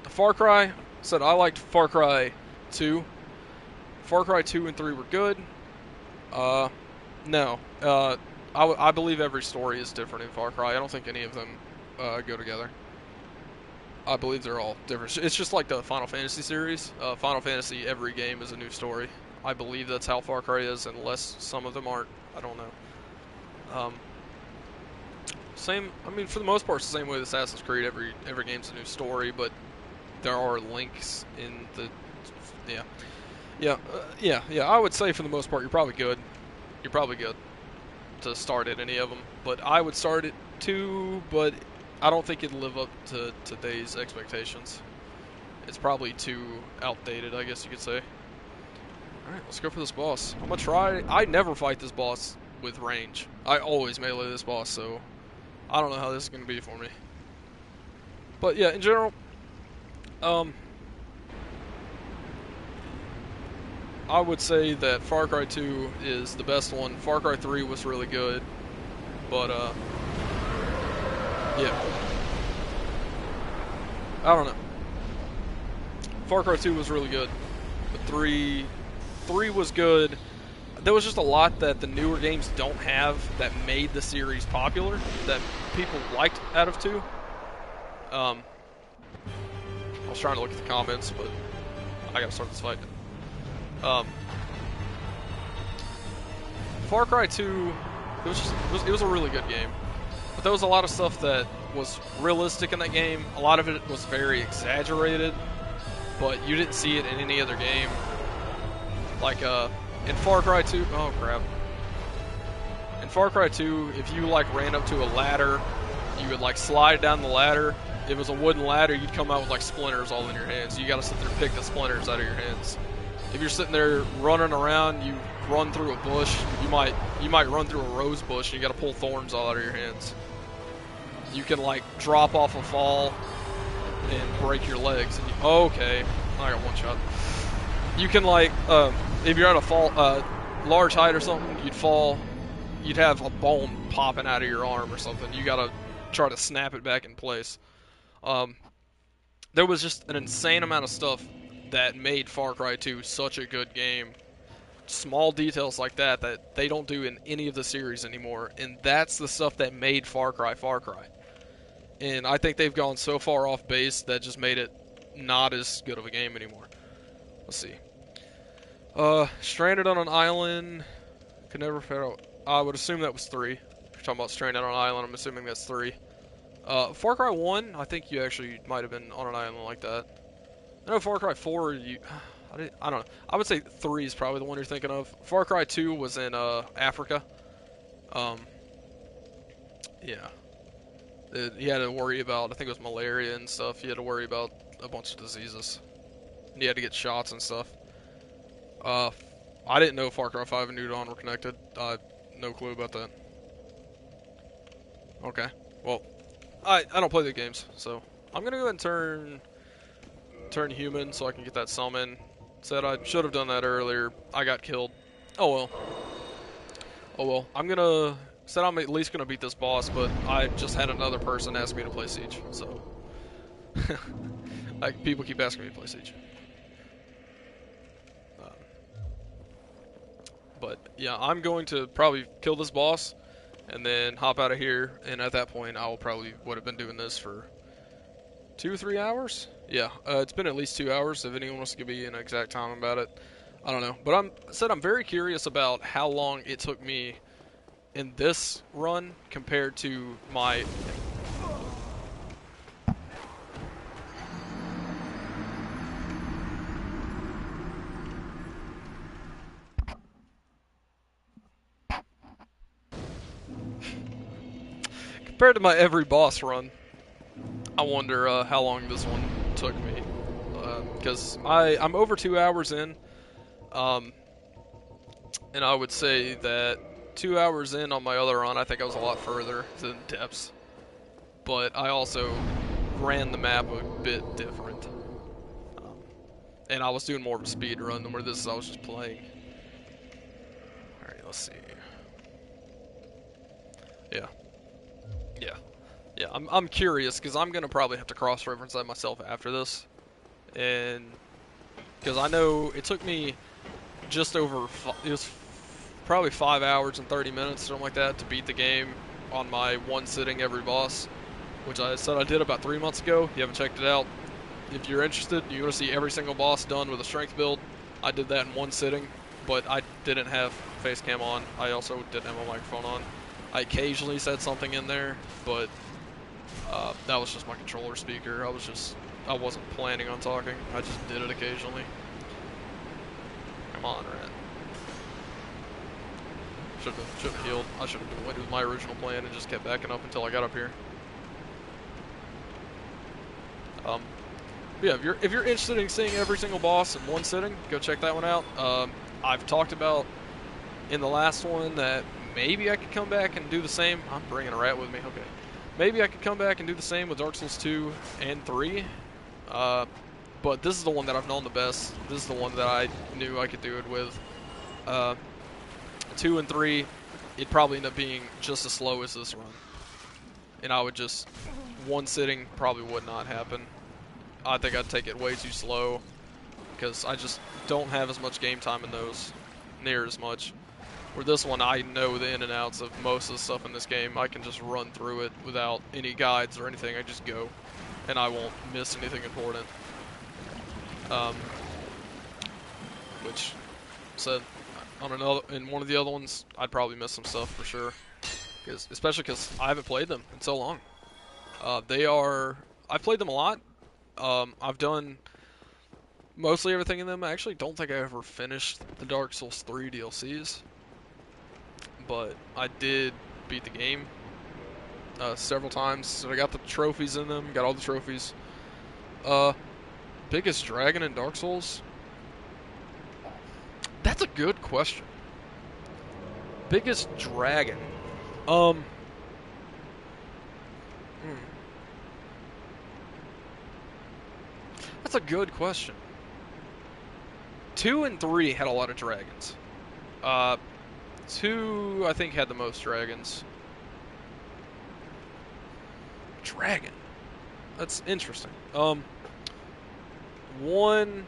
Far Cry said I liked Far Cry 2. Far Cry 2 and 3 were good. No. I believe every story is different in Far Cry. I don't think any of them go together. I believe they're all different. It's just like the Final Fantasy series. Final Fantasy, every game is a new story. I believe that's how Far Cry is, unless some of them aren't. I don't know. For the most part, it's the same way with Assassin's Creed. Every game's a new story, but there are links in the... Yeah, I would say for the most part, you're probably good. You're probably good to start at any of them. But I would start at 2, but I don't think it'd live up to today's expectations. It's probably too outdated, I guess you could say. Alright, let's go for this boss. I'm gonna try... I never fight this boss with range. I always melee this boss, so... I don't know how this is gonna be for me. But yeah, in general... I would say that Far Cry 2 is the best one. Far Cry 3 was really good. But, yeah. I don't know. Far Cry 2 was really good. But 3 was good. There was just a lot that the newer games don't have that made the series popular, that people liked out of 2. I was trying to look at the comments, but I gotta start this fight. Far Cry 2, it was a really good game, but there was a lot of stuff that was realistic in that game. A lot of it was very exaggerated, but you didn't see it in any other game. Like in Far Cry 2, oh crap. In Far Cry 2, if you like ran up to a ladder, you would like slide down the ladder. If it was a wooden ladder, you'd come out with like splinters all in your hands. You gotta sit there and pick the splinters out of your hands. If you're sitting there running around, you run through a bush, you might run through a rose bush and you gotta pull thorns all out of your hands. You can like drop off a fall and break your legs. And okay, I got one shot. You can like, if you're at a large height or something, you'd fall, you'd have a bone popping out of your arm or something. You gotta try to snap it back in place. There was just an insane amount of stuff that made Far Cry 2 such a good game. Small details like that that they don't do in any of the series anymore, and that's the stuff that made Far Cry Far Cry. And I think they've gone so far off base that just made it not as good of a game anymore. Let's see. Stranded on an island. Could never figure out. I would assume that was 3. If you're talking about stranded on an island, I'm assuming that's 3. Far Cry 1, I think you actually might have been on an island like that. I know Far Cry 4, I don't know. I would say 3 is probably the one you're thinking of. Far Cry 2 was in Africa. Yeah. You had to worry about, I think it was malaria and stuff. You had to worry about a bunch of diseases. And you had to get shots and stuff. I didn't know Far Cry 5 and New Dawn were connected. I had no clue about that. Okay. Well, I don't play the games, so I'm gonna go ahead and turn human so I can get that summon. Said I should have done that earlier. I got killed. Oh well. Oh well. Said I'm at least gonna beat this boss, but I just had another person ask me to play Siege, so like people keep asking me to play Siege. But yeah, I'm going to probably kill this boss and then hop out of here, and at that point I would have been doing this for 2-3 hours. Yeah, it's been at least 2 hours. If anyone wants to give me an exact time about it, I don't know. But I'm very curious about how long it took me in this run compared to my every boss run. I wonder how long this one took me, because I'm over 2 hours in, and I would say that 2 hours in on my other run, I think I was a lot further than depths, but I also ran the map a bit different, and I was doing more of a speed run than where this is. I was just playing. All right, let's see. Yeah, I'm curious, because I'm going to probably have to cross-reference that myself after this. And because I know it took me just over, it was probably 5 hours and 30 minutes, something like that, to beat the game on my one sitting every boss, which I said I did about 3 months ago. If you haven't checked it out, if you're interested, you want to see every single boss done with a strength build. I did that in one sitting, but I didn't have face cam on. I also didn't have a microphone on. I occasionally said something in there, but that was just my controller speaker. I wasn't planning on talking. I just did it occasionally. Come on, Rat. Should have healed. I should have went with my original plan and just kept backing up until I got up here. Yeah, if you're interested in seeing every single boss in one sitting, go check that one out. I've talked about in the last one that maybe I could come back and do the same. I'm bringing a rat with me. Okay. Maybe I could come back and do the same with Dark Souls 2 and 3. But this is the one that I've known the best. This is the one that I knew I could do it with. 2 and 3, it'd probably end up being just as slow as this run. And I would just, one sitting probably would not happen. I think I'd take it way too slow, because I just don't have as much game time in those, near as much. Where this one, I know the in and outs of most of the stuff in this game. I can just run through it without any guides or anything. I just go, and I won't miss anything important. Which said, on another in one of the other ones, I'd probably miss some stuff for sure, especially because I haven't played them in so long. I've played them a lot. I've done mostly everything in them. I actually don't think I ever finished the Dark Souls 3 DLCs, but I did beat the game several times. So I got the trophies in them, got all the trophies. Biggest dragon in Dark Souls? That's a good question. Biggest dragon? That's a good question. 2 and 3 had a lot of dragons. 2, I think, had the most dragons. Dragon. That's interesting. 1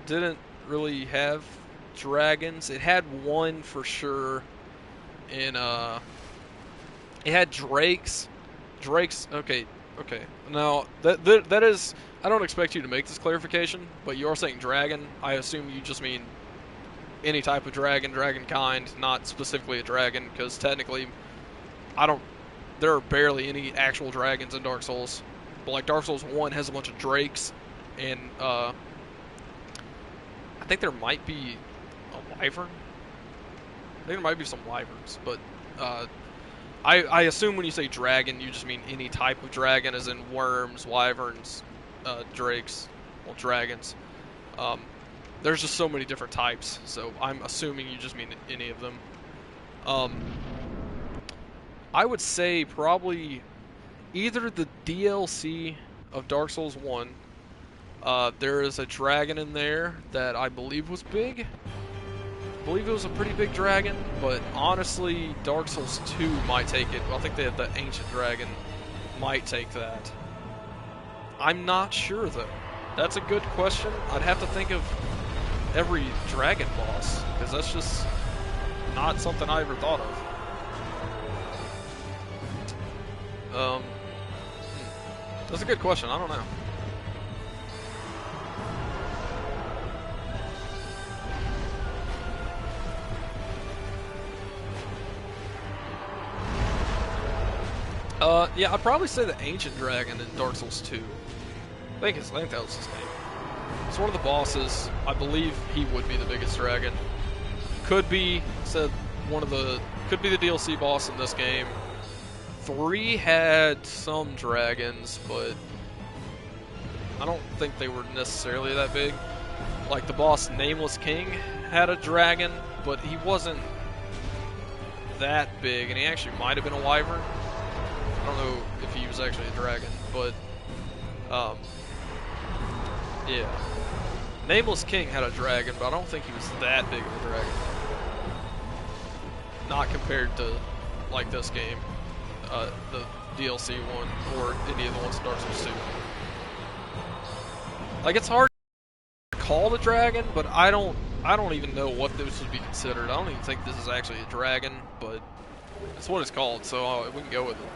didn't really have dragons. It had one for sure. In it had drakes. Drakes. Okay. Now that is. I don't expect you to make this clarification, but you are saying dragon. I assume you just mean any type of dragon, dragon kind, not specifically a dragon, because technically, there are barely any actual dragons in Dark Souls. But like Dark Souls 1 has a bunch of drakes, and I think there might be a wyvern. I think there might be some wyverns, but I assume when you say dragon, you just mean any type of dragon, as in worms, wyverns, drakes, well, dragons. There's just so many different types, so I'm assuming you just mean any of them. I would say probably either the DLC of Dark Souls 1, there is a dragon in there that I believe was big. I believe it was a pretty big dragon, but honestly, Dark Souls 2 might take it. I think they have the ancient dragon might take that. I'm not sure, though. That's a good question. I'd have to think of every dragon boss, because that's just not something I ever thought of. That's a good question. I don't know. Yeah, I'd probably say the Ancient Dragon in Dark Souls 2. I think that was his name. It's one of the bosses. I believe he would be the biggest dragon. Could be the DLC boss in this game. 3 had some dragons, but I don't think they were necessarily that big. Like the boss Nameless King had a dragon, but he wasn't that big, and he actually might have been a wyvern. I don't know if he was actually a dragon, but yeah. Nameless King had a dragon, but I don't think he was that big of a dragon. Not compared to like this game, the DLC one, or any of the ones in Dark Souls 2. Like, it's hard to call it a dragon, but I don't even know what this would be considered. I don't even think this is actually a dragon, but it's what it's called, so we can go with it.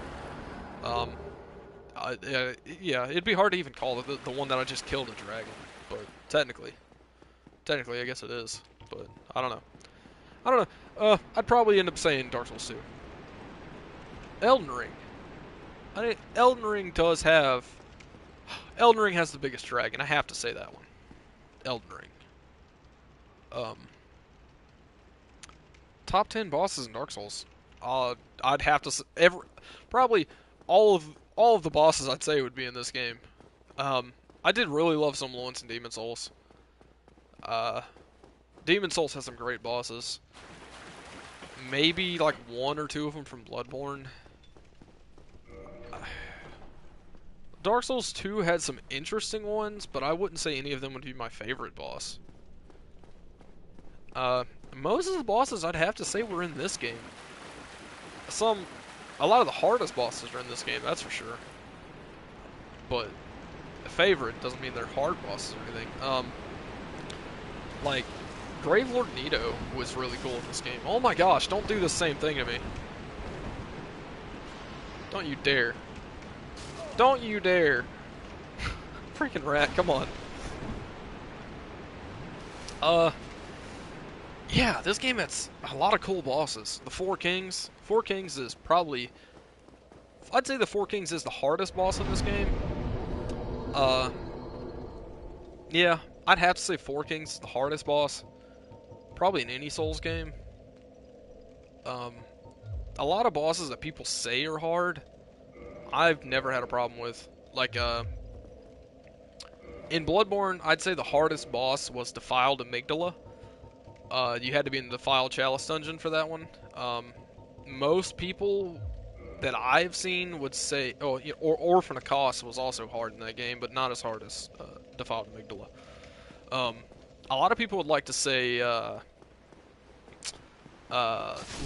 Yeah, it'd be hard to even call it the one that I just killed a dragon, but technically I guess it is, but I don't know. I'd probably end up saying Dark Souls 2. Elden Ring. Elden Ring has the biggest dragon. I have to say that one. Elden Ring. Top 10 bosses in Dark Souls. I'd have to probably all of the bosses I'd say would be in this game. I did really love some ones in Demon Souls. Demon Souls has some great bosses. Maybe like 1 or 2 of them from Bloodborne. Dark Souls 2 had some interesting ones, but I wouldn't say any of them would be my favorite boss. Most of the bosses I'd have to say were in this game. A lot of the hardest bosses are in this game, that's for sure. But a favorite doesn't mean they're hard bosses or anything. Like Gravelord Nito was really cool in this game. Oh my gosh, don't do the same thing to me. Don't you dare. Don't you dare. Freaking rat, come on. yeah, this game has a lot of cool bosses. The Four Kings. Four Kings is probably... I'd say the Four Kings is the hardest boss in this game. Yeah, I'd have to say Four Kings is the hardest boss. Probably in any Souls game. A lot of bosses that people say are hard, I've never had a problem with. Like, in Bloodborne, I'd say the hardest boss was Defiled Amygdala. You had to be in the Defiled Chalice dungeon for that one. Most people that I've seen would say, or Orphan of Kos was also hard in that game, but not as hard as Defiled Amygdala. A lot of people would like to say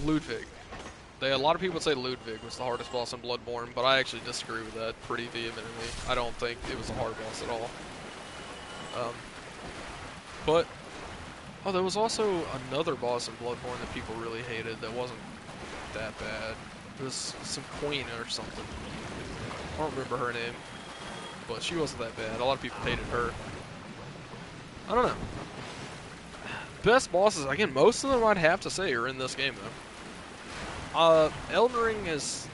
Ludwig. A lot of people would say Ludwig was the hardest boss in Bloodborne, but I actually disagree with that pretty vehemently. I don't think it was a hard boss at all. But oh, there was also another boss in Bloodborne that people really hated that wasn't that bad. It was some queen or something. I don't remember her name, but she wasn't that bad. A lot of people hated her. I don't know. Best bosses, again, most of them I'd have to say are in this game, though. Elden Ring has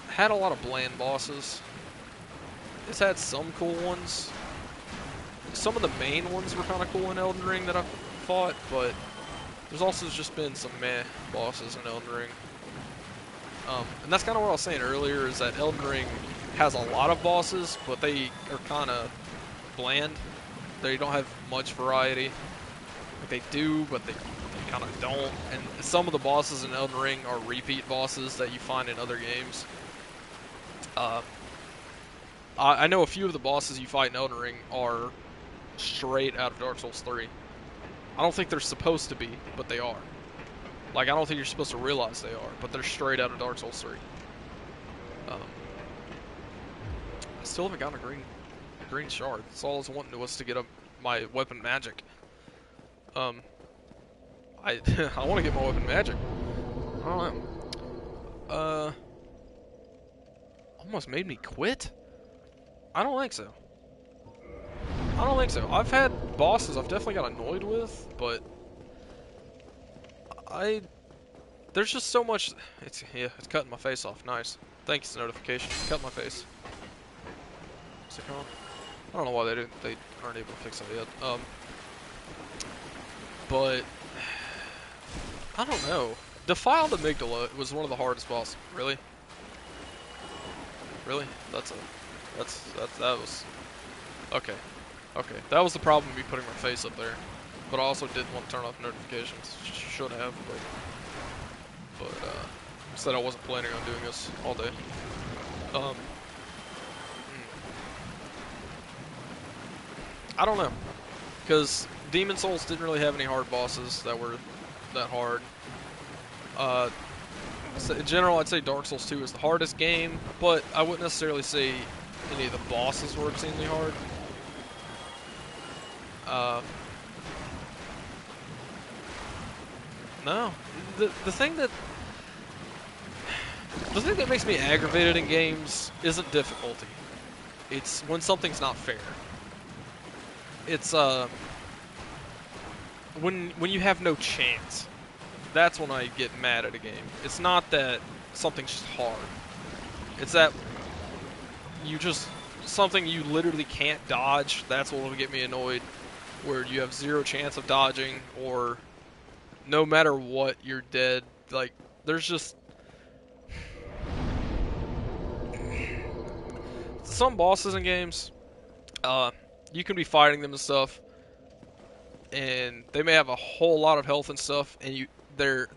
had a lot of bland bosses. It's had some cool ones. Some of the main ones were kind of cool in Elden Ring that I've fought, but there's also just been some meh bosses in Elden Ring. And that's kind of what I was saying earlier, is that Elden Ring has a lot of bosses, but they are kind of bland. They don't have much variety. Like, they do, but they kind of don't. And some of the bosses in Elden Ring are repeat bosses that you find in other games. I know a few of the bosses you fight in Elden Ring are straight out of Dark Souls 3. I don't think they're supposed to be, but they are. Like, I don't think you're supposed to realize they are, but they're straight out of Dark Souls 3. I still haven't gotten a green shard. That's all I was wanting was to get up my weapon magic. I want to get my weapon magic. I don't know. Almost made me quit? I don't think so. I don't think so. I've had bosses I've definitely got annoyed with, but there's just so much. It's cutting my face off. Nice. Thanks to notification. Cut my face. What's it called? I don't know why they aren't able to fix that yet. But I don't know. Defiled Amygdala was one of the hardest bosses. Really? Really? That was okay. Okay, that was the problem with me putting my face up there. But I also didn't want to turn off notifications. Should have, but said I wasn't planning on doing this all day. I don't know, because Demon Souls didn't really have any hard bosses that were that hard. So in general, I'd say Dark Souls 2 is the hardest game, but I wouldn't necessarily say any of the bosses were extremely hard. No, the thing that makes me aggravated in games isn't difficulty. It's when something's not fair. It's when you have no chance. That's when I get mad at a game. It's not that something's just hard. It's that something you literally can't dodge. That's what will get me annoyed. Where you have zero chance of dodging, or no matter what, you're dead. Like, there's just some bosses in games, you can be fighting them and stuff, and they may have a whole lot of health and stuff, and they're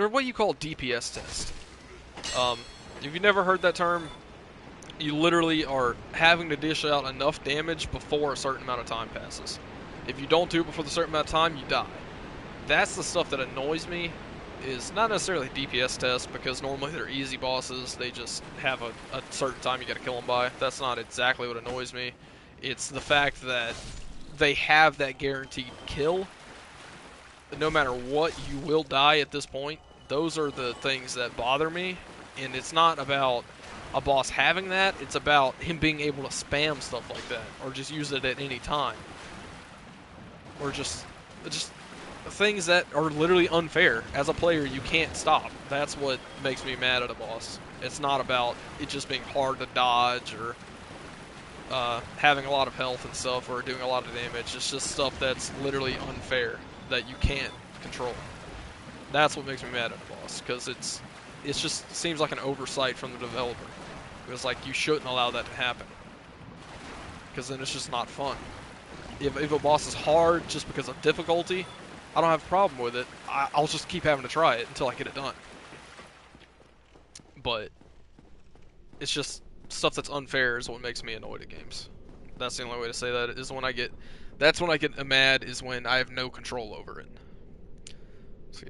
what you call DPS test. If you've never heard that term, you literally are having to dish out enough damage before a certain amount of time passes. If you don't do it before the certain amount of time, you die. That's the stuff that annoys me, is not necessarily DPS tests, because normally they're easy bosses. They just have a certain time you gotta kill them by. That's not exactly what annoys me. It's the fact that they have that guaranteed kill. No matter what, you will die at this point. Those are the things that bother me, and it's not about a boss having that, it's about him being able to spam stuff like that, or just use it at any time. Or just things that are literally unfair. As a player, you can't stop. That's what makes me mad at a boss. It's not about it just being hard to dodge or having a lot of health and stuff or doing a lot of damage. It's just stuff that's literally unfair that you can't control. That's what makes me mad at a boss, because it's just seems like an oversight from the developer. It's like you shouldn't allow that to happen, because then it's just not fun. If a boss is hard just because of difficulty, I don't have a problem with it. I'll just keep having to try it until I get it done. But it's just stuff that's unfair is what makes me annoyed at games. That's the only way to say that, is when I get... That's when I get mad, is when I have no control over it. Let's see.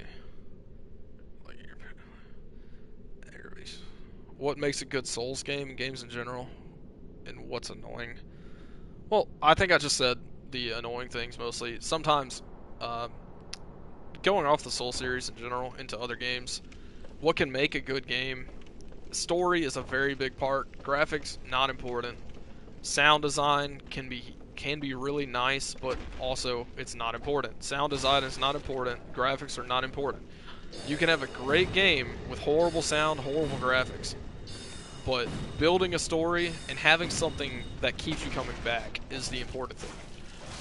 What makes a good Souls game, games in general, and what's annoying? Well, I think I just said the annoying things mostly. Sometimes, going off the Soul series in general into other games, what can make a good game? Story is a very big part. Graphics, not important. Sound design can be really nice, but also it's not important. Sound design is not important. Graphics are not important. You can have a great game with horrible sound, horrible graphics, but building a story and having something that keeps you coming back is the important thing.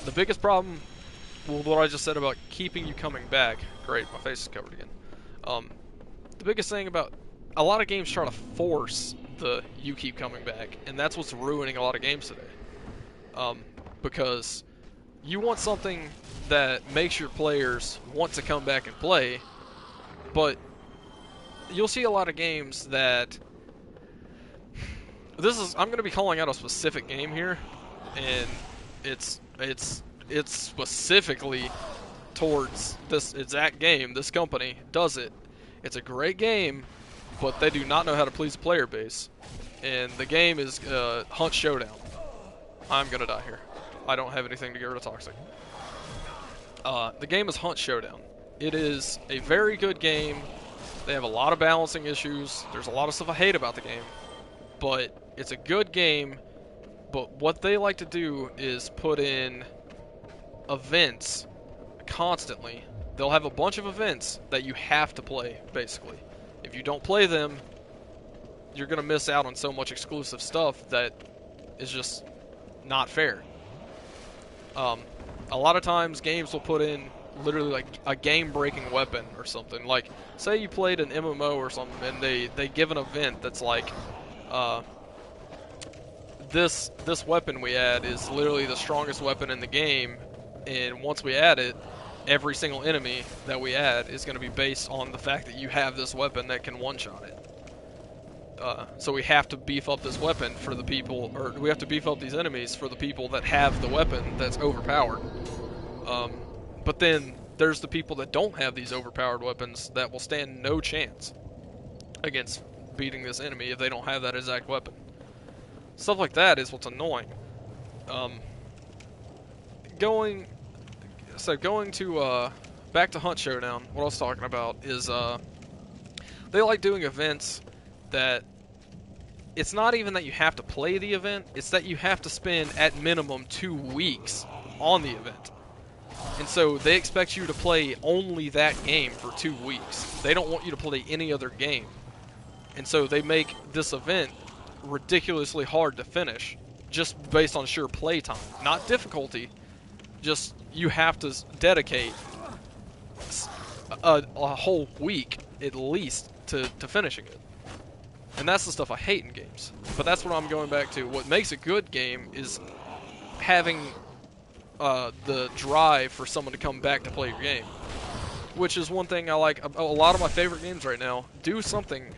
The biggest problem with what I just said about keeping you coming back... Great, my face is covered again. The biggest thing about... A lot of games try to force the you keep coming back, and that's what's ruining a lot of games today. Because you want something that makes your players want to come back and play, but you'll see a lot of games that... I'm going to be calling out a specific game here, and it's specifically towards this exact game. This company does it. It's a great game, but they do not know how to please the player base. And the game is Hunt Showdown. I'm going to die here. I don't have anything to get rid of Toxic. The game is Hunt Showdown. It is a very good game. They have a lot of balancing issues. There's a lot of stuff I hate about the game. But it's a good game, but what they like to do is put in events constantly. They'll have a bunch of events that you have to play, basically. If you don't play them, you're going to miss out on so much exclusive stuff that is just not fair. A lot of times games will put in literally like a game-breaking weapon or something. Like, say you played an MMO or something and they give an event that's like... this weapon we add is literally the strongest weapon in the game, and once we add it, every single enemy that we add is going to be based on the fact that you have this weapon that can one-shot it. So we have to beef up this weapon for the people, or we have to beef up these enemies for the people that have the weapon that's overpowered. But then there's the people that don't have these overpowered weapons that will stand no chance against beating this enemy if they don't have that exact weapon. Stuff like that is what's annoying. Going to back to Hunt Showdown, what I was talking about is they like doing events that it's not even that you have to play the event, it's that you have to spend at minimum 2 weeks on the event. And so they expect you to play only that game for 2 weeks. They don't want you to play any other game. And so they make this event ridiculously hard to finish, just based on sheer play time. Not difficulty, just you have to dedicate a whole week at least to finishing it. And that's the stuff I hate in games. But that's what I'm going back to. What makes a good game is having the drive for someone to come back to play your game. Which is one thing I like. A lot of my favorite games right now do something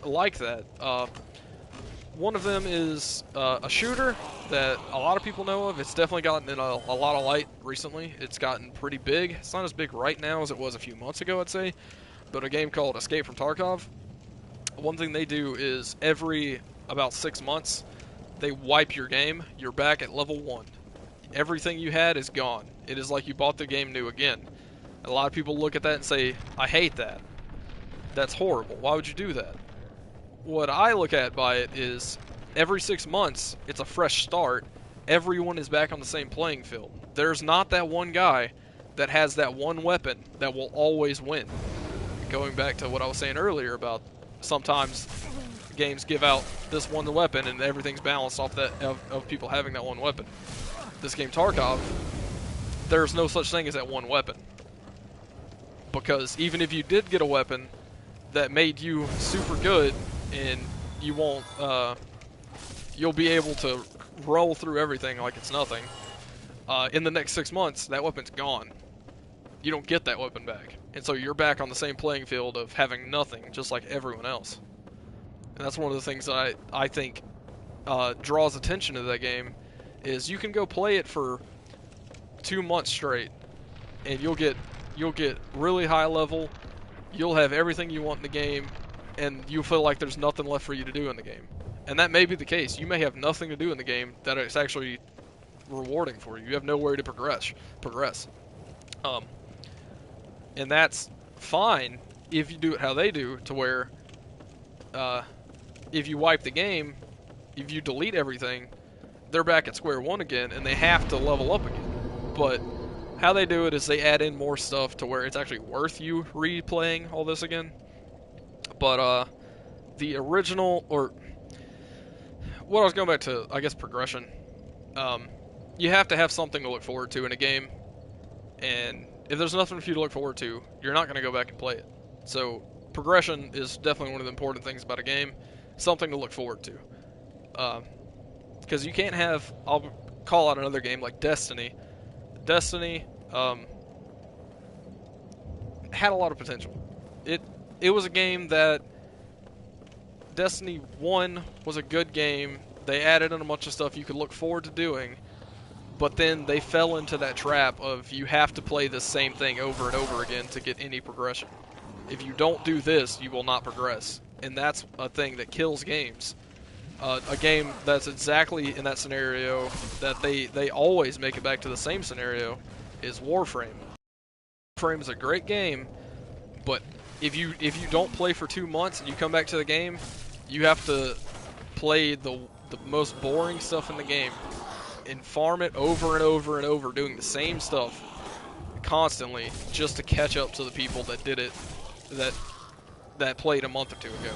like that. One of them is a shooter that a lot of people know of. It's definitely gotten in a lot of light recently. It's gotten pretty big. It's not as big right now as it was a few months ago, I'd say. But a game called Escape from Tarkov. One thing they do is every about 6 months, they wipe your game. You're back at level 1. Everything you had is gone. It is like you bought the game new again. A lot of people look at that and say, I hate that. That's horrible. Why would you do that? What I look at by it is every 6 months, it's a fresh start. Everyone is back on the same playing field. There's not that one guy that has that one weapon that will always win. Going back to what I was saying earlier about sometimes games give out this one weapon and everything's balanced off that of people having that one weapon. This game Tarkov, there's no such thing as that one weapon. Because even if you did get a weapon that made you super good and you won't, you'll be able to roll through everything like it's nothing. In the next 6 months, that weapon's gone. You don't get that weapon back. And so you're back on the same playing field of having nothing, just like everyone else. And that's one of the things that I think draws attention to that game, is you can go play it for 2 months straight, and you'll get really high level, you'll have everything you want in the game, and you feel like there's nothing left for you to do in the game. And that may be the case. You may have nothing to do in the game that is actually rewarding for you. You have nowhere to progress. And that's fine if you do it how they do, to where if you wipe the game, if you delete everything, they're back at square one again, and they have to level up again. But how they do it is they add in more stuff to where it's actually worth you replaying all this again. But the original, or what I was going back to, I guess, progression. You have to have something to look forward to in a game, and if there's nothing for you to look forward to, you're not going to go back and play it. So progression is definitely one of the important things about a game, something to look forward to. Because you can't have, I'll call out another game like Destiny. Destiny had a lot of potential. It was a game that, Destiny 1 was a good game. They added in a bunch of stuff you could look forward to doing, but then they fell into that trap of you have to play the same thing over and over again to get any progression. If you don't do this, you will not progress. And that's a thing that kills games. A game that's exactly in that scenario, that they always make it back to the same scenario, is Warframe. Warframe is a great game, but if you don't play for 2 months and you come back to the game, you have to play the most boring stuff in the game and farm it over and over and over, doing the same stuff constantly just to catch up to the people that did it, that played a month or two ago.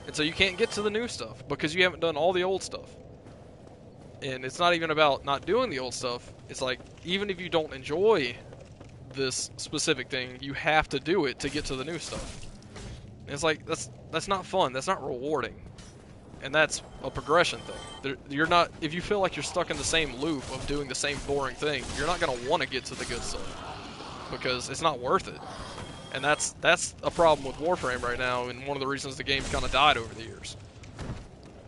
And so you can't get to the new stuff because you haven't done all the old stuff. And it's not even about not doing the old stuff. It's like, even if you don't enjoy this specific thing, you have to do it to get to the new stuff. And it's like, that's not fun. That's not rewarding. And that's a progression thing. You're not, if you feel like you're stuck in the same loop of doing the same boring thing, you're not going to want to get to the good stuff because it's not worth it. And that's a problem with Warframe right now, and one of the reasons the game's kind of died over the years.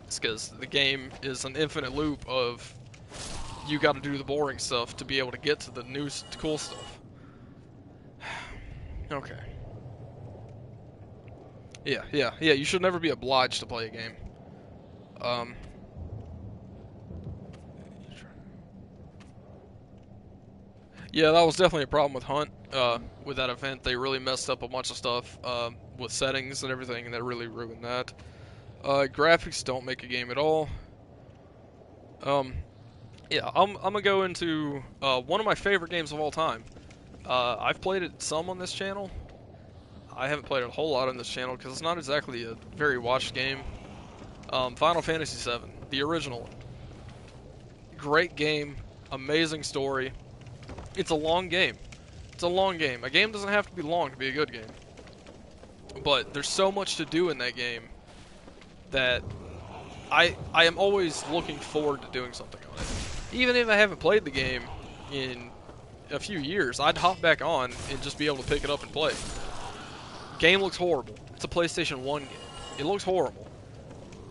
It's because the game is an infinite loop of you got to do the boring stuff to be able to get to the new cool stuff. Okay. Yeah, you should never be obliged to play a game. Yeah, that was definitely a problem with Hunt. With that event, they really messed up a bunch of stuff with settings and everything, and that really ruined that. Graphics don't make a game at all. Yeah, I'm gonna go into one of my favorite games of all time. I've played it some on this channel. I haven't played it a whole lot on this channel because it's not exactly a very watched game. Final Fantasy VII, the original one. Great game, amazing story. It's a long game. It's a long game. A game doesn't have to be long to be a good game. But there's so much to do in that game that I am always looking forward to doing something on it. Even if I haven't played the game in a few years, I'd hop back on and just be able to pick it up and play. Game looks horrible. It's a PlayStation 1 game. It looks horrible.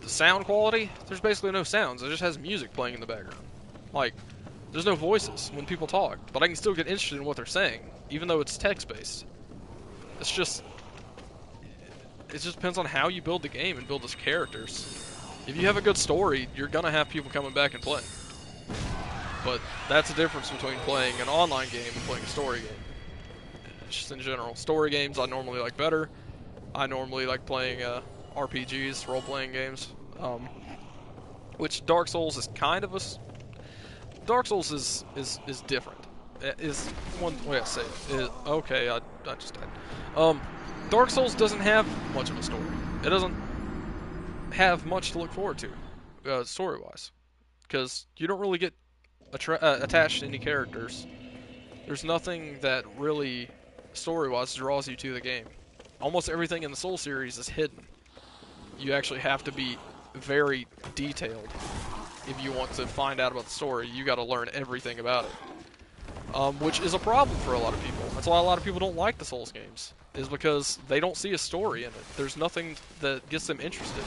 The sound quality, there's basically no sounds. It just has music playing in the background. Like, there's no voices when people talk, but I can still get interested in what they're saying, even though it's text-based. It just depends on how you build the game and build those characters. If you have a good story, you're gonna have people coming back and play. But that's the difference between playing an online game and playing a story game. Just in general. Story games I normally like better. I normally like playing RPGs, role-playing games. Which Dark Souls is kind of a... Dark Souls is different. is one way I say it. Okay, I just died. Dark Souls doesn't have much of a story. It doesn't have much to look forward to, story-wise, because you don't really get attached to any characters. There's nothing that really, story-wise, draws you to the game. Almost everything in the Soul series is hidden. You actually have to be very detailed if you want to find out about the story. You got to learn everything about it, which is a problem for a lot of people. That's why a lot of people don't like the Souls games, is because they don't see a story in it. There's nothing that gets them interested.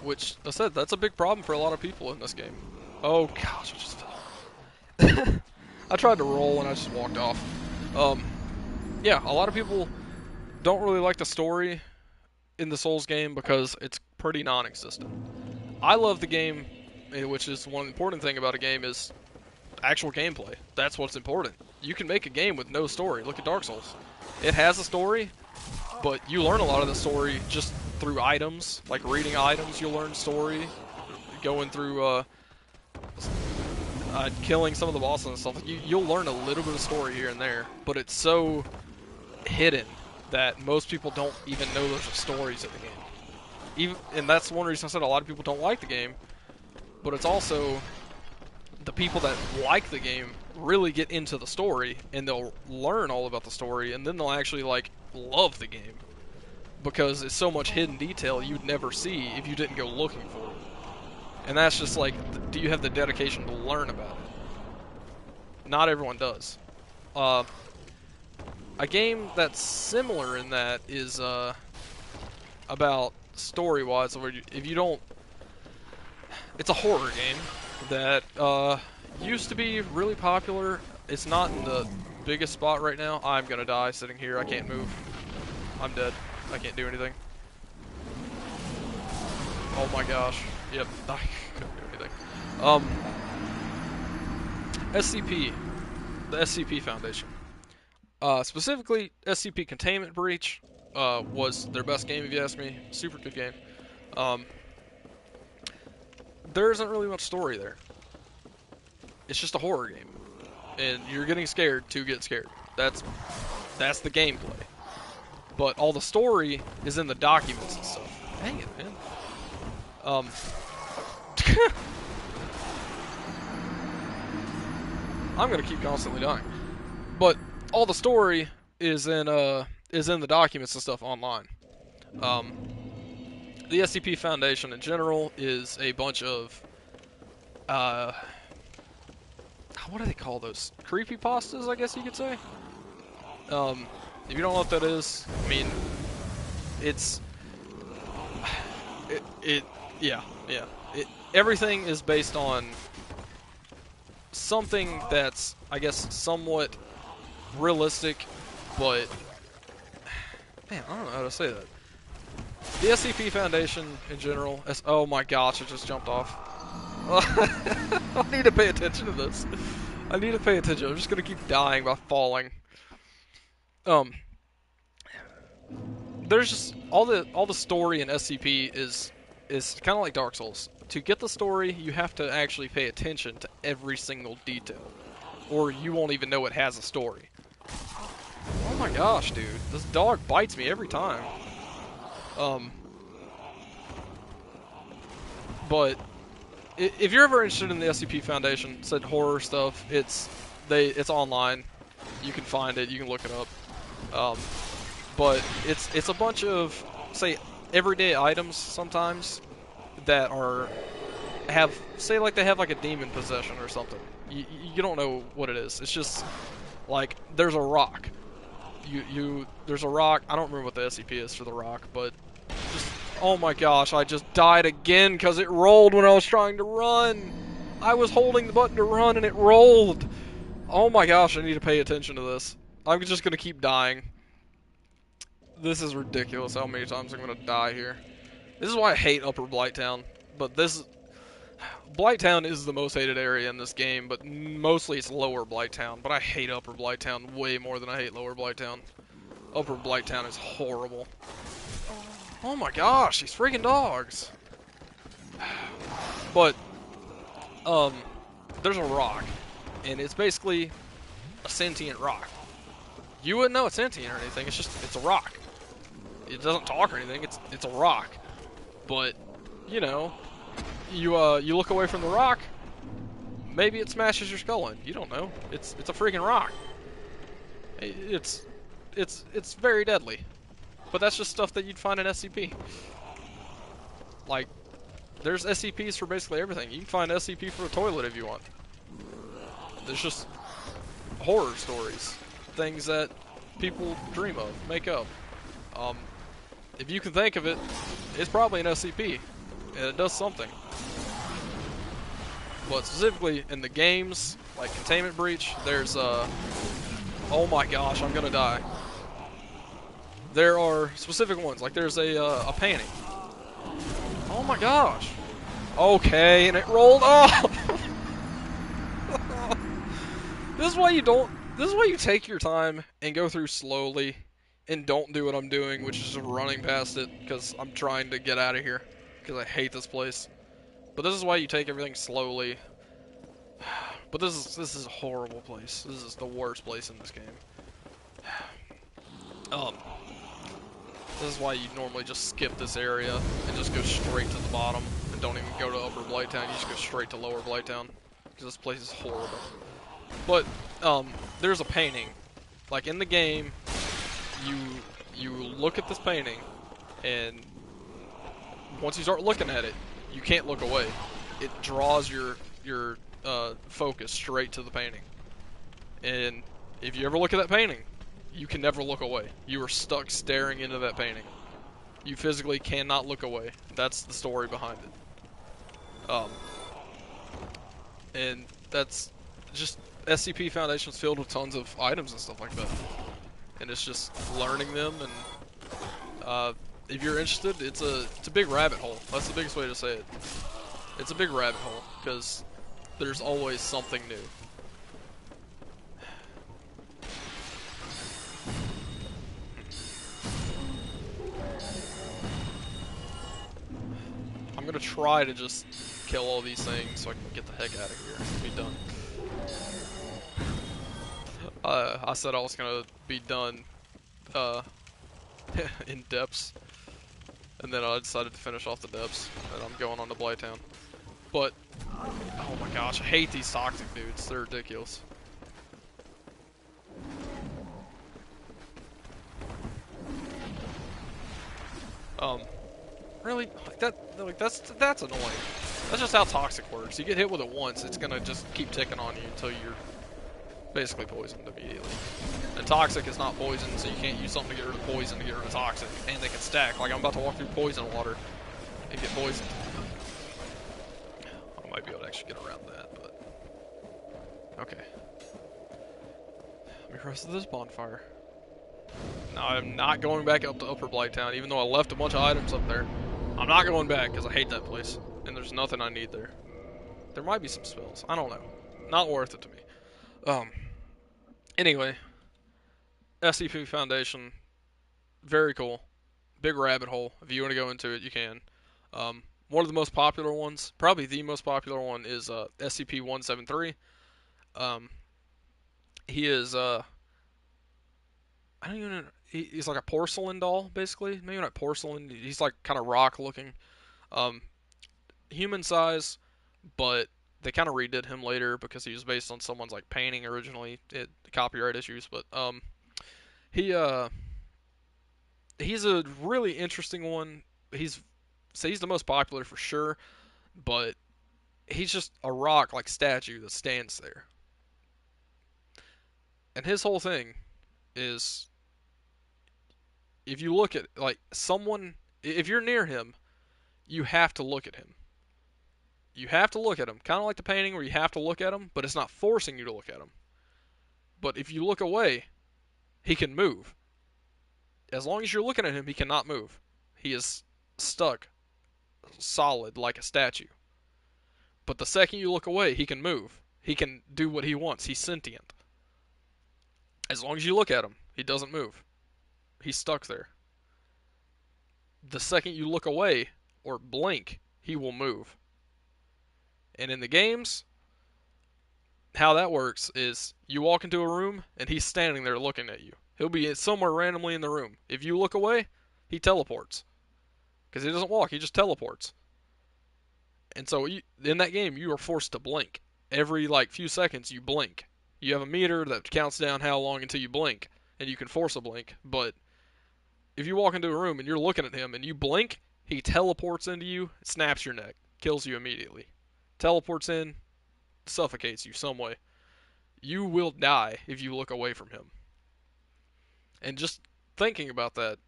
Which, I said, that's a big problem for a lot of people in this game. Oh gosh, I just fell. I tried to roll and I just walked off. Yeah, a lot of people don't really like the story in the Souls game because it's pretty non-existent. I love the game, which is one important thing about a game, is actual gameplay. That's what's important. You can make a game with no story. Look at Dark Souls. It has a story, but you learn a lot of the story just through items, like reading items. You'll learn story, going through killing some of the bosses and stuff. You'll learn a little bit of story here and there, but it's so hidden that most people don't even know there's stories in the game. And that's one reason I said a lot of people don't like the game, but it's also the people that like the game really get into the story, and they'll learn all about the story, and then they'll actually, like, love the game. Because it's so much hidden detail you'd never see if you didn't go looking for it. And that's just like, do you have the dedication to learn about it? Not everyone does. A game that's similar in that is about story-wise, where if you don't... It's a horror game that used to be really popular. It's not in the biggest spot right now. I'm gonna die sitting here. I can't move. I'm dead. I can't do anything. Oh my gosh. Yep. I couldn't do anything. SCP. The SCP Foundation. Specifically, SCP Containment Breach was their best game, if you ask me. Super good game. There isn't really much story there. It's just a horror game. And you're getting scared to get scared. That's the gameplay. But all the story is in the documents and stuff. Dang it, man. I'm gonna keep constantly dying. But all the story is in the documents and stuff online. The SCP Foundation in general is a bunch of what do they call those? Creepypastas, I guess you could say. If you don't know what that is, I mean, everything is based on something that's, I guess, somewhat realistic, but, man, I don't know how to say that. The SCP Foundation in general, oh my gosh, it just jumped off. I need to pay attention to this. I need to pay attention. I'm just gonna keep dying by falling. There's just all the story in SCP is kind of like Dark Souls. To get the story, you have to actually pay attention to every single detail, or you won't even know it has a story. Oh my gosh, dude, this dog bites me every time. But if you're ever interested in the SCP Foundation, said horror stuff, it's online. You can find it. You can look it up. But it's a bunch of, say, everyday items sometimes that they have like a demon possession or something. You don't know what it is. It's just like there's a rock. There's a rock. I don't remember what the SCP is for the rock, but just, oh my gosh, I just died again because it rolled when I was trying to run. I was holding the button to run and it rolled. Oh my gosh, I need to pay attention to this. I'm just gonna keep dying. This is ridiculous how many times I'm gonna die here. This is why I hate Upper Blighttown. But Blighttown is the most hated area in this game, but mostly it's Lower Blighttown. But I hate Upper Blighttown way more than I hate Lower Blighttown. Upper Blighttown is horrible. Oh my gosh, these freaking dogs. But, there's a rock, and it's basically a sentient rock. You wouldn't know it's sentient or anything. It's a rock. It doesn't talk or anything. It's a rock. But you know, you look away from the rock. Maybe it smashes your skull in. You don't know. It's a freaking rock. It's very deadly. But that's just stuff that you'd find in SCP. Like, there's SCPs for basically everything. You can find SCP for a toilet if you want. There's just horror stories, things that people dream of, make up. If you can think of it, it's probably an SCP, and it does something. But specifically in the games, like Containment Breach, there's oh my gosh, I'm gonna die. There are specific ones, like there's a painting. Oh my gosh. Okay, and it rolled off. This is why you take your time and go through slowly and don't do what I'm doing, which is just running past it because I'm trying to get out of here because I hate this place. But this is why you take everything slowly. But this is a horrible place. This is the worst place in this game. This is why you normally just skip this area and just go straight to the bottom and don't even go to Upper Blighttown. You just go straight to Lower Blighttown because this place is horrible. But there's a painting. Like in the game, you look at this painting, and once you start looking at it, you can't look away. It draws your focus straight to the painting. And if you ever look at that painting, you can never look away. You are stuck staring into that painting. You physically cannot look away. That's the story behind it. And that's just SCP Foundation's filled with tons of items and stuff like that. And it's just learning them, and if you're interested, it's a big rabbit hole. That's the biggest way to say it. It's a big rabbit hole because there's always something new. I'm gonna try to just kill all these things so I can get the heck out of here and be done. I said I was gonna be done in depths, and then I decided to finish off the depths, and I'm going on to Blighttown. But oh my gosh, I hate these toxic dudes. They're ridiculous. Really? That's annoying. That's just how toxic works. You get hit with it once, it's gonna just keep ticking on you until you're basically poisoned immediately. And toxic is not poison, so you can't use something to get rid of poison to get rid of toxic. And they can stack. Like I'm about to walk through poison water and get poisoned. I might be able to actually get around that, but okay. Let me cross to this bonfire. Now I'm not going back up to Upper Blighttown, even though I left a bunch of items up there. I'm not going back because I hate that place, and there's nothing I need there. There might be some spells. I don't know. Not worth it to me. Anyway, SCP Foundation, very cool. Big rabbit hole. If you want to go into it, you can. One of the most popular ones, probably the most popular one, is SCP-173. He is I don't even know. He's like a porcelain doll, basically. Maybe not porcelain. He's like kind of rock looking. Human size, but they kind of redid him later because he was based on someone's like painting originally. Copyright issues, but he's a really interesting one. He's the most popular for sure, but he's just a rock like statue that stands there. And his whole thing is, if you look at, like, someone, if you're near him, you have to look at him. You have to look at him. Kind of like the painting where you have to look at him, but it's not forcing you to look at him. But if you look away, he can move. As long as you're looking at him, he cannot move. He is stuck solid like a statue. But the second you look away, he can move. He can do what he wants. He's sentient. As long as you look at him, he doesn't move. He's stuck there. The second you look away or blink, he will move. And in the games, how that works is you walk into a room and he's standing there looking at you. He'll be somewhere randomly in the room. If you look away, he teleports. Because he doesn't walk, he just teleports. And so in that game, you are forced to blink. Every like few seconds, you blink. You have a meter that counts down how long until you blink, and you can force a blink. But if you walk into a room and you're looking at him and you blink, he teleports into you, snaps your neck, kills you immediately. Teleports in, suffocates you some way. You will die if you look away from him. And just thinking about that,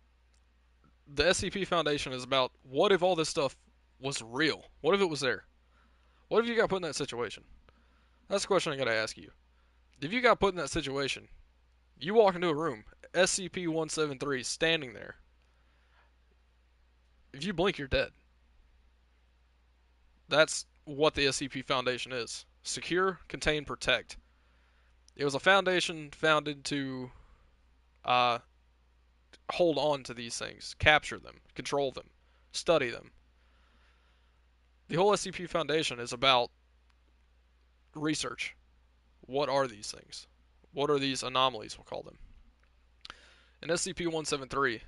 the SCP Foundation is about what if all this stuff was real? What if it was there? What if you got put in that situation? That's the question I gotta ask you. If you got put in that situation, you walk into a room, SCP-173 standing there. If you blink, you're dead. That's what the SCP Foundation is. Secure, contain, protect. It was a foundation founded to hold on to these things, capture them, control them, study them. The whole SCP Foundation is about research. What are these things? What are these anomalies, we'll call them? And SCP-173,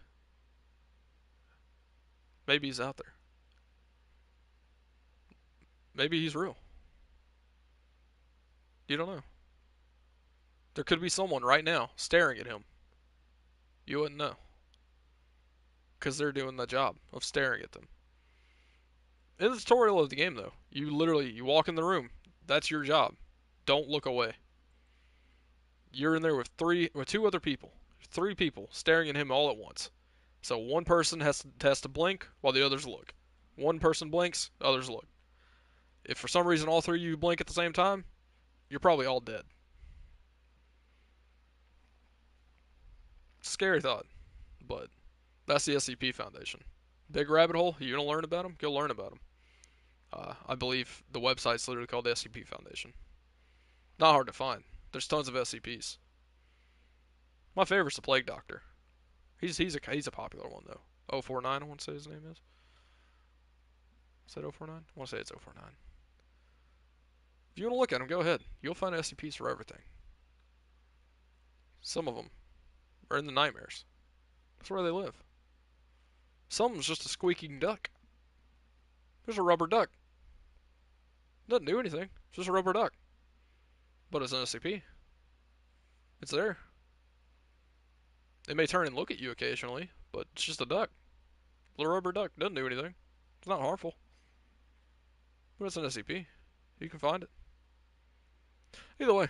maybe he's out there. Maybe he's real. You don't know. There could be someone right now staring at him. You wouldn't know. Because they're doing the job of staring at them. In the tutorial of the game, though, you walk in the room. That's your job. Don't look away. You're in there with two other people. 3 people staring at him all at once. So one person has to blink while the others look. One person blinks, others look. If for some reason all 3 of you blink at the same time, you're probably all dead. Scary thought, but that's the SCP Foundation. Big rabbit hole, you don't learn about them? Go learn about them. I believe the website's literally called the SCP Foundation. Not hard to find. There's tons of SCPs. My favorite's the Plague Doctor. He's a popular one though. 049, I want to say his name is. Is that 049? I want to say it's 049. If you want to look at them, go ahead. You'll find SCPs for everything. Some of them are in the nightmares. That's where they live. Some of them's just a squeaking duck. There's a rubber duck. Doesn't do anything. It's just a rubber duck. But it's an SCP. It's there. They may turn and look at you occasionally, but it's just a duck. Little rubber duck. Doesn't do anything. It's not harmful. But it's an SCP. You can find it. Either way, I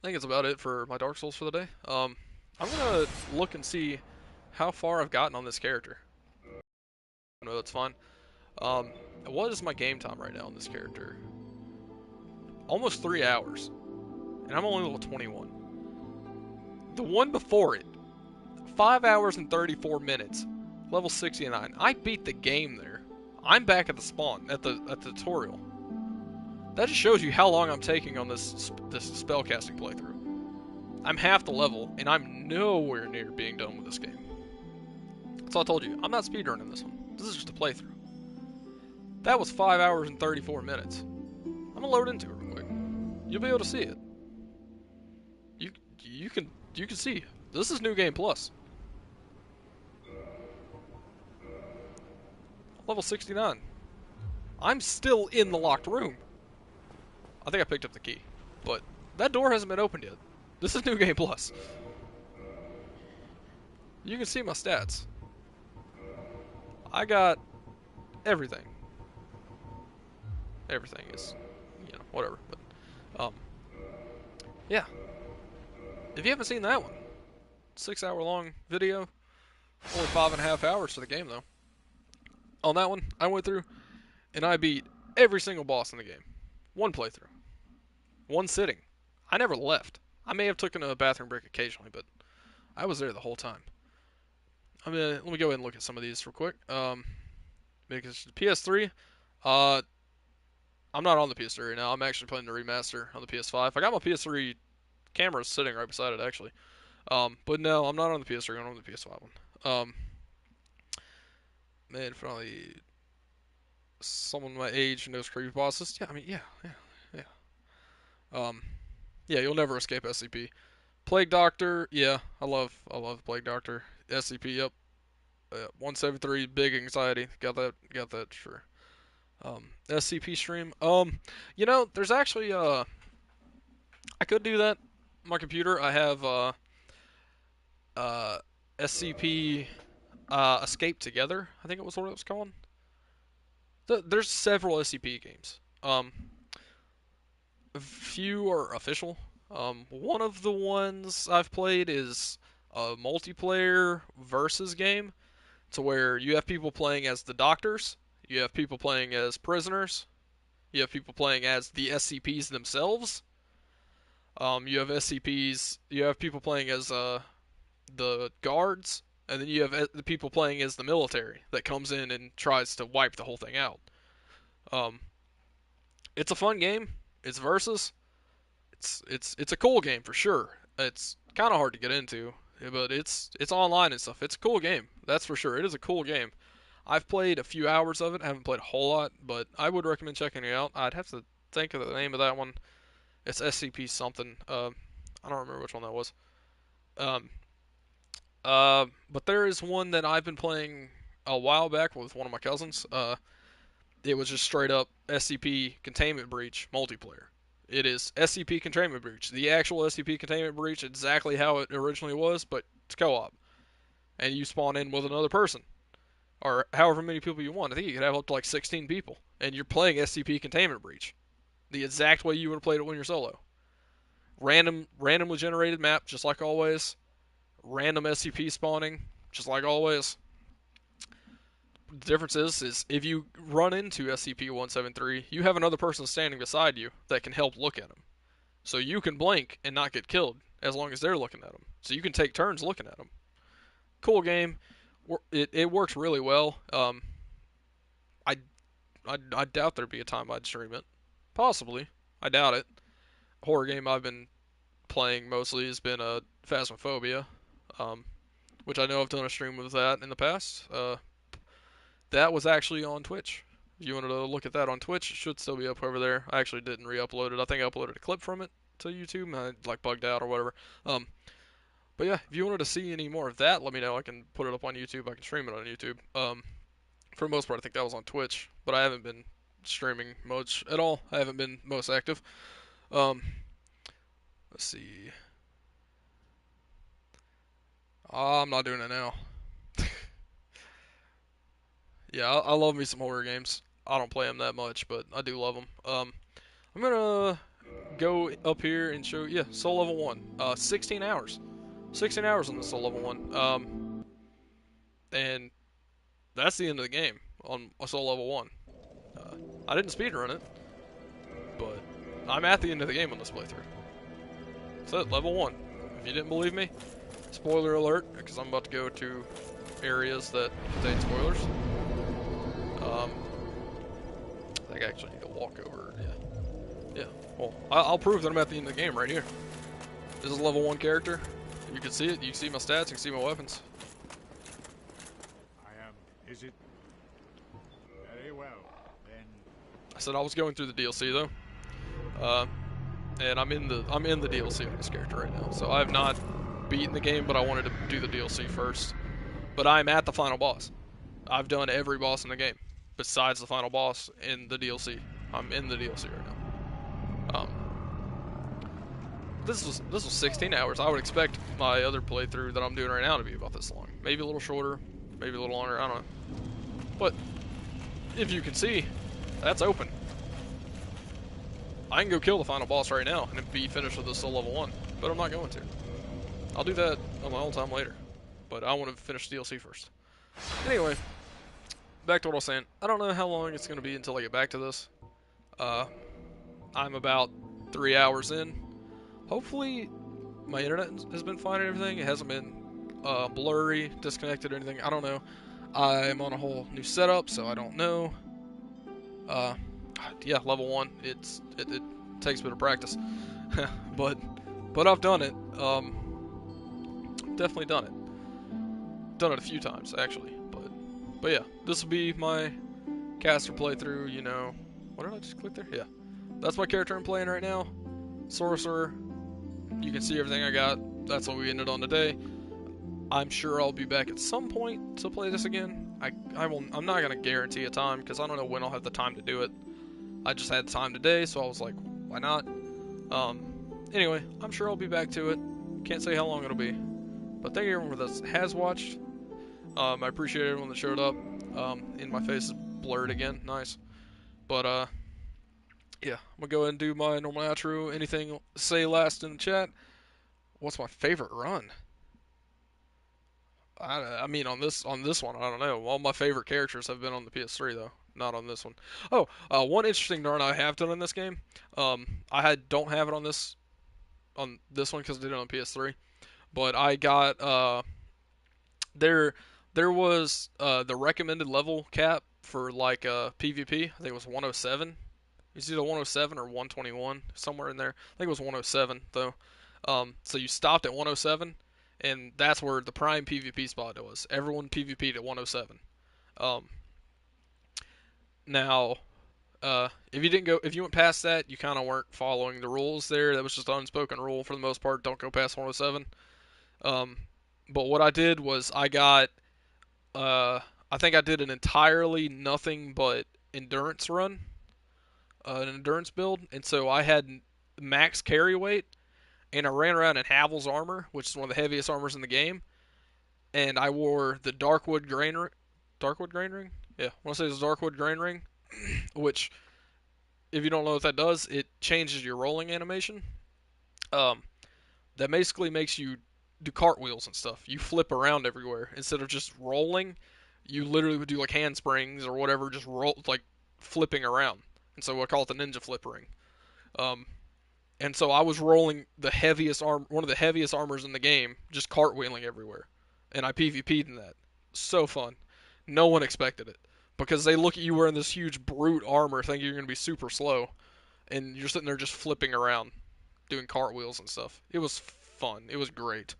think it's about it for my Dark Souls for the day. I'm gonna look and see how far I've gotten on this character. No, that's fine. What is my game time right now on this character? Almost 3 hours. And I'm only level 21. The one before it, 5 hours and 34 minutes. Level 69. I beat the game there. I'm back at the spawn, at the tutorial. That just shows you how long I'm taking on this spellcasting playthrough. I'm half the level, and I'm nowhere near being done with this game. So I told you, I'm not speedrunning this one. This is just a playthrough. That was 5 hours and 34 minutes. I'm gonna load into it real quick. You'll be able to see it. You can see. This is New Game Plus. Level 69. I'm still in the locked room. I think I picked up the key, but that door hasn't been opened yet. This is New Game Plus. You can see my stats. I got everything. Everything is, whatever. But, yeah. If you haven't seen that one, 6 hour long video, only 5.5 hours for the game though. On that one, I went through and I beat every single boss in the game. One playthrough. One sitting. I never left. I may have taken a bathroom break occasionally, but I was there the whole time. Let me go ahead and look at some of these real quick. Because the PS3, I'm not on the PS3 right now. I'm actually playing the remaster on the PS5. I got my PS3 camera sitting right beside it, actually. But no, I'm not on the PS3. I'm on the PS5 one. Man, finally, someone my age who knows creepy bosses. Yeah, I mean, yeah. Yeah, you'll never escape SCP. Plague Doctor, yeah, I love Plague Doctor. SCP, yep. 173, big anxiety. Got that, sure. SCP stream. There's actually I could do that on my computer. I have uh SCP Escape Together, I think it was what it was called. There's several SCP games. Few are official. One of the ones I've played is a multiplayer versus game, to where you have people playing as the doctors, you have people playing as prisoners, you have people playing as the SCPs themselves. You have SCPs, you have people playing as the guards, and then you have the people playing as the military that comes in and tries to wipe the whole thing out. Um, it's a fun game. It's versus. It's a cool game for sure. It's kind of hard to get into, but it's online and stuff. It's a cool game. That's for sure. It is a cool game. I've played a few hours of it. I haven't played a whole lot, but I would recommend checking it out. I'd have to think of the name of that one. It's SCP something. I don't remember which one that was. Um, but there is one that I've been playing a while back with one of my cousins. It was just straight up SCP Containment Breach multiplayer. It is SCP Containment Breach, the actual SCP Containment Breach, exactly how it originally was, but it's co-op, and you spawn in with another person, or however many people you want. I think you could have up to like 16 people, and you're playing SCP Containment Breach, the exact way you would have played it when you're solo. Randomly generated map, just like always. Random SCP spawning, just like always. The difference is if you run into SCP-173, you have another person standing beside you that can help look at him. So you can blink and not get killed as long as they're looking at him. So you can take turns looking at him. Cool game. It works really well. I doubt there'd be a time I'd stream it. Possibly. I doubt it. Horror game I've been playing mostly has been Phasmophobia, which I know I've done a stream with that in the past. That was actually on Twitch. If you wanted to look at that on Twitch, it should still be up over there. I actually didn't re-upload it. I think I uploaded a clip from it to YouTube, and I like bugged out or whatever. But yeah, if you wanted to see any more of that, let me know. I can put it up on YouTube. I can stream it on YouTube. For the most part, I think that was on Twitch, but I haven't been streaming much at all. I haven't been most active. Let's see. I'm not doing it now. Yeah, I love me some horror games. I don't play them that much, but I do love them. I'm gonna go up here and show, yeah, Soul Level 1. 16 hours. 16 hours on the Soul Level 1. And that's the end of the game on Soul Level 1. I didn't speedrun it, but I'm at the end of the game on this playthrough. That's it, Level 1. If you didn't believe me, spoiler alert, because I'm about to go to areas that contain spoilers. I think I actually need to walk over, yeah. Well, I'll prove that I'm at the end of the game right here. This is a level 1 character. You can see it, you can see my stats, you can see my weapons. Is it? Very well, then. I said I was going through the DLC though. And I'm in the DLC with this character right now. So I have not beaten the game, but I wanted to do the DLC first. But I'm at the final boss. I've done every boss in the game besides the final boss in the DLC. I'm in the DLC right now. This was 16 hours. I would expect my other playthrough that I'm doing right now to be about this long. Maybe a little shorter, maybe a little longer, I don't know. But if you can see, that's open. I can go kill the final boss right now and be finished with this Soul Level 1, but I'm not going to. I'll do that on my own time later, but I want to finish the DLC first. Anyway, back to what I was saying. I don't know how long it's going to be until I get back to this. I'm about 3 hours in. Hopefully, my internet has been fine and everything. It hasn't been blurry, disconnected, or anything. I don't know. I'm on a whole new setup, so I don't know. Yeah, level 1. It takes a bit of practice, but I've done it. Definitely done it. Done it a few times actually, but yeah, this will be my caster playthrough. You know, what did I just click there? Yeah, that's my character I'm playing right now. Sorcerer. You can see everything I got. That's what we ended on today. I'm sure I'll be back at some point to play this again. I'm not gonna guarantee a time because I don't know when I'll have the time to do it. I just had time today, so I was like, why not? Anyway, I'm sure I'll be back to it. Can't say how long it'll be. But thank you everyone that has watched. I appreciate everyone that showed up. And my face is blurred again. Nice. But, yeah. I'm gonna go ahead and do my normal outro. Anything to say last in the chat? What's my favorite run? I mean, on this one, I don't know. All my favorite characters have been on the PS3, though. Not on this one. Oh, one interesting run I have done in this game. Don't have it on this one because I did it on PS3. But I got there was the recommended level cap for like PvP. I think it was 107. It's either 107 or 121, somewhere in there. I think it was 107 though. So you stopped at 107, and that's where the prime PvP spot was. Everyone PvP'd at 107. Now, if you went past that, you kind of weren't following the rules there. That was just an unspoken rule for the most part. Don't go past 107. But what I did was I think I did an entirely nothing but endurance run, an endurance build, and so I had max carry weight, and I ran around in Havel's armor, which is one of the heaviest armors in the game, and I wore the Darkwood Grain Ring? Yeah, I want to say it's Darkwood Grain Ring, which, if you don't know what that does, it changes your rolling animation. That basically makes you do cartwheels and stuff. You flip around everywhere. Instead of just rolling, you literally would do like handsprings or whatever, just roll, like flipping around. And so I call it the ninja flip ring. And so I was rolling one of the heaviest armors in the game, just cartwheeling everywhere. And I PvP'd in that. So fun. No one expected it. Because they look at you wearing this huge brute armor thinking you're going to be super slow. And you're sitting there just flipping around, doing cartwheels and stuff. It was fun. It was great.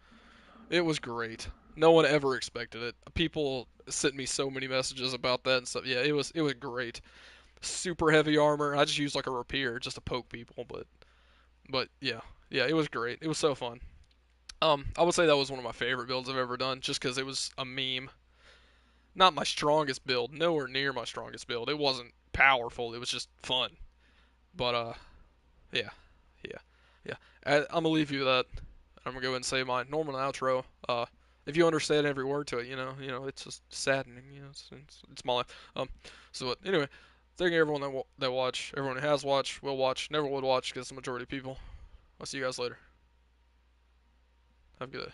It was great. No one ever expected it. People sent me so many messages about that and stuff. Yeah, it was great. Super heavy armor. I just used like a rapier just to poke people, but yeah, it was great. It was so fun. I would say that was one of my favorite builds I've ever done, just because it was a meme. Not my strongest build, nowhere near my strongest build. It wasn't powerful. It was just fun. But yeah. I'm gonna leave you with that. I'm gonna go and say my normal outro. If you understand every word to it, it's just saddening. It's my life. But anyway, thank you everyone that watch, everyone who has watched, will watch, never would watch, because the majority of people. I'll see you guys later. Have a good day.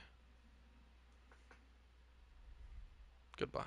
Goodbye.